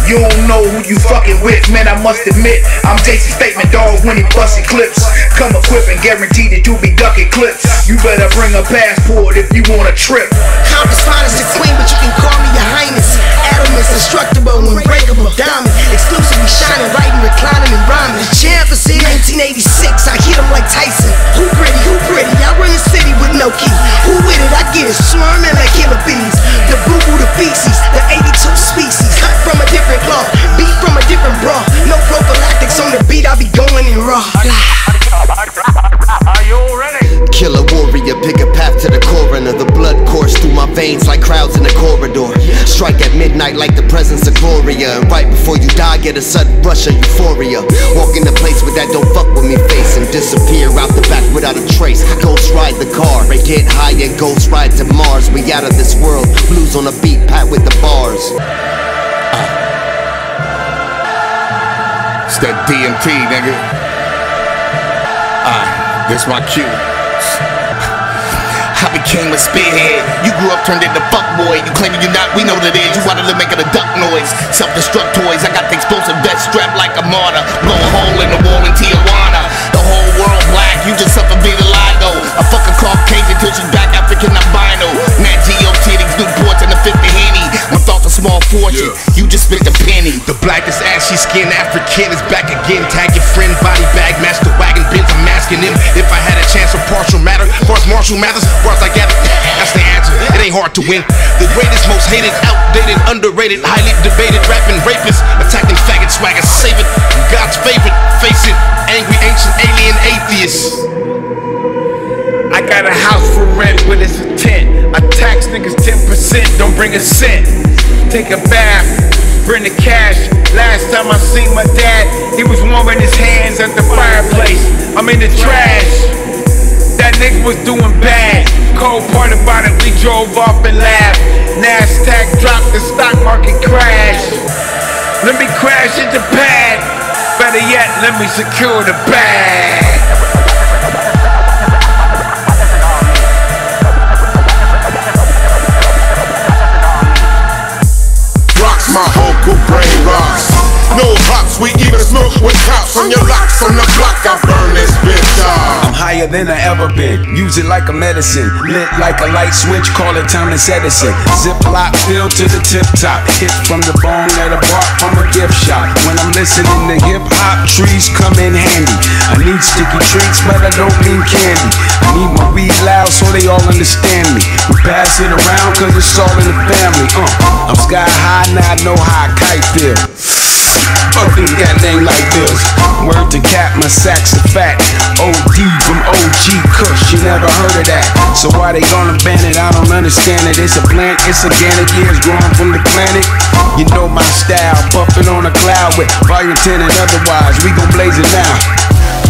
You don't know who you fucking with, man, I must admit. I'm Jason's statement dog when he busting clips. Come equipped and guaranteed that you be ducking clips. You better bring a passport if you want a trip. Compass fine as the queen, but you can call me your highness. Adam is indestructible, unbreakable, diamond. Exclusively shining, writing, reclining, and rhyming. The champ is in 1986, I hit him like Tyson. Who pretty, who pretty? I run the city with no key. Who with it? I get it swarming like killer bees. The boo-boo, the feces, the 82 species. Cut from a different cloth, beat from a different bra. No prophylactics on the beat, I be going in raw. Are you ready? Killer warrior, pick a path to the coroner. The blood course through my veins like crowds in the corridor. Strike at midnight like the presence of Gloria. And right before you die, get a sudden rush of euphoria. Walk in the place with that don't fuck with me face and disappear out the back without a trace. Ghost ride the car and get high and ghost ride to Mars. We out of this world, blues on a beat, pat with the bars. It's that DMT, nigga. This my cue. I became a spearhead. You grew up turned into fuckboy. You claiming you're not, we know that it is. You wanted to make it a duck noise. Self-destruct toys. I got the explosive vest strapped like a martyr. Blow a hole in the wall in Tijuana. The whole world black. You just suffer vitiligo. I fuck a Caucasian till she's back African albino. Nat Geo titties, Newports and the 50 Henny. My thoughts a small fortune. You just spent a penny. The blackest ashy skin African is back again. Tag your friend, body bag, master wagon, bins. I'm asking him if I had a chance of partial matter. For as Marshall Mathers, for as I gather, that's the answer. It ain't hard to win. The greatest, most hated, outdated, underrated, highly debated, rapping rapists, attacking faggot swagger, save it. God's favorite, face it. Angry, ancient, alien, atheists. I got a house for rent, but it's a tent. I tax niggas 10%, don't bring a cent. Take a bath, bring the cash. Last time I seen my dad, he was warming his hands at the fireplace. I'm in the trash. That nigga was doing bad. Cold part about it, we drove off and laughed. NASDAQ dropped, the stock market crashed. Let me crash into pad. Better yet, let me secure the bag. Rocks, my vocal brain rocks. No hops, we even smoke with cops on your locks on the block. I burn this bitch off. I'm higher than I ever been. Use it like a medicine. Lit like a light switch. Call it Thomas Edison. Ziploc filled to the tip top. Hit from the bone that I bought from a gift shop. When I'm listening to hip hop, trees come in handy. I need sticky treats, but I don't mean candy. I need my weed loud so they all understand me. We pass it around cause it's all in the family. I'm sky high, now I know how a kite feel. Fucking that name like this. Word to Cap, my sacks are fat. OD from OG Kush, you never heard of that. So why they gonna ban it? I don't understand it. It's a plant, it's organic, yeah, it's growing from the planet. You know my style, buffing on a cloud with volume 10 and otherwise. We gon' blaze it now.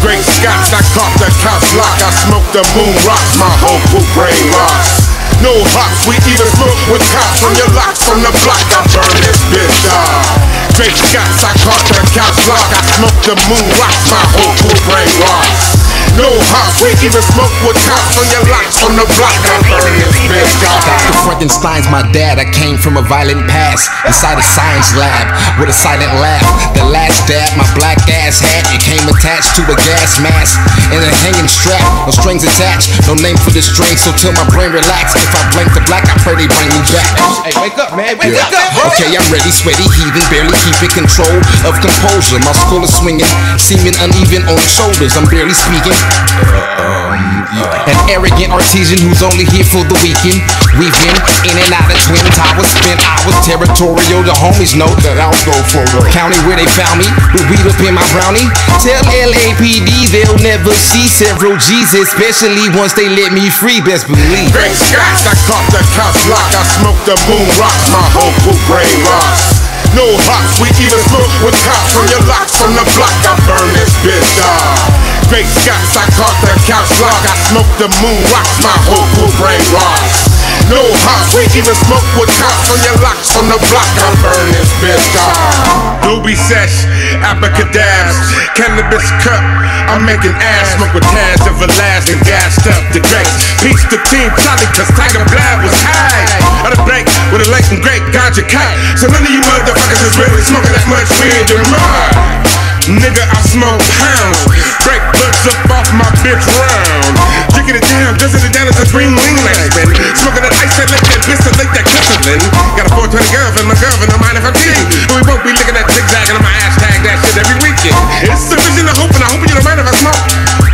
Great Scots, I caught the couch lock. I smoked the moon rocks, my vocal brain rocks. No hops, we even smoke with cops on your locks on the block. I burn this bitch off. Great Scots, I caught the couch lock. I smoked the moon rocks, my vocal brain rocks. No hops, we even smoke with cops on your locks on the block. I burn this bitch off. Dr. Frankenstein's my dad. I came from a violent past inside a science lab with a silent laugh. The last dab, my black ass hat, it came attached to a gas mask and a hanging strap. No strings attached, no name for the string. So till my brain relax, if I blink the black, I pray they bring me back. Hey, wake up, man, wake up, bro. Okay, I'm ready, sweaty, heaving, barely keeping control of composure. My skull is swinging, seeming uneven on the shoulders. I'm barely speaking. An arrogant artisan who's only here for the weekend. Weaving in and out of Twin Towers, spent hours territorial. The homies know that I'll go for the county where they found me with weed up in my brownie. Tell LAPD they'll never see several G's, especially once they let me free. Best believe. Great Scots, I caught the couch lock. I smoked the moon rocks, my vocal brain rocks. No hops, we even smoke with cops on your locks on the block. I burn this bitch off. Great Scots, I caught the couch lock. I smoked the moon rocks, my vocal brain rocks. No hops, we even smoke with cops on your locks on the block. I burn this bitch off. Doobie Sesh, Abracadabs, cannabis cup. I'm making ass smoke with Taz, everlasting, gassed up the Drakk. Peace to Team Charlie, cause Tiger Blab was high. Out of break with a late and great ganja cut. So none of you motherfuckers is really smoking that much weed and mud. Nigga, I smoke pounds. Break butts up off my bitch round. Drinking it down, dusting it down as a green wing man. Smoking that ice that lick that bitch that lick that Cumberland. Got a 420 gun for my gun, don't mind if I'm cheating. But we won't be looking at zigzagging on my hashtag that shit every weekend. It's a vision of hope, and I hope you don't mind if I smoke.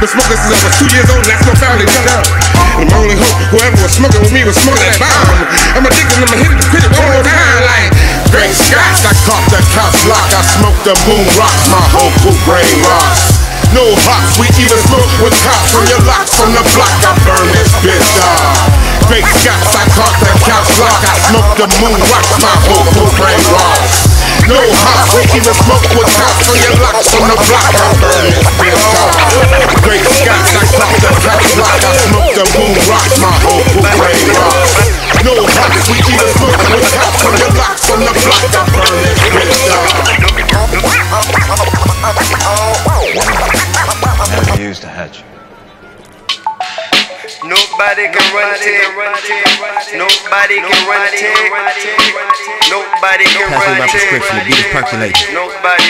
Been smoking since I was 2 years old, and that's no family joke. And my only hope, whoever was smoking with me was smoking that bomb. I'm addicted, I'ma hit it, quit it one more time like Great Scott. I caught the couch lock, I smoked the moon rocks, my whole crew brain rocks. No hops, we even smoke with cops from your locks from the block. I burn this bitch off. Great Scott, I caught the couch lock, I smoked the moon rocks, my whole crew brain rocks. No hops, we even smoke with cops from your locks from the block. I burn this bitch off. Great Scott, I caught the couch lock, I smoked the moon rocks, my whole crew brain rocks. No hops, we even smoke with cops from your locks from the block. I burn this bitch off. Never used a hatchet. Nobody can run it. Nobody can run it. Nobody can run it. Nobody.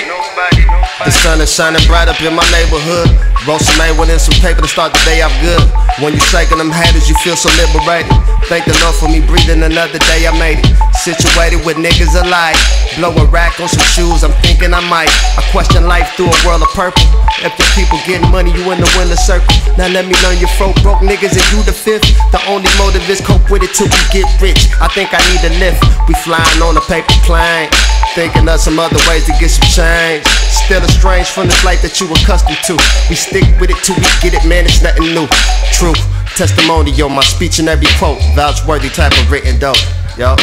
The sun is shining bright up in my neighborhood. Roll some A1 and some paper to start the day off good. When you shaking them haters, you feel so liberated. Thank the Lord for me breathing another day, I made it. Situated with niggas alike. Blow a rack on some shoes, I'm thinking I might. I question life through a world of purple. If the people getting money, you in the winner circle. Now let me learn your folk broke niggas and you the fifth. The only motive is cope with it till we get rich. I think I need a lift. We flying on a paper plane, thinking of some other ways to get some change. Still estranged from the life that you accustomed to. We stick with it till we get it, man, it's nothing new. Truth, testimonial, my speech and every quote. Vouch worthy type of written dope, yo.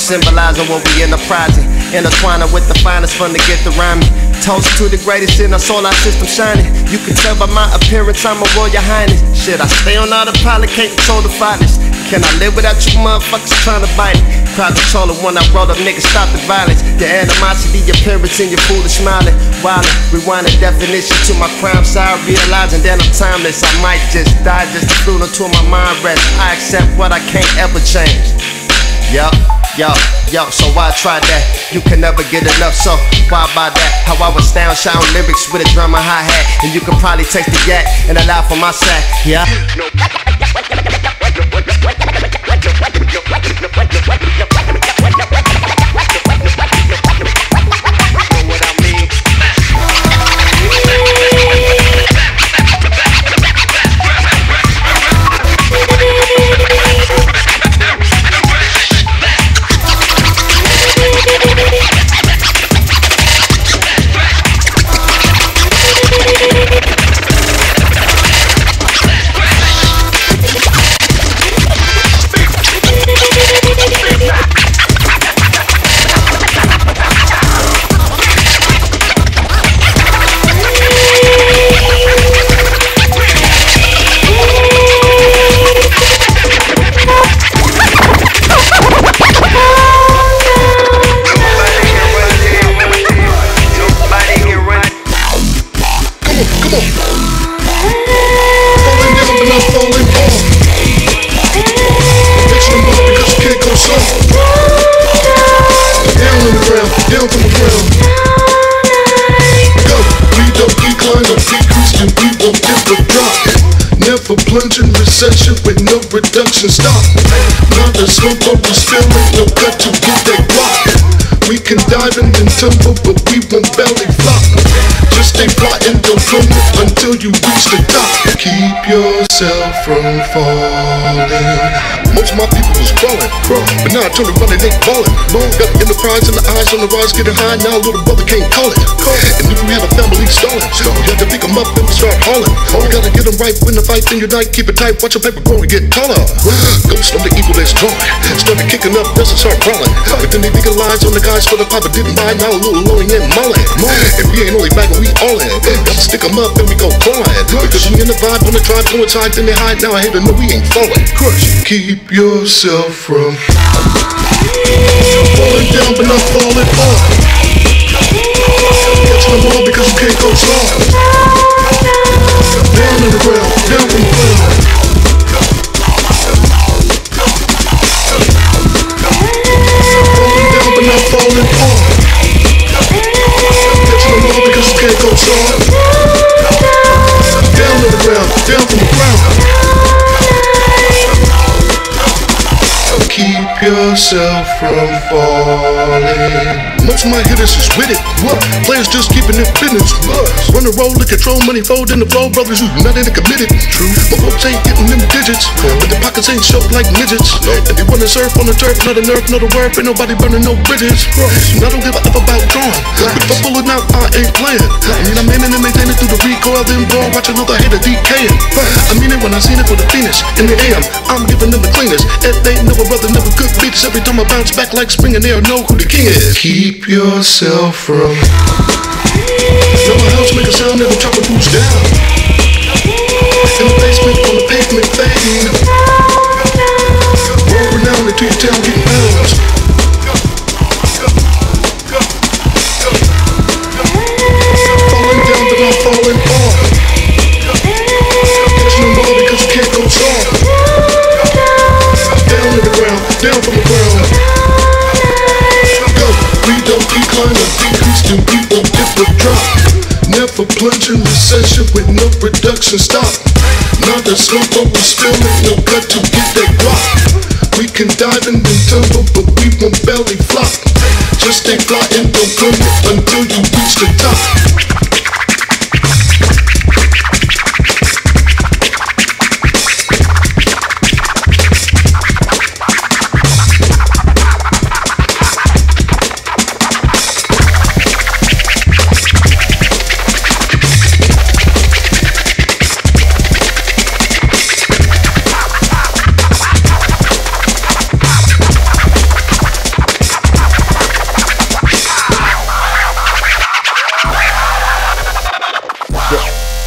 Symbolizing what we enterprising, intertwining with the finest fun to get the rhyming. Toast to the greatest in our solar system shining. You can tell by my appearance I'm a royal highness. Shit, I stay on autopilot, can't control the violence. Can I live without you motherfuckers trying to bite it? Crowd controller when I brought up niggas, stop the violence. The animosity, your parents and your foolish smiling. Wildin', rewind the definition to my crime side, realizing that I'm timeless. I might just die just to flew until my mind rests. I accept what I can't ever change. Yup. Yo, so why try that? You can never get enough, so why buy that? How I would sound, shout lyrics with a drum and hi-hat. And you can probably taste the yak and allow for my sack, yeah? Plunging recession with no production stop. Not a smoke, but we still ain't no cut to get that block. We can dive in and tumble, but we won't belly flop. Just stay plotting, don't come until you reach the top. Keep yourself from falling. Most of my people was crawling, but now I turn around and they ballin'. Got the enterprise in the eyes on the rise, getting high, now little brother can't call it. And if we had a family stalling, we had to pick them up and we start hauling. We gotta get them right when the fight, then unite, keep it tight, watch your paper grow and get taller. Ghost of the evil that's drawing, started kicking up, dust and start crawling. But then they legalize on the guys for the papa didn't buy, now a little low and then mulling. And we ain't only back, we all in. Gotta stick them up and we go clawing. Because we in the vibe on the drive, going tight, then they hide, now I hate to know we ain't falling. Crush, keep yourself from falling down but not falling off. Catch them all because you can't go soft. Down on the ground, down from the ground. Falling down but not falling off. Catch them all because you can't go soft. Down on the ground, down from the ground. Keep yourself from falling. Most of my hitters is with it. Players just keeping it business. Run the roll, the control, money fold in the flow. Brothers who's not in it committed. True. My folks ain't getting them digits, but their pockets ain't shaped like midgets. And they wanna surf on the turf, not a nerf, not a word. Ain't nobody burning no bridges. And I don't give a F about drawing. But if I'm pulling out, I ain't playing. I mean, I'm aiming and maintaining through the recoil, then blow, watch another hater decaying. I mean it when I seen it for the Phoenix. In the AM, I'm giving them the cleanest. And they know a brother never good beats. Every time I bounce back like spring and they know who the king is. Keep yourself from. Now my house make a sound and the chopper boots down. In the basement on the pavement fading. World renowned until your town get bounced. Falling down but not falling off. Catch no more because you can't go soft. Down to the ground, down from the ground. Go, we don't decline or decrease, then we won't dip or drop. Never plunge in recession with no production stop. Not a smoke, but we still ain't no cut to get that block. We can dive in and tumble, but we won't belly flop. Just stay flying, don't come until you reach the top.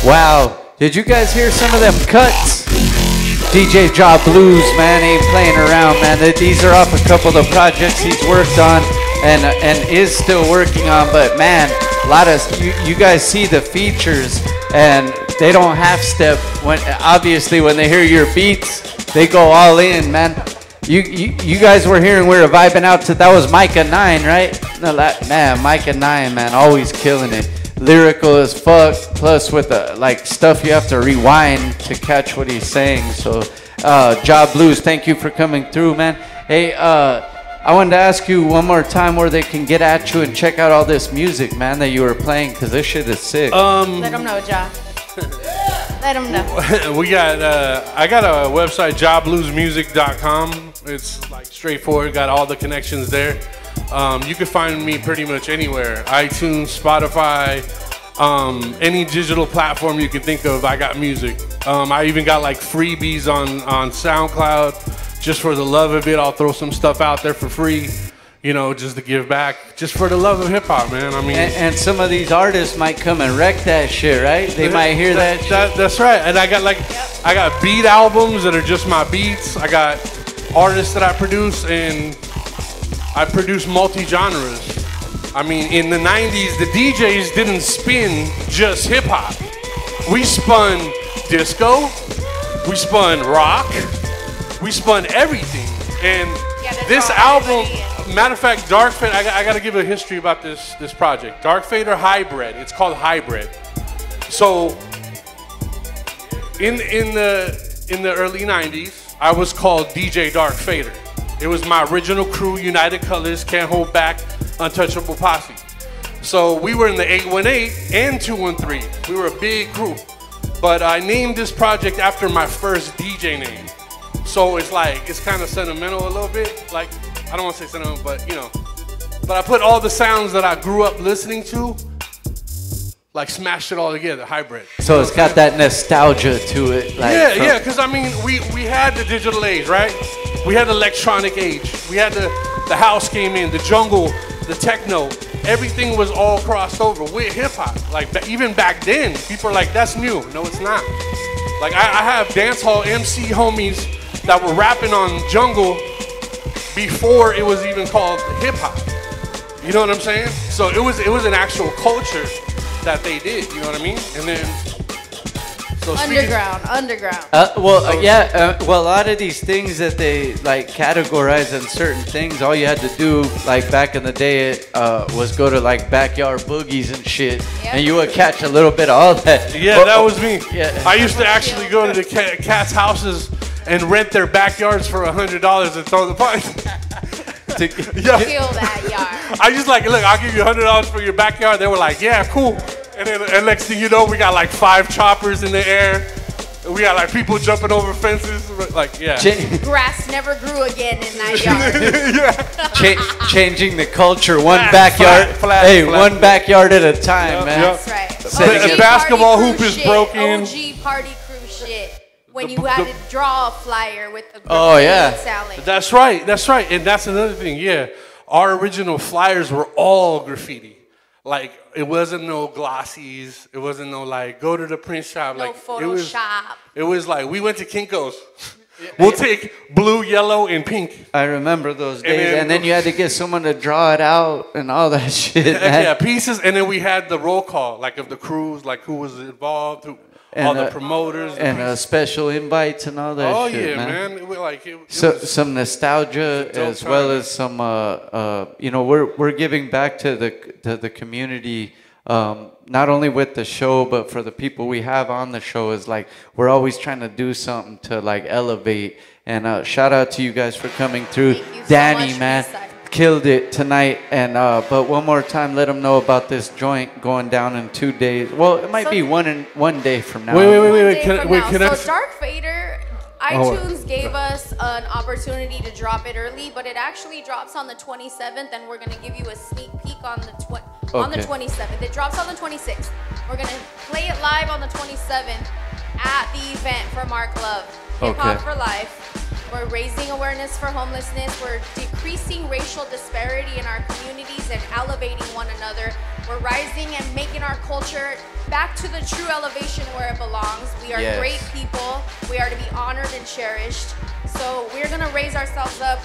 Wow, did you guys hear some of them cuts? DJ Jahbluez, man, ain't playing around, man. These are off a couple of the projects he's worked on and is still working on. But man, a lot of you guys see the features, and they don't half step. Obviously when they hear your beats, they go all in, man. You guys were hearing we were vibing out to, that was Micah 9, right? No, man, Micah 9, man, always killing it. Lyrical as fuck, plus with the like stuff you have to rewind to catch what he's saying. So Jahbluez, thank you for coming through, man. Hey, I wanted to ask you one more time where they can get at you and check out all this music, man, that you were playing, because this shit is sick. Let them know, Jah. Let them know. We got I got a website, jahbluesmusic.com. It's like straightforward, got all the connections there. You can find me pretty much anywhere. iTunes, Spotify, any digital platform you can think of, I got music. I even got like freebies on SoundCloud. Just for the love of it, I'll throw some stuff out there for free, you know, just to give back. Just for the love of hip hop, man. I mean, and some of these artists might come and wreck that shit, right? They might hear that shit. That's right. And I got beat albums that are just my beats. I got artists that I produce, and I produce multi-genres. I mean, in the 90s, the DJs didn't spin just hip-hop. We spun disco, we spun rock, we spun everything. And this album, matter of fact, Dark Fate, I got to give a history about this project. Dark Fate or Hybrid, it's called Hybrid. So, in the early 90s, I was called DJ Dark Fader. It was my original crew, United Colors, Can't Hold Back, Untouchable Posse. So we were in the 818 and 213. We were a big group. But I named this project after my first DJ name. So it's like, it's kind of sentimental a little bit. Like, I don't want to say sentimental, but you know. But I put all the sounds that I grew up listening to, like smashed it all together, hybrid. So it's got that nostalgia to it. Like yeah, because I mean, we had the digital age, right? We had the electronic age. We had the house came in, the jungle, the techno. Everything was all crossed over with hip hop. Like even back then, people are like, that's new. No, it's not. Like I have dance hall MC homies that were rapping on jungle before it was even called hip hop. You know what I'm saying? So it was an actual culture that they did. You know what I mean? And then so underground. Well, a lot of these things that they like categorize in certain things, all you had to do, like back in the day, was go to like backyard boogies and shit, and you would catch a little bit of all that. Yeah, that was me. Yeah. I used to actually go to the cats' houses and rent their backyards for $100 and throw the party. Kill that yard. I just like, look, I'll give you $100 for your backyard. They were like, yeah, cool. And then and next thing you know, we got like 5 choppers in the air. We got like people jumping over fences. Like, yeah. Grass never grew again in that yard. Changing the culture, one backyard. One backyard at a time, man. That's right. The basketball hoop is broken. OG party crew shit. When you had to draw a flyer with the salad. That's right. And that's another thing, yeah. Our original flyers were all graffiti. Like, it wasn't no glossies. It wasn't no, like, go to the print shop. No like, Photoshop. It was like, we went to Kinko's. We'll take blue, yellow, and pink. I remember those days. And then you had to get someone to draw it out and all that shit. Yeah, pieces. And then we had the roll call, like, of the crews, like, who was involved, all the promoters. And special invites and all that shit, man. Some nostalgia as well as some, you know, we're giving back to the community, not only with the show, but for the people we have on the show. Is like, we're always trying to do something to like elevate. And shout out to you guys for coming through. Dani, man. Killed it tonight, and but one more time, let them know about this joint going down in 2 days. Well, it might be one day from now. Wait. Can I? So Dark Fader, iTunes gave us an opportunity to drop it early, but it actually drops on the 27th, and we're gonna give you a sneak peek on the 27th. It drops on the 26th. We're gonna play it live on the 27th at the event from our club, Hip Hop for Life. We're raising awareness for homelessness. We're decreasing racial disparity in our communities and elevating one another. We're rising and making our culture back to the true elevation where it belongs. We are great people. We are to be honored and cherished. So we're gonna raise ourselves up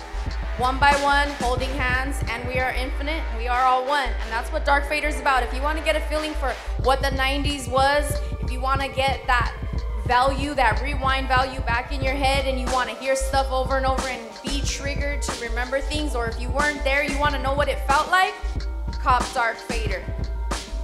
one by one, holding hands, and we are infinite. We are all one, and that's what Dark Fader's about. If you want to get a feeling for what the 90s was, if you want to get that value, that rewind value back in your head, and you want to hear stuff over and over and be triggered to remember things, or if you weren't there, you want to know what it felt like, cop Dark Fader.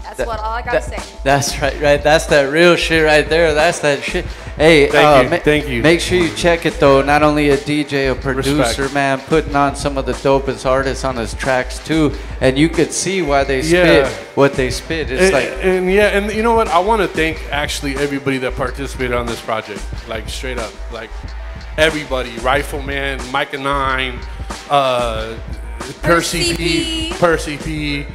That's all I gotta say. That's right. That's that real shit right there. That's that shit. Hey, thank you. Make sure you check it though. Not only a DJ, a producer, man, putting on some of the dopest artists on his tracks too, and you could see why they spit what they spit. It's and you know what? I want to thank actually everybody that participated on this project, like straight up, like everybody, Rifleman, Micah 9, Percy P.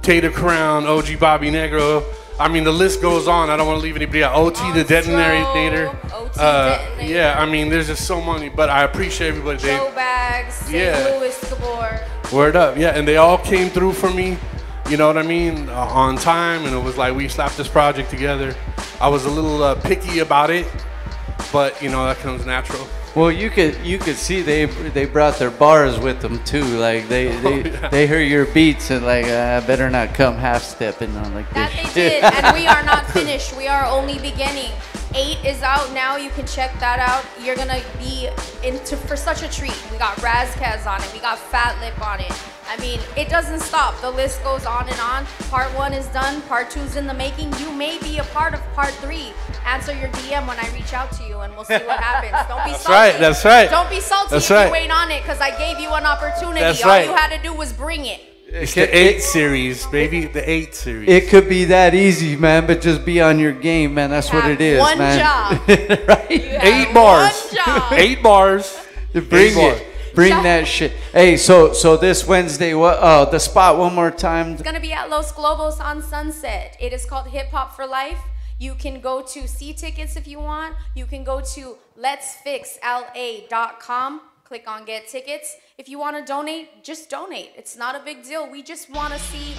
Tater Crown, OG Bobby Negro. I mean, the list goes on. I don't want to leave anybody out. OT the Detonator. Yeah, I mean, there's just so many, but I appreciate everybody. Joe Bags, St. Louis Gabor. Word up, yeah, and they all came through for me, you know what I mean, on time, and it was like we slapped this project together. I was a little picky about it, but, you know, that comes natural. Well, you could see they brought their bars with them too. Like they hear your beats and like I better not come half stepping on like that this. They did, and we are not finished. We are only beginning. 8 is out now. You can check that out. You're gonna be for such a treat. We got Razkaz on it. We got Fat Lip on it. I mean, it doesn't stop. The list goes on and on. Part 1 is done. Part 2's in the making. You may be a part of part 3. Answer your DM when I reach out to you, and we'll see what happens. Don't be salty. That's right. Don't be salty if you ain't on it, because I gave you an opportunity. All you had to do was bring it. It's the 8 series, baby. The 8 series. It could be that easy, man, but just be on your game, man. That's what it is, one man. Job. Right? 8 bars. 8 bars. Bring it. Bring that shit. Hey, so this Wednesday, what? The spot one more time. It's gonna be at Los Globos on Sunset. It is called Hip Hop for Life. You can go to see tickets if you want. You can go to letsfixla.com. Click on get tickets. If you want to donate, just donate. It's not a big deal. We just want to see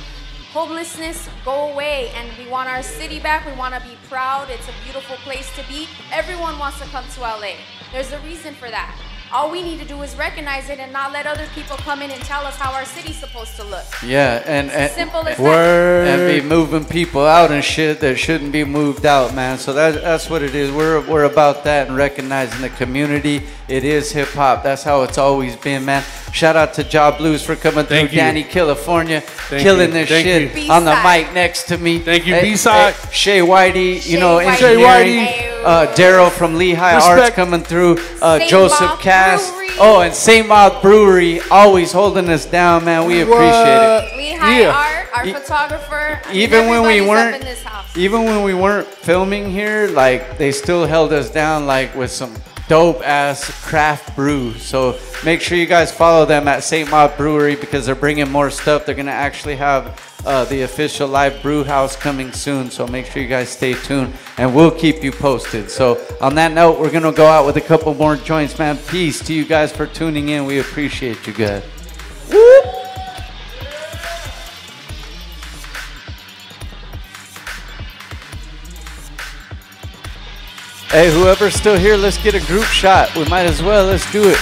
homelessness go away, and we want our city back. We want to be proud. It's a beautiful place to be. Everyone wants to come to LA. There's a reason for that. All we need to do is recognize it and not let other people come in and tell us how our city's supposed to look. Yeah, and simple as that. And be moving people out and shit that shouldn't be moved out, man. So that's what it is. We're about that and recognizing the community. It is hip hop. That's how it's always been, man. Shout out to Jahbluez for coming through. Dani, Killafournya, killing this shit on the mic next to me. Thank you, B-side. Shaye, Whitey, engineering. Daryl from Lihai Arts coming through. Joseph Cast. Oh, and St. Moth Brewery always holding us down, man. We appreciate it. Lihai Art, our photographer. Even when we weren't filming here, like they still held us down, like with some dope ass craft brew. So make sure you guys follow them at St. Moth Brewery, because they're bringing more stuff. They're gonna actually have the official live brew house coming soon, so make sure you guys stay tuned and we'll keep you posted. So on that note, we're gonna go out with a couple more joints, man. Peace to you guys for tuning in. We appreciate you guys. Whoop. Hey, whoever's still here, let's get a group shot. We might as well. Let's do it.